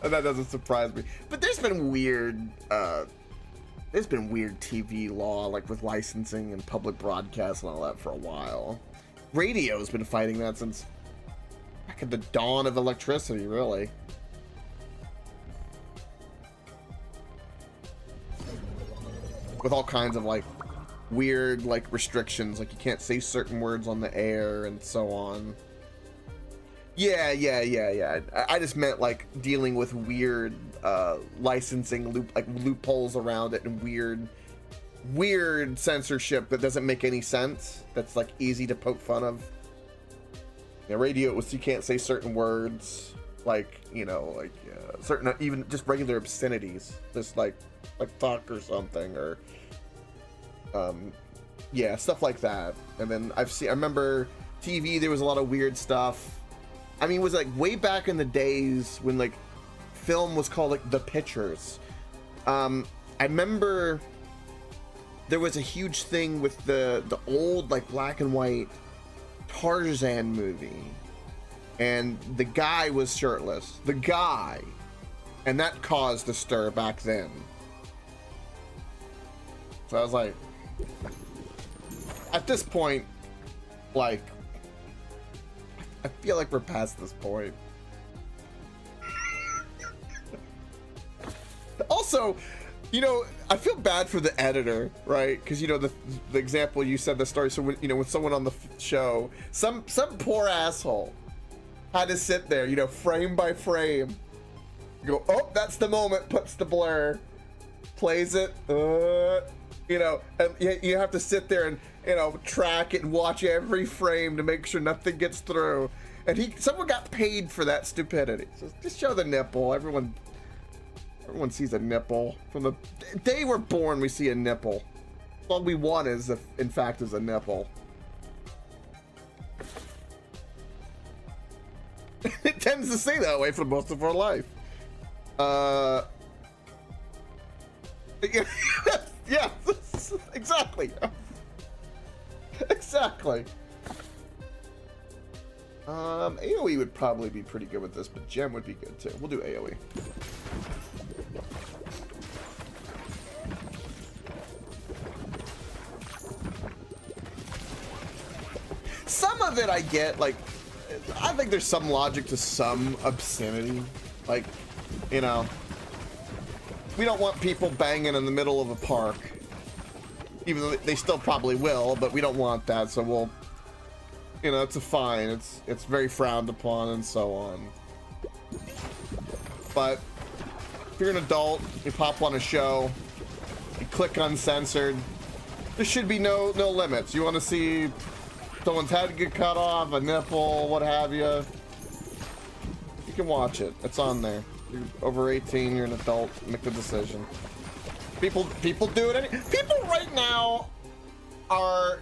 that doesn't surprise me. But there's been weird TV law, like with licensing and public broadcast and all that for a while. Radio's been fighting that since back at the dawn of electricity, really. With all kinds of like weird like restrictions, like you can't say certain words on the air and so on. Yeah. I just meant like dealing with weird licensing loopholes around it and weird censorship that doesn't make any sense. That's like easy to poke fun of. Yeah, radio, it was you can't say certain words, like, you know, like certain even just regular obscenities, just like fuck or something, or yeah, stuff like that. And then I remember TV, there was a lot of weird stuff. I mean, it was like way back in the days when like film was called like The Pictures. I remember there was a huge thing with the old like black and white Tarzan movie, and the guy was shirtless. The guy, and that caused a stir back then. So I was like, at this point, like, I feel like we're past this point. also, you know, I feel bad for the editor, right? Because, you know, the example you said, the story, so when, you know, with someone on the show, some poor asshole had to sit there, you know, frame by frame, go, oh, that's the moment, puts the blur, plays it, you know, and you have to sit there and, you know, track it and watch every frame to make sure nothing gets through. And someone got paid for that stupidity. So just show the nipple. Everyone sees a nipple. From the day we're born, we see a nipple. All we want is, in fact, is a nipple. It tends to stay that way for most of our life. Yeah, exactly. Exactly. AoE would probably be pretty good with this, but Gem would be good too. We'll do AoE. Some of it I get, like, I think there's some logic to some obscenity. Like, you know, we don't want people banging in the middle of a park. Even though they still probably will, but we don't want that, so we'll, you know, it's a fine. It's very frowned upon and so on. But if you're an adult, you pop on a show, you click uncensored, there should be no limits. You want to see someone's head get cut off, a nipple, what have you, you can watch it. It's on there. You're over 18, you're an adult, make the decision. People do it. People right now are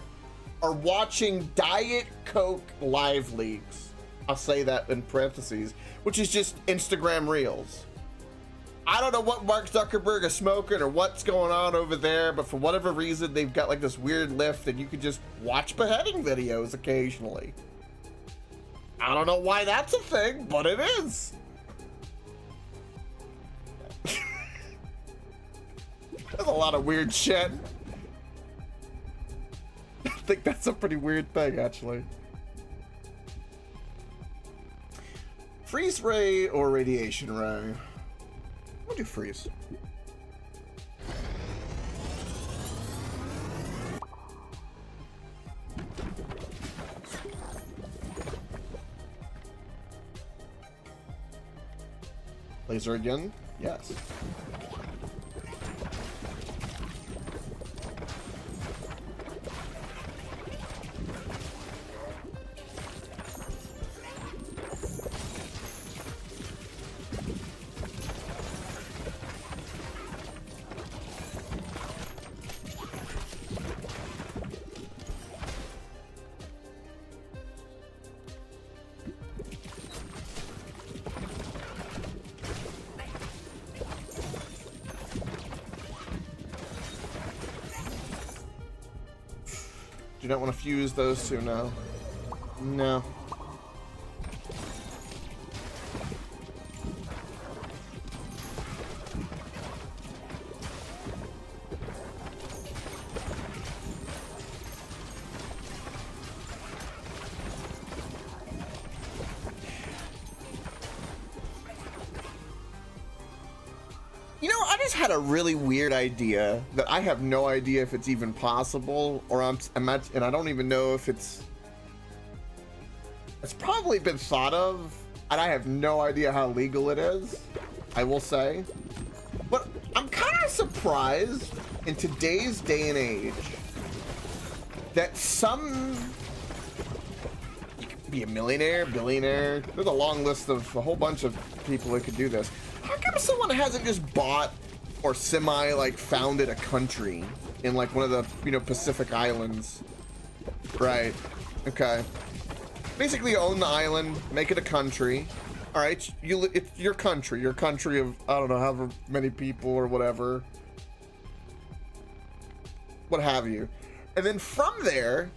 watching Diet Coke live leaks. I'll say that in parentheses, which is just Instagram Reels. I don't know what Mark Zuckerberg is smoking or what's going on over there, but for whatever reason, they've got like this weird lift and you can just watch beheading videos occasionally. I don't know why that's a thing, but it is. There's a lot of weird shit. I think that's a pretty weird thing, actually. Freeze ray or radiation ray? We'll do freeze. Laser again? Yes. Do not want to fuse those two now. No. Had a really weird idea that I have no idea if it's even possible, or and I don't even know if it's probably been thought of, and I have no idea how legal it is, I will say. But I'm kind of surprised in today's day and age that you could be a millionaire, billionaire, there's a long list of a whole bunch of people that could do this. How come someone hasn't just bought or semi like founded a country in like one of the, you know, Pacific Islands? Right. Okay. Basically own the island, make it a country. All right, it's your country of, I don't know, however many people or whatever, what have you. And then from there,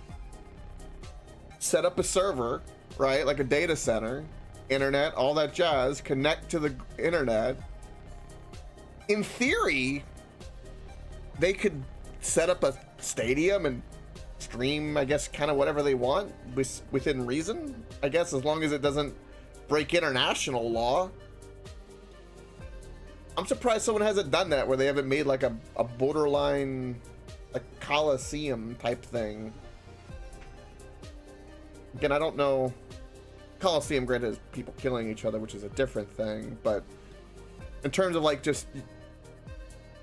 set up a server, right? Like a data center, internet, all that jazz, connect to the internet. In theory, they could set up a stadium and stream, I guess, kind of whatever they want within reason, I guess, as long as it doesn't break international law. I'm surprised someone hasn't done that, where they haven't made like a borderline, like Coliseum type thing. Again, I don't know. Coliseum, granted, is people killing each other, which is a different thing, but in terms of like just,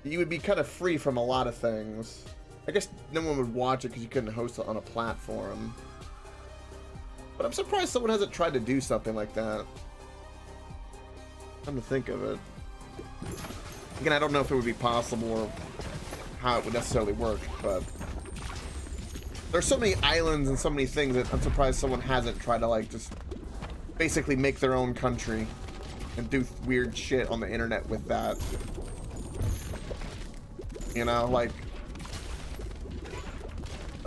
you would be kind of free from a lot of things. I guess no one would watch it because you couldn't host it on a platform. But I'm surprised someone hasn't tried to do something like that. Come to think of it. Again, I don't know if it would be possible or how it would necessarily work, but there's so many islands and so many things that I'm surprised someone hasn't tried to like just basically make their own country and do weird shit on the internet with that. You know, like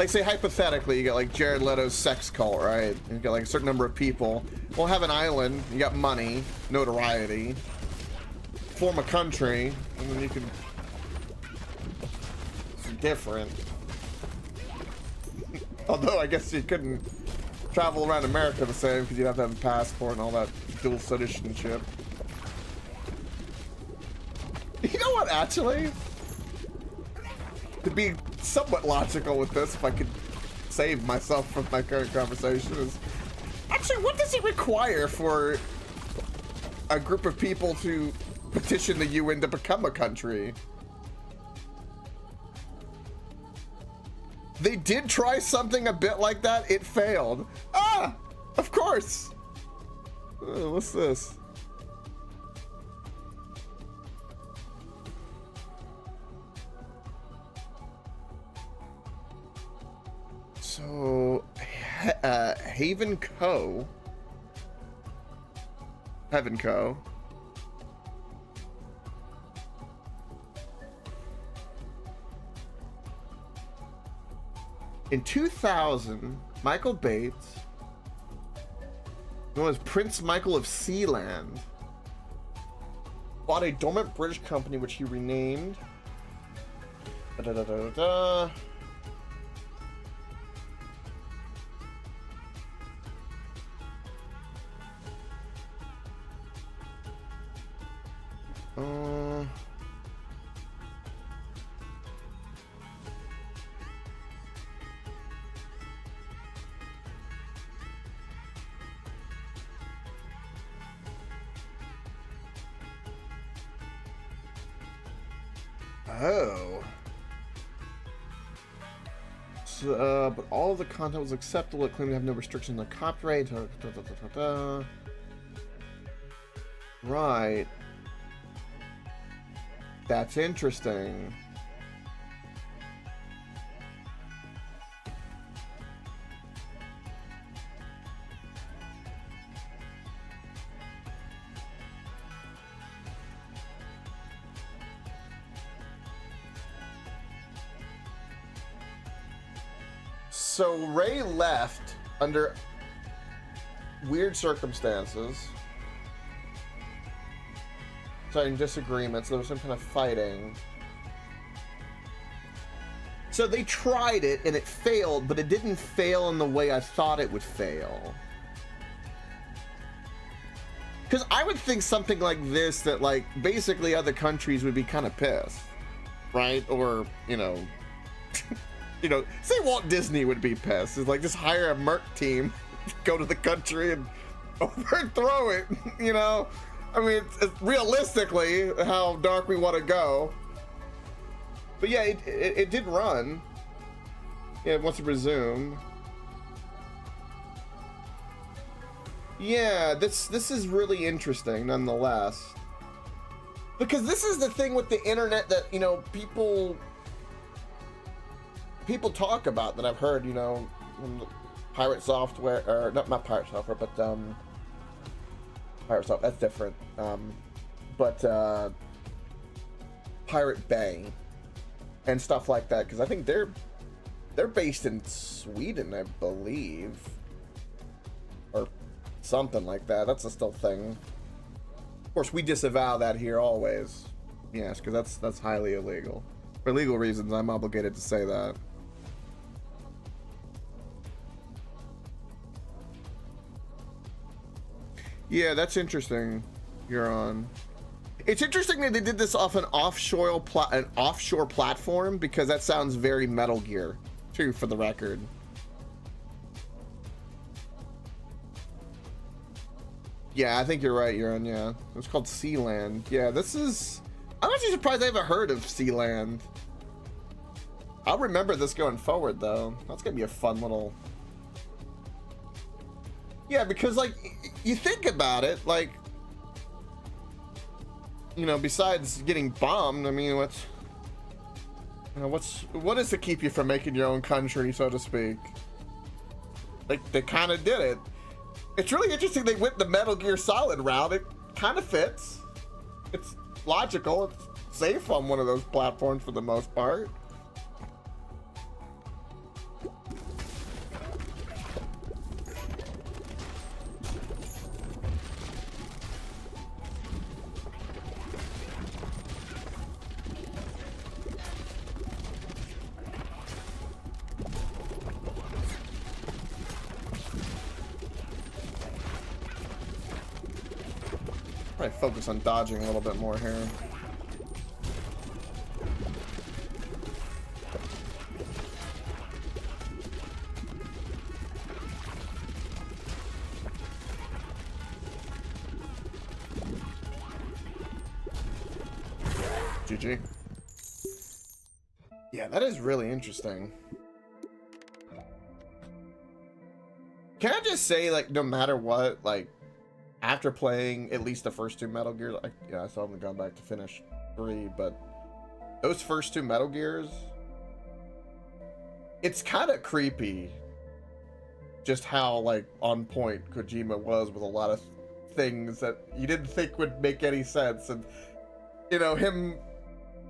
say hypothetically you got like Jared Leto's sex cult, right? You got like a certain number of people. We'll have an island, you got money, notoriety, form a country, and then you can, it's different. Although I guess you couldn't travel around America the same because you'd have to have a passport and all that dual citizenship. You know what, actually? To be somewhat logical with this, if I could save myself from my current conversation, is actually, what does it require for a group of people to petition the UN to become a country? They did try something a bit like that. It failed. Ah, of course. What's this? So, Heaven Co. In 2000, Michael Bates, known as Prince Michael of Sealand, bought a dormant British company which he renamed. Oh. So, but all of the content was acceptable. It claimed to have no restrictions on copyright. Right. That's interesting. So Ray left under weird circumstances. Starting disagreements. There was some kind of fighting. So they tried it and it failed, but it didn't fail in the way I thought it would fail. Because I would think something like this, that like basically other countries would be kind of pissed, right? Or, you know, you know, say Walt Disney would be pissed. It's like, just hire a merc team, go to the country and overthrow it, you know? I mean, it's realistically how dark we want to go. But yeah, it did run. Yeah, it wants to resume. Yeah, this is really interesting nonetheless. Because this is the thing with the internet that, you know, people talk about, that I've heard, you know, pirate software, or not pirate software, but pirate software, that's different. But Pirate Bay and stuff like that, because I think they're based in Sweden, I believe, or something like that. That's a still thing. Of course, we disavow that here always. Yes, because that's highly illegal. For legal reasons, I'm obligated to say that. Yeah, that's interesting. You're on. It's interesting that they did this off an offshore platform, because that sounds very Metal Gear, too, for the record. Yeah, I think you're right, Euron, yeah. It was called Sealand. Yeah, this is... I'm actually surprised I haven't heard of Sealand. I'll remember this going forward, though. That's gonna be a fun little... Yeah, because, like, you think about it, like... You know, besides getting bombed, I mean, what's... You know, what is to keep you from making your own country, so to speak? Like, they kind of did it. It's really interesting they went the Metal Gear Solid route. It kind of fits. It's logical. It's safe on one of those platforms for the most part. Probably focus on dodging a little bit more here. GG. Yeah, that is really interesting. Can I just say, like, no matter what, like, after playing at least the first two Metal Gears, I still haven't gone back to finish 3, but those first two Metal Gears, it's kind of creepy just how, like, on point Kojima was with a lot of things that you didn't think would make any sense. And, you know, him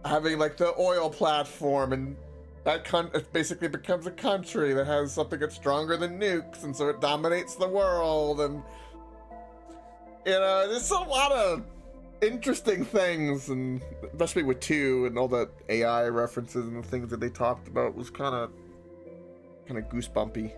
having, like, the oil platform, and that it basically becomes a country that has something that's stronger than nukes, and so it dominates the world. And, you know, there's a lot of interesting things, and especially with 2 and all the AI references and the things that they talked about was kind of goosebumpy.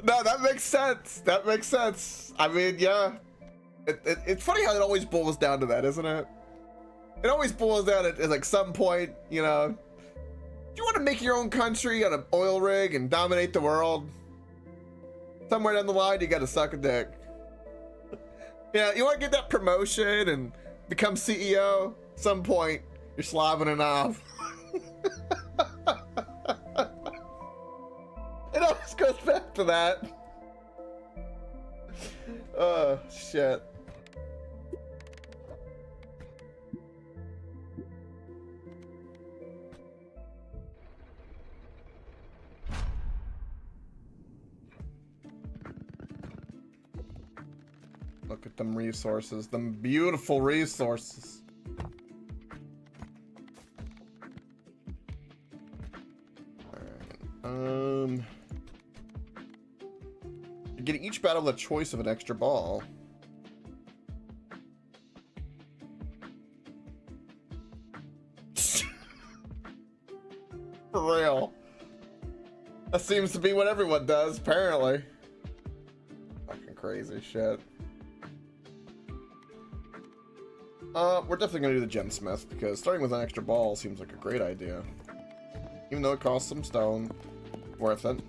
No, that makes sense. That makes sense. I mean, yeah. It's funny how it always boils down to that, isn't it? It always boils down at like some point, you know. Do you want to make your own country on an oil rig and dominate the world? Somewhere down the line, you got to suck a dick. Yeah, you want to get that promotion and become CEO? Some point, you're slobbing it off. It always goes back to that. Oh, shit. Look at them resources, them beautiful resources. Alright, you get each battle the choice of an extra ball. For real. That seems to be what everyone does, apparently. Fucking crazy shit. We're definitely gonna do the gemsmith, because starting with an extra ball seems like a great idea. Even though it costs some stone, worth it.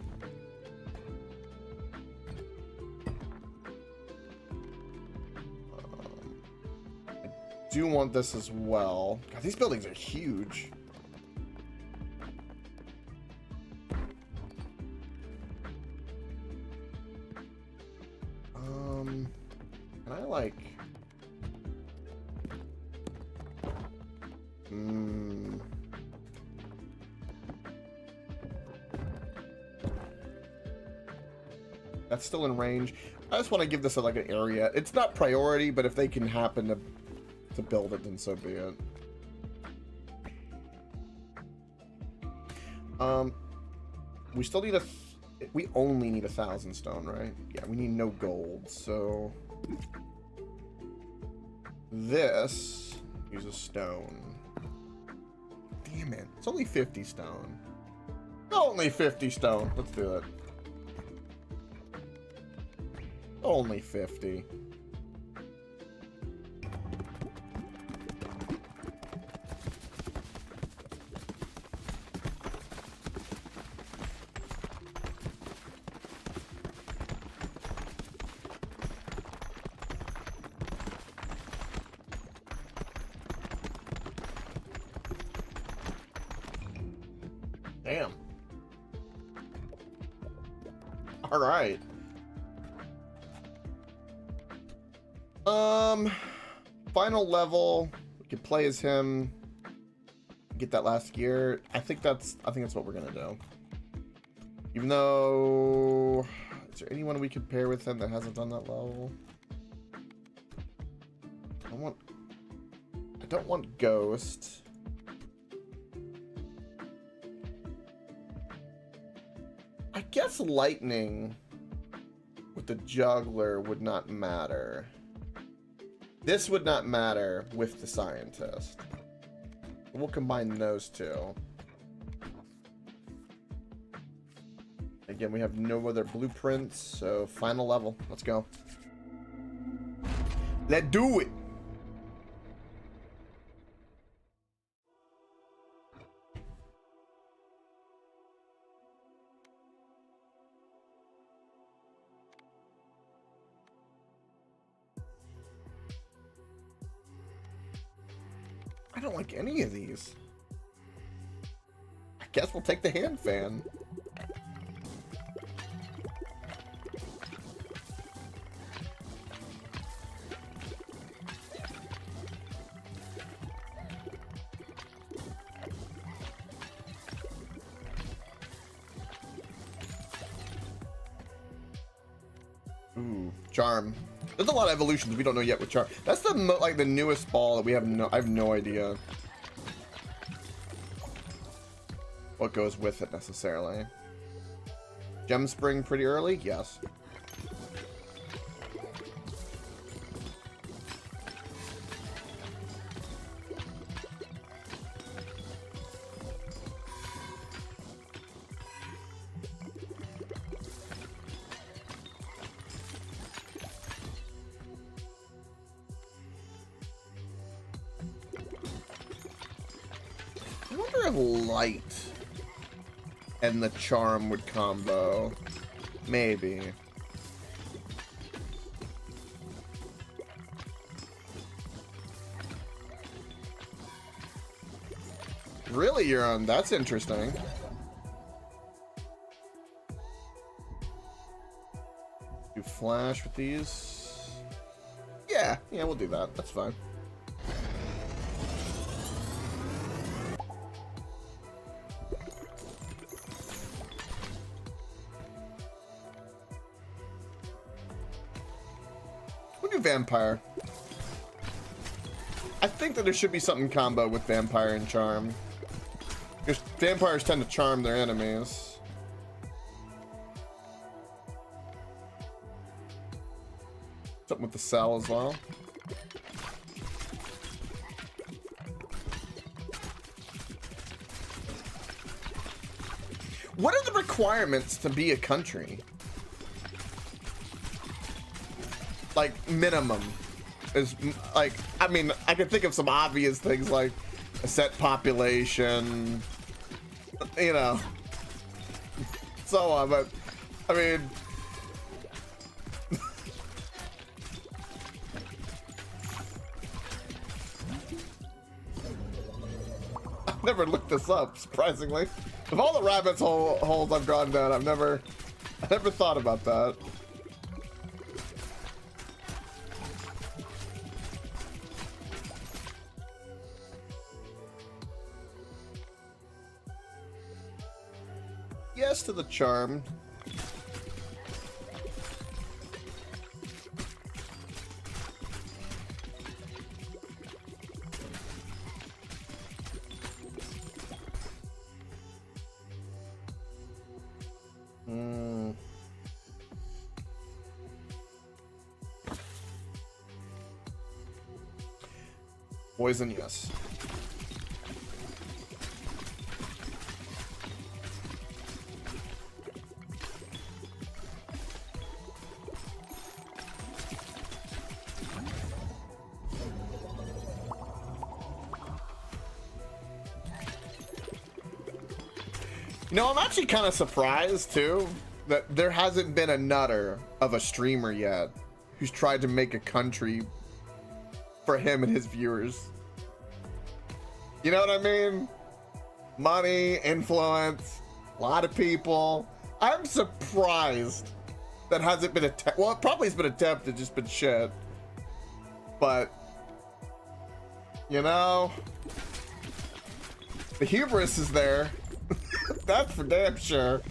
I do want this as well. God, these buildings are huge. Can I like... That's still in range. I just want to give this like an area. It's not priority, but if they can happen to build it, then so be it. We still need we only need 1,000 stone, right? Yeah, we need no gold, so This uses stone. Damn it. It's only 50 stone. Only 50 stone. Let's do it. Only 50. Damn. All right. Final level. We could play as him. Get that last gear. I think that's what we're gonna do. Even though, is there anyone we could pair with him that hasn't done that level? I don't want Ghost. I guess Lightning with the Juggler would not matter. This would not matter with the Scientist. We'll combine those two. Again, we have no other blueprints, so final level. Let's go. Let's do it! I don't like any of these. I guess we'll take the hand fan. Ooh, Charm. There's a lot of evolutions we don't know yet with Charm. That's the like the newest ball that we have I have no idea what goes with it necessarily. Gem Spring pretty early? Yes. I wonder if Light and the Charm would combo. Maybe. Really, Euron? That's interesting. Do flash with these? Yeah, we'll do that. That's fine. We'll do Vampire. I think that there should be something combo with Vampire and Charm. Because vampires tend to charm their enemies. Something with the cell as well. What are the requirements to be a country? Like, minimum. Is like, I mean, I can think of some obvious things like a set population, you know, so on, but I mean, I've never looked this up, surprisingly. Of all the rabbit holes I've gone down, I never thought about that. Yes to the Charm. Poison, yes. You know, I'm actually kind of surprised too that there hasn't been a nutter of a streamer yet who's tried to make a country for him and his viewers. You know what I mean? Money, influence, a lot of people. I'm surprised that hasn't been attempted. Well, it probably has been attempted, just been shit. But, you know, the hubris is there. That's for damn sure.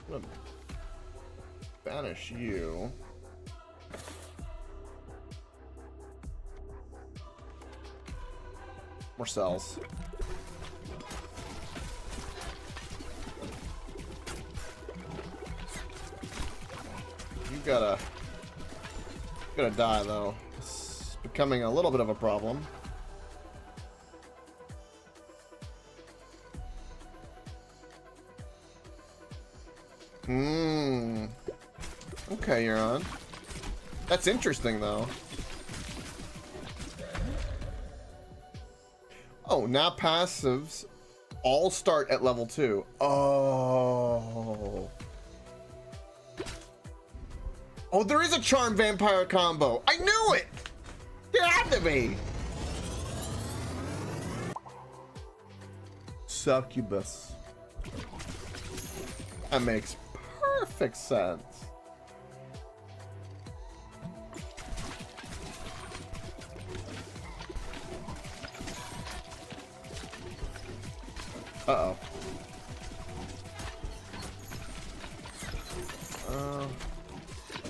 I'm gonna banish you. More cells. You gotta die though. It's becoming a little bit of a problem. Okay, you're on. That's interesting, though. Oh, now passives all start at level 2. Oh. Oh, there is a Charm Vampire combo. I knew it! It had to be! Succubus. That makes perfect sense. Uh-oh.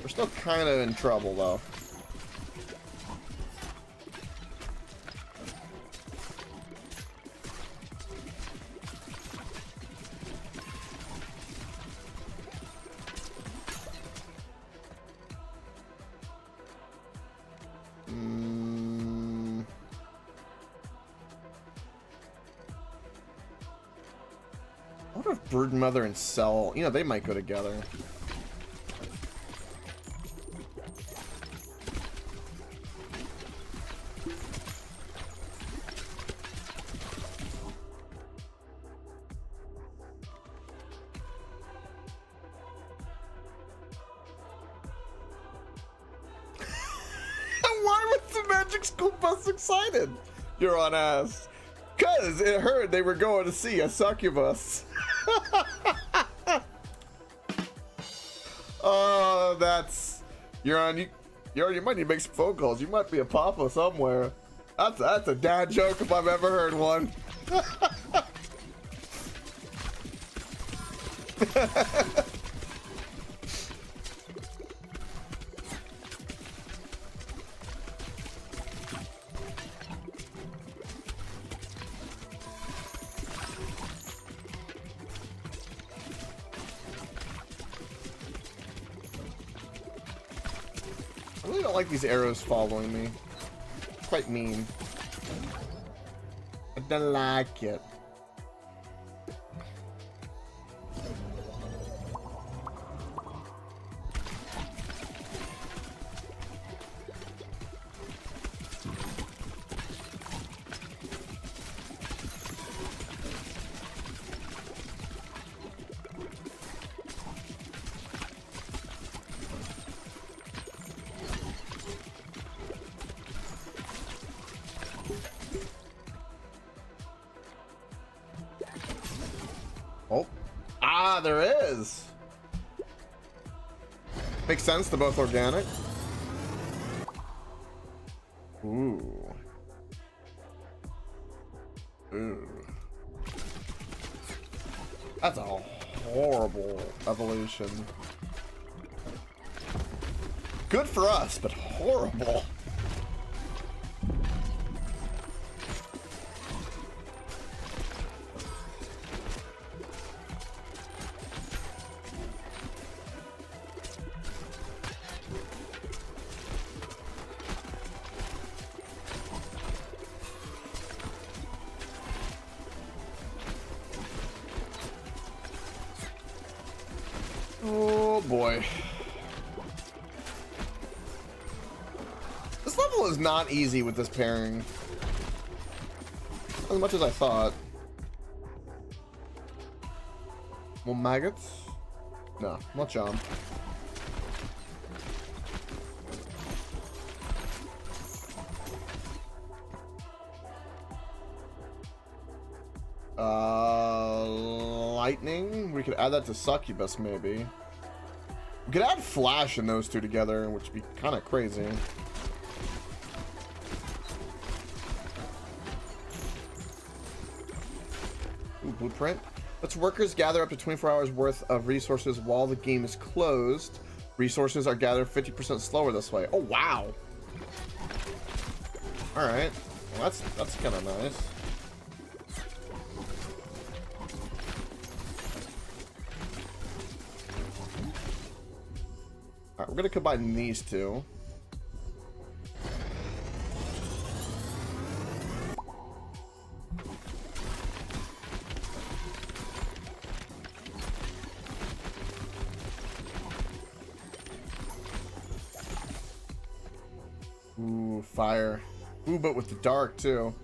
We're still kind of in trouble, though. I wonder if Broodmother and Cell, you know, they might go together. Why was the Magic School Bus excited? You're on ass. Cause it heard they were going to see a succubus. Oh, that's... You're on... You might need to make some phone calls. You might be a papa somewhere. That's a dad joke if I've ever heard one. I really don't like these arrows following me. It's quite mean. I don't like it. Oh. Ah, there is. Makes sense, they're both organic. Ooh. Ooh. That's a horrible evolution. Good for us, but horrible. Oh boy. This level is not easy with this pairing. As much as I thought. More maggots? No, not John. Lightning? We could add that to succubus, maybe. We could add flash in those two together, which would be kind of crazy. Ooh, blueprint. Let's workers gather up to 24 hours worth of resources while the game is closed. Resources are gathered 50% slower this way. Oh, wow. All right. Well, that's kind of nice. Alright, we're gonna combine these two. Ooh, fire. Ooh, but with the dark too.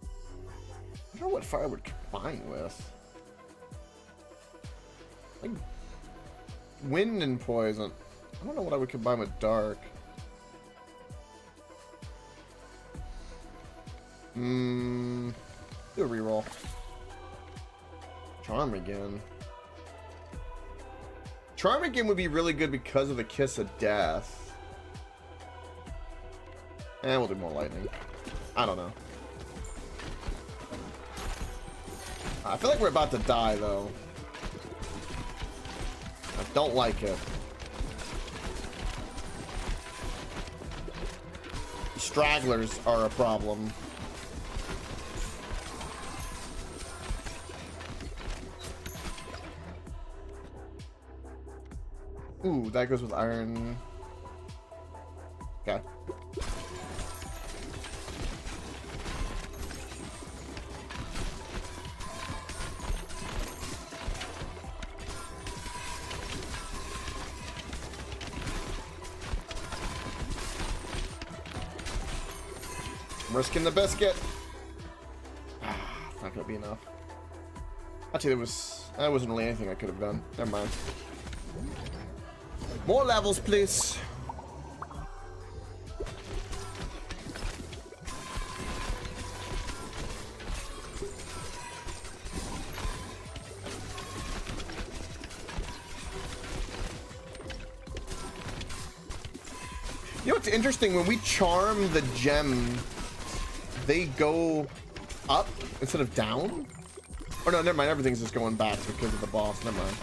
I don't know what fire would combine with. Like wind and poison. I don't know what I would combine with dark. Do a reroll. Charm again. Charm again would be really good because of the Kiss of Death. And we'll do more lightning. I don't know. I feel like we're about to die though. I don't like it. Stragglers are a problem. Ooh, that goes with iron. Okay. Risking the biscuit. It's not gonna be enough. Actually, that wasn't really anything I could have done. Never mind. More levels, please. You know what's interesting? When we charm the gem, they go up instead of down? Or no, never mind. Everything's just going back because of the boss. Never mind.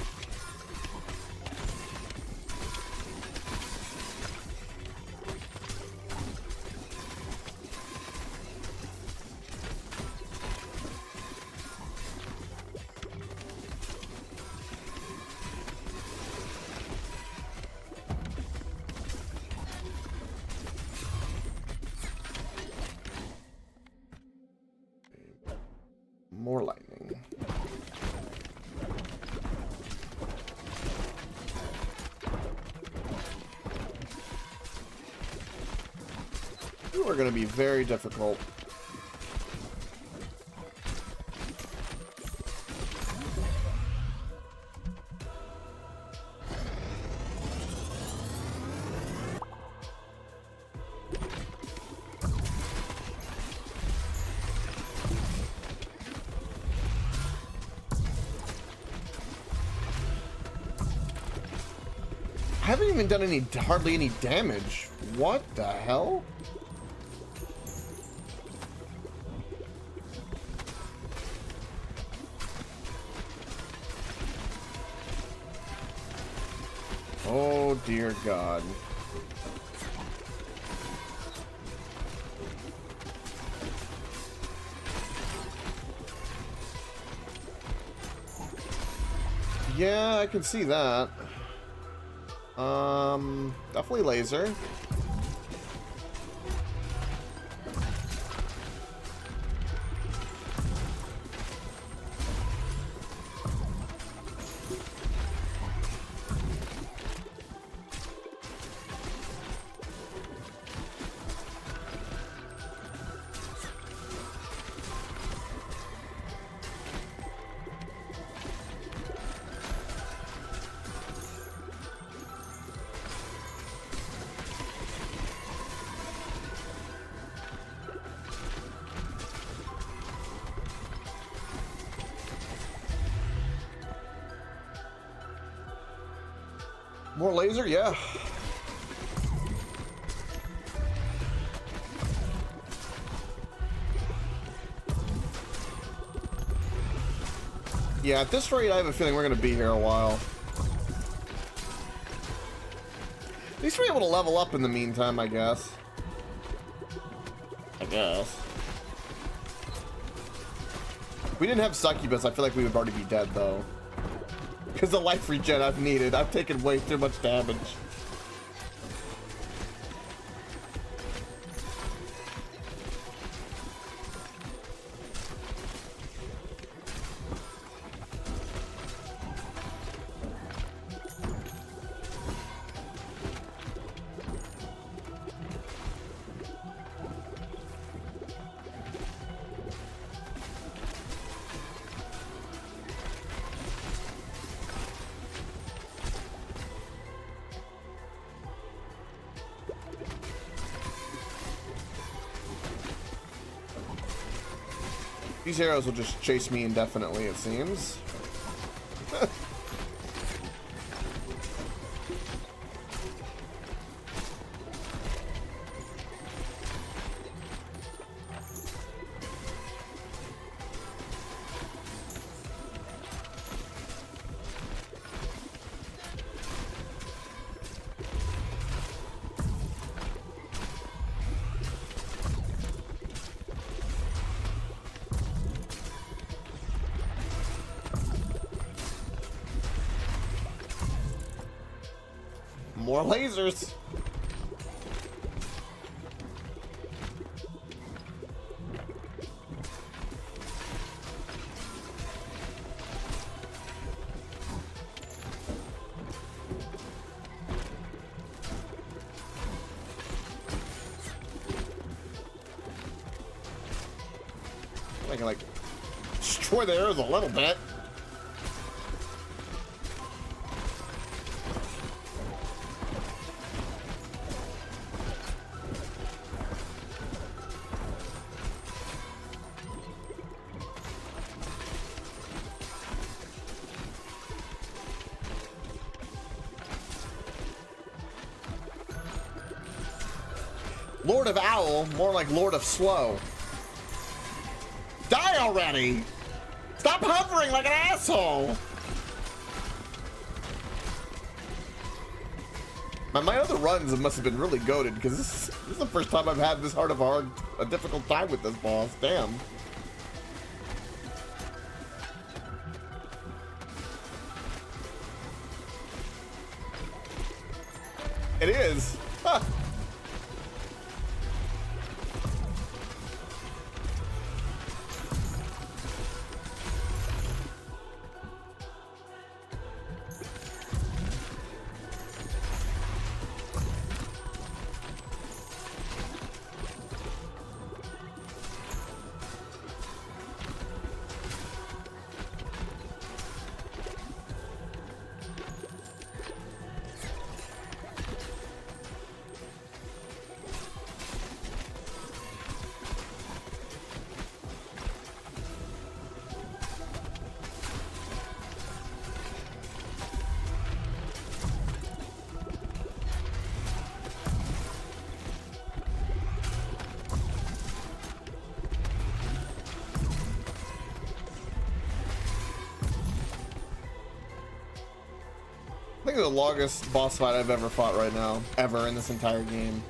More lightning. You are going to be very difficult. I haven't even done hardly any damage. What the hell? Oh dear God. Yeah, I can see that. Definitely laser. More laser? Yeah. Yeah, at this rate, I have a feeling we're going to be here a while. At least we're able to level up in the meantime, I guess. If we didn't have Succubus, I feel like we would already be dead, though. Because the life regen I've needed. I've taken way too much damage. These arrows will just chase me indefinitely, it seems. More lasers. I can like destroy the arrows a little bit. Lord of Owl, more like Lord of Slow. Die already! Stop hovering like an asshole! My other runs must have been really goated because this is the first time I've had this hard of a difficult time with this boss. Damn. It is. Huh. I think the longest boss fight I've ever fought right now, ever in this entire game.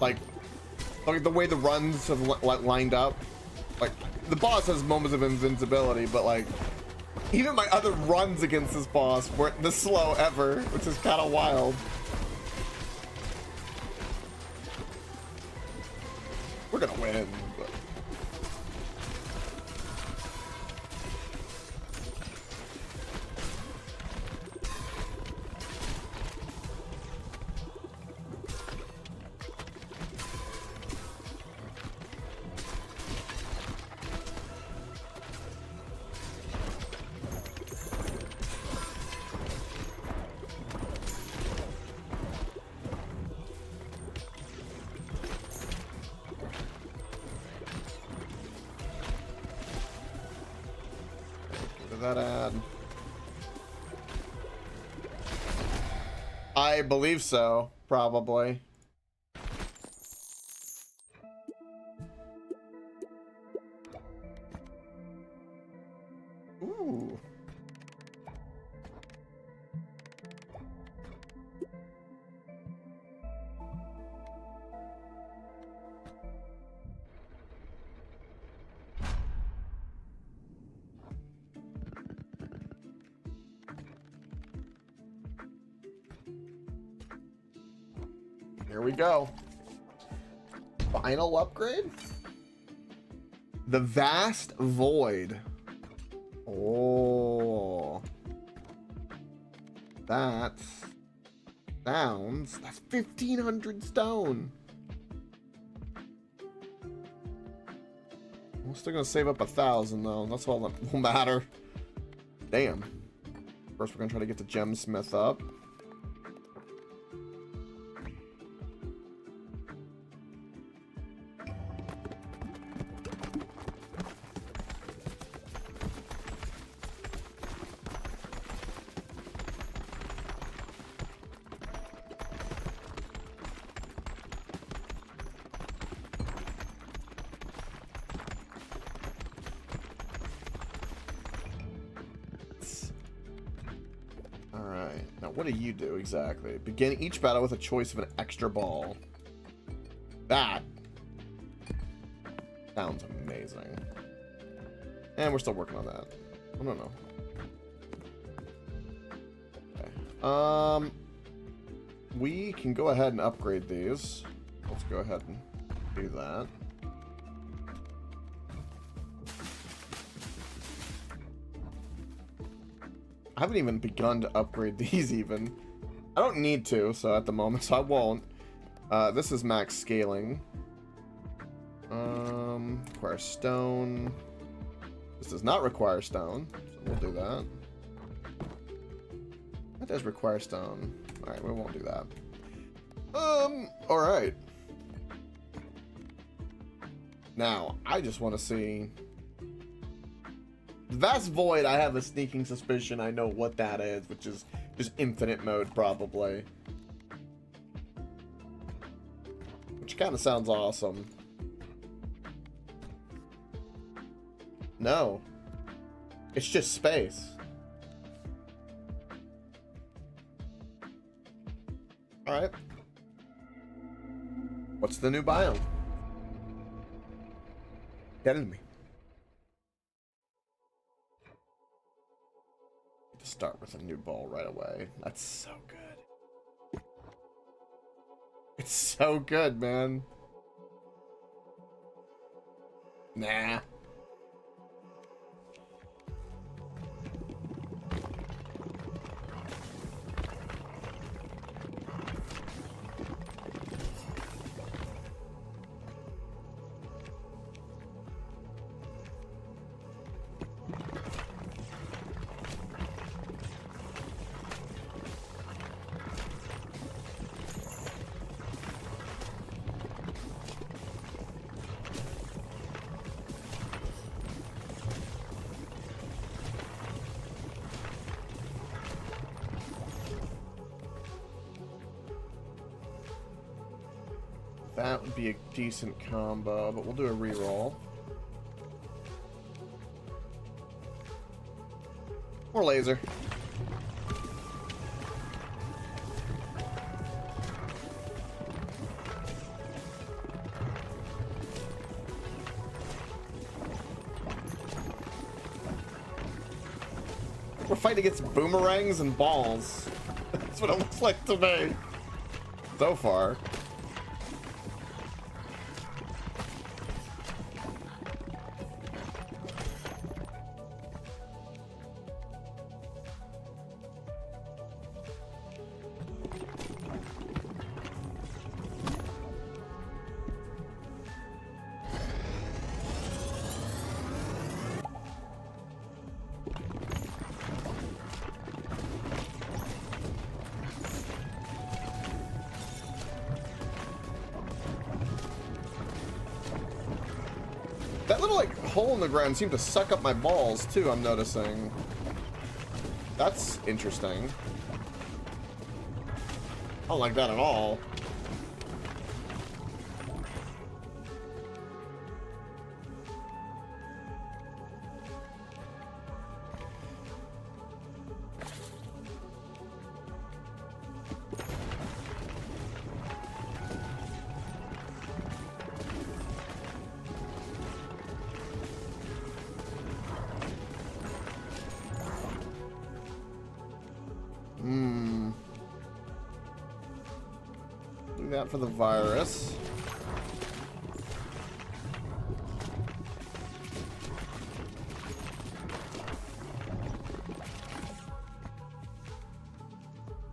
Like the way the runs have lined up. Like, the boss has moments of invincibility, but like, even my other runs against this boss weren't this slow ever, which is kind of wild. We're gonna win, but... that ad? I believe so, probably. Ooh. Here we go. Final upgrade? The Vast Void. Oh. That's 1,500 stone. We're still gonna save up 1,000 though. That's all that will matter. Damn. First we're gonna try to get the Gemsmith up. What do you do exactly? Begin each battle with a choice of an extra ball. That sounds amazing. And we're still working on that. I don't know. Okay. We can go ahead and upgrade these. Let's go ahead and do that. I haven't even begun to upgrade these even. I don't need to, so at the moment, so I won't. This is max scaling. Require stone. This does not require stone, so we'll do that. That does require stone. Alright, we won't do that. Alright. Now, I just want to see... Vast Void, I have a sneaking suspicion I know what that is, which is just infinite mode, probably. Which kind of sounds awesome. No. It's just space. Alright. What's the new biome? Get into me. Start with a new ball right away. That's so good. It's so good, man. Nah. That would be a decent combo, but we'll do a reroll. More laser. fight against boomerangs and balls. That's what it looks like to me. So far. That little, like, hole in the ground seemed to suck up my balls, too, I'm noticing. That's interesting. I don't like that at all. Do that for the virus.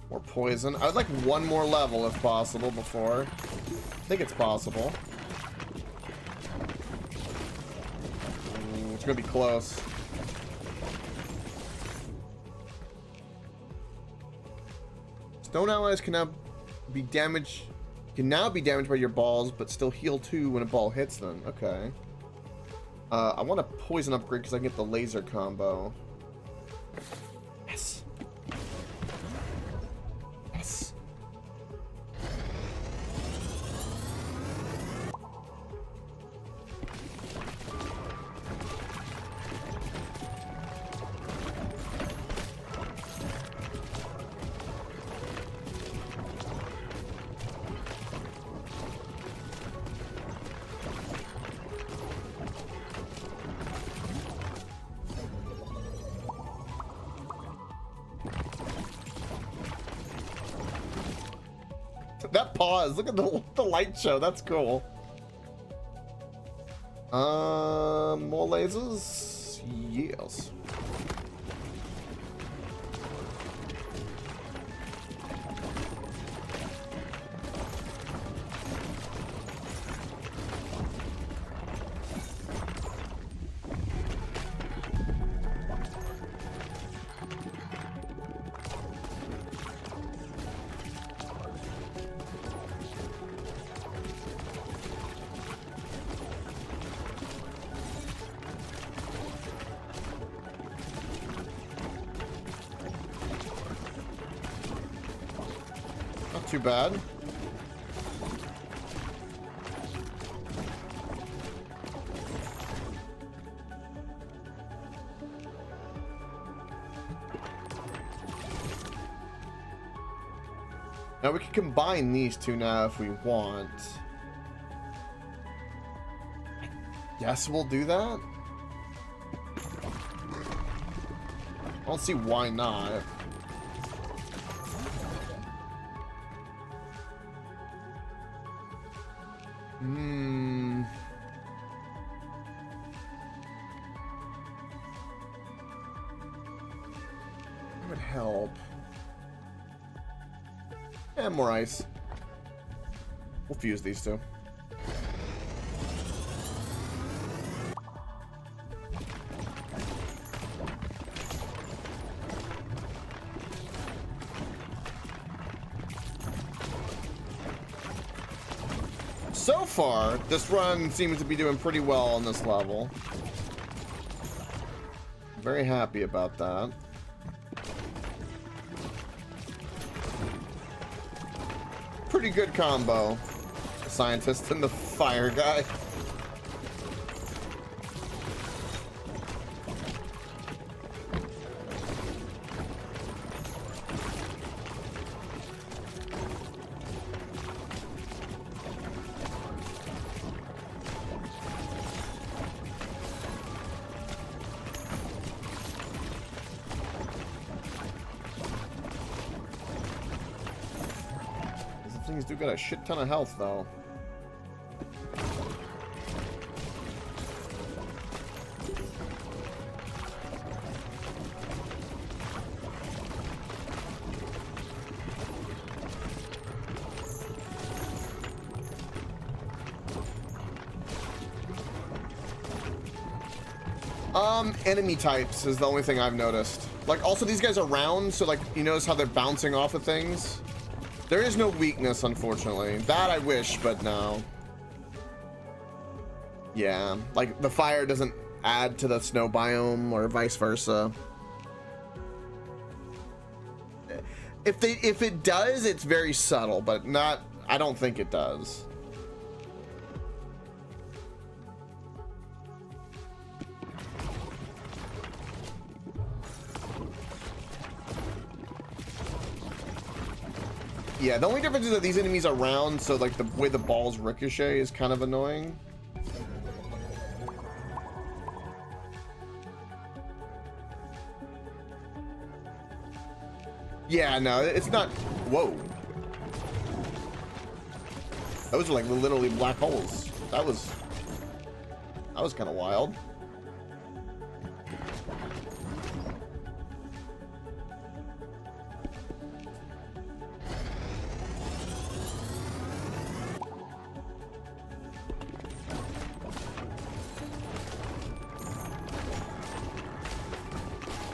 More poison. I'd like one more level if possible before. I think it's possible. It's gonna be close. Stone allies can now be damaged by your balls, but still heal too when a ball hits them. Okay. I want a poison upgrade because I can get the laser combo. Yes. Yes. That pause. Look at the light show. That's cool. More lasers? Yes. Not too bad. Now we can combine these two now if we want. Yes, we'll do that. I don't see why not. That would help. And more ice. We'll fuse these two. So far, this run seems to be doing pretty well on this level. Very happy about that. Pretty good combo. The scientist and the fire guy. Things do got a shit ton of health, though. Enemy types is the only thing I've noticed. Like, also these guys are round, so like, you notice how they're bouncing off of things? There is no weakness, unfortunately. That I wish, but no. Yeah, like the fire doesn't add to the snow biome or vice versa. If it does, it's very subtle, but not, I don't think it does. Yeah, the only difference is that these enemies are round, so like the way the balls ricochet is kind of annoying. Yeah, no, it's not. Whoa. Those are like literally black holes. That was kind of wild.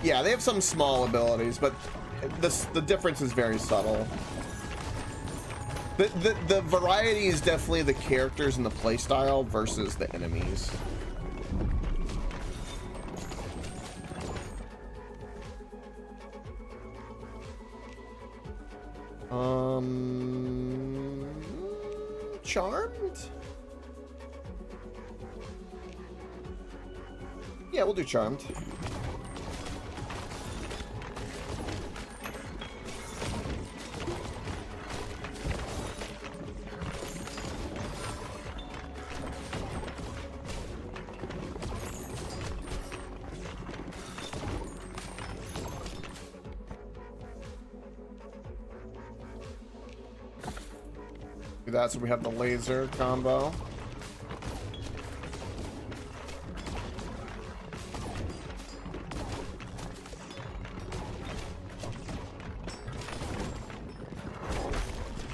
Yeah, they have some small abilities, but the difference is very subtle. The variety is definitely the characters and the playstyle versus the enemies. Charmed? Yeah, we'll do Charmed. That's where we have the laser combo.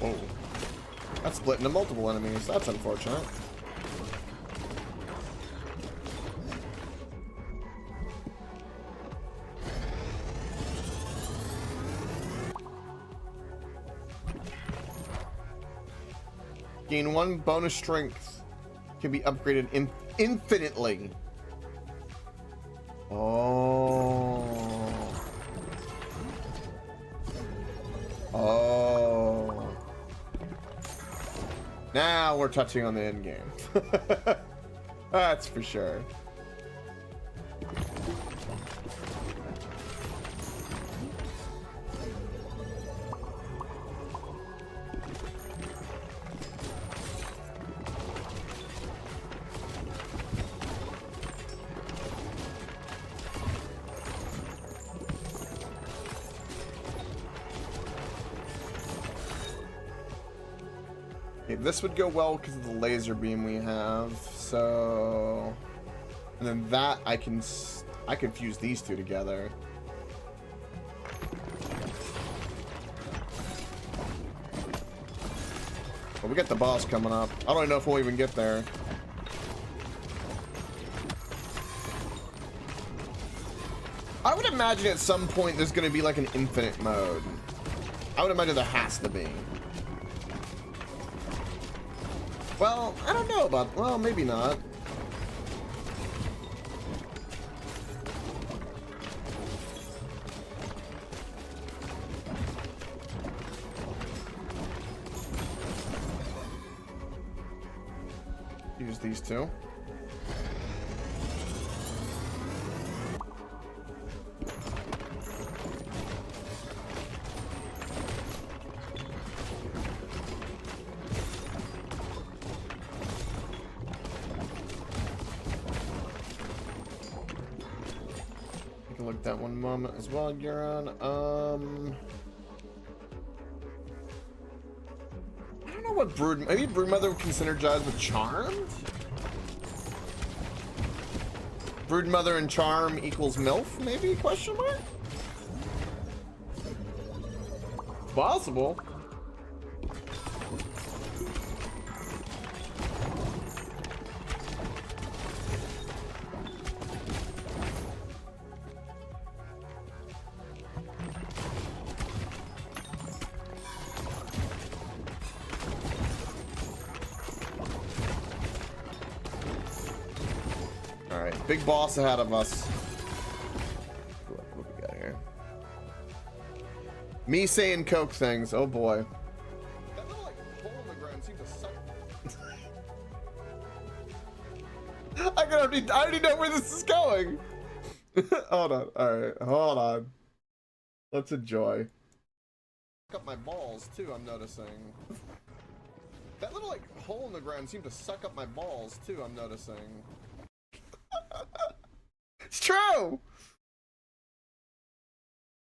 Whoa. That's split into multiple enemies. That's unfortunate. Gain 1 bonus strength. Can be upgraded infinitely. Oh. Oh. Now we're touching on the end game. That's for sure. This would go well because of the laser beam we have, so, and then that I can fuse these two together. Well, we got the boss coming up. I don't even know if we'll even get there. I would imagine at some point there's going to be like an infinite mode. I would imagine there has to be. Well, I don't know about, well, maybe not. Use these two. That one moment as well, know what Brood... Maybe Broodmother can synergize with Charmed? Broodmother and Charm equals MILF, maybe? Question mark? Possible. Alright, big boss ahead of us. What do we got here? Me saying Coke things, oh boy. That little like hole in the ground seemed to suck. I already know where this is going. Hold on, alright, hold on. Let's enjoy. Up my balls too, I'm noticing. That little like hole in the ground seemed to suck up my balls too, I'm noticing. It's true!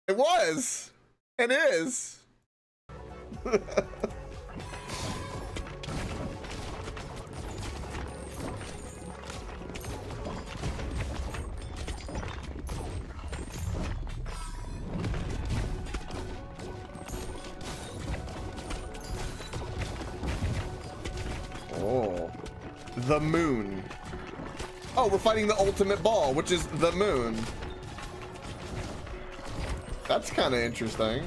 It was! And is! Oh. The moon. Oh, we're fighting the ultimate ball, which is the moon. That's kind of interesting.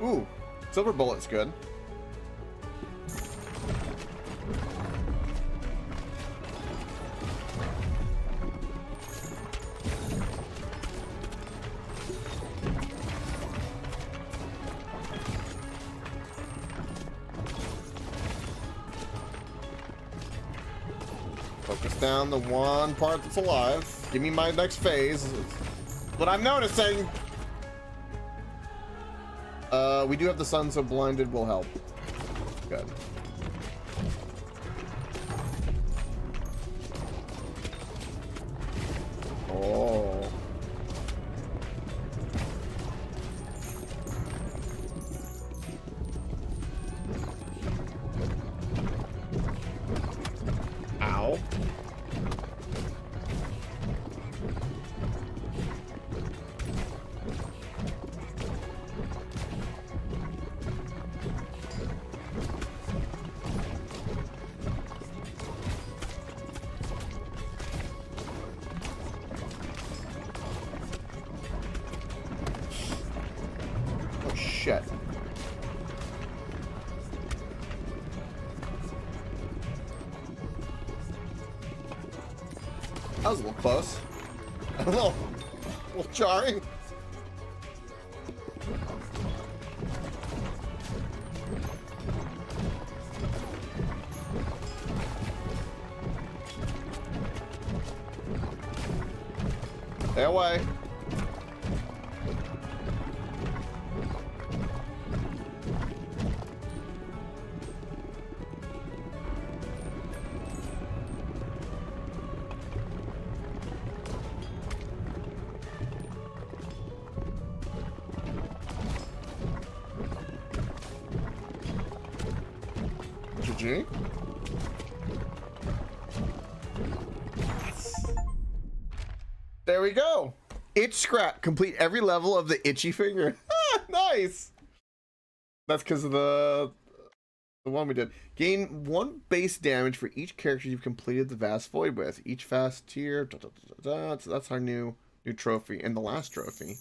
Ooh, silver bullet's good. Focus down the one part that's alive. Give me my next phase. What I'm noticing. We do have the sun, so blinded will help. Good. Oh. Ow. Shit. That was a little close. A little jarring. Stay away. GG. There we go. Itch scrap. Complete every level of the itchy finger. Nice. That's because of the one we did. Gain 1 base damage for each character you've completed the Vast Void with. Each fast tier. So that's our new trophy and the last trophy.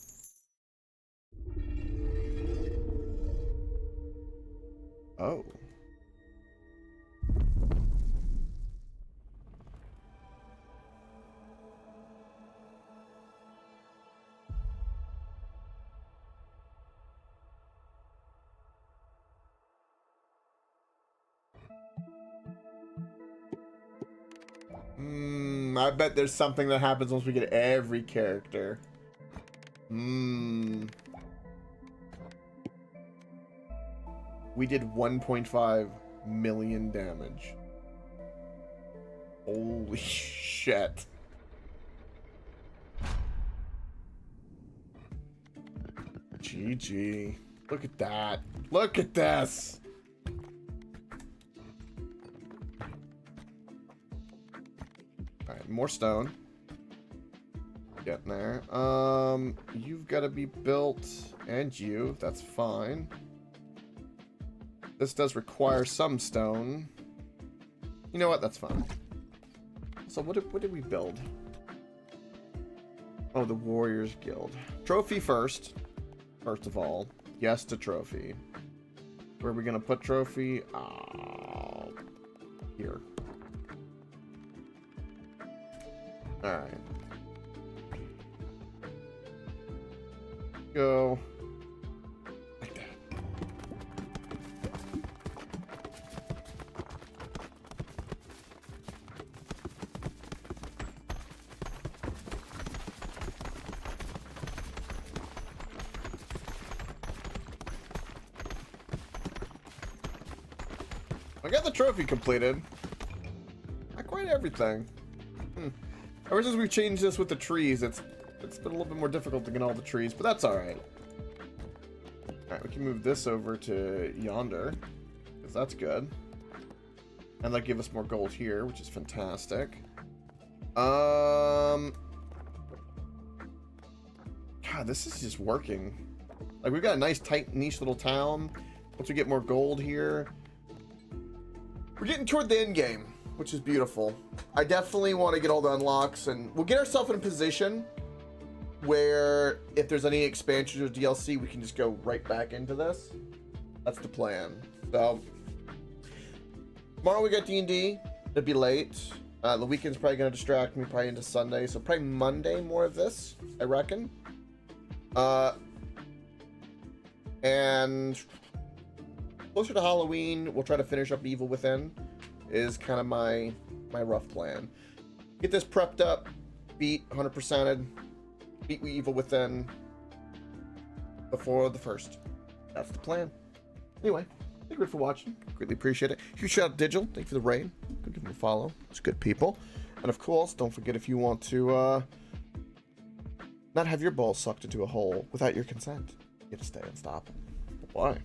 Oh. I bet there's something that happens once we get every character. We did 1.5 million damage. Holy shit. GG. Look at that. Look at this. Alright, more stone. Getting there. You've got to be built, and that's fine. This does require some stone. You know what? That's fine. So what did we build? Oh, the Warriors Guild. Trophy first. First of all. Yes to trophy. Where are we going to put trophy? Here. Alright. Go. Like that. I got the trophy completed. Not quite everything. Ever since we've changed this with the trees, it's been a little bit more difficult to get all the trees, but that's alright. Alright, we can move this over to yonder, because that's good. And that'll give us more gold here, which is fantastic. God, this is just working. Like, we've got a nice, tight, niche little town. Once we get more gold here, we're getting toward the end game, which is beautiful. I definitely want to get all the unlocks, and we'll get ourselves in a position where if there's any expansions or DLC, we can just go right back into this. That's the plan. So tomorrow we got D&D. It'll be late. The weekend's probably going to distract me probably into Sunday, so probably Monday more of this, I reckon. And closer to Halloween, we'll try to finish up Evil Within. Is kind of my rough plan. Get this prepped up, beat 100%ed, beat Evil Within before the 1st. That's the plan. Anyway, thank you for watching. Greatly appreciate it. Huge shout out to Digital. Thank you for the raid. Go give them a follow. It's good people. And of course, don't forget if you want to not have your balls sucked into a hole without your consent, you get to stay and stop. Bye.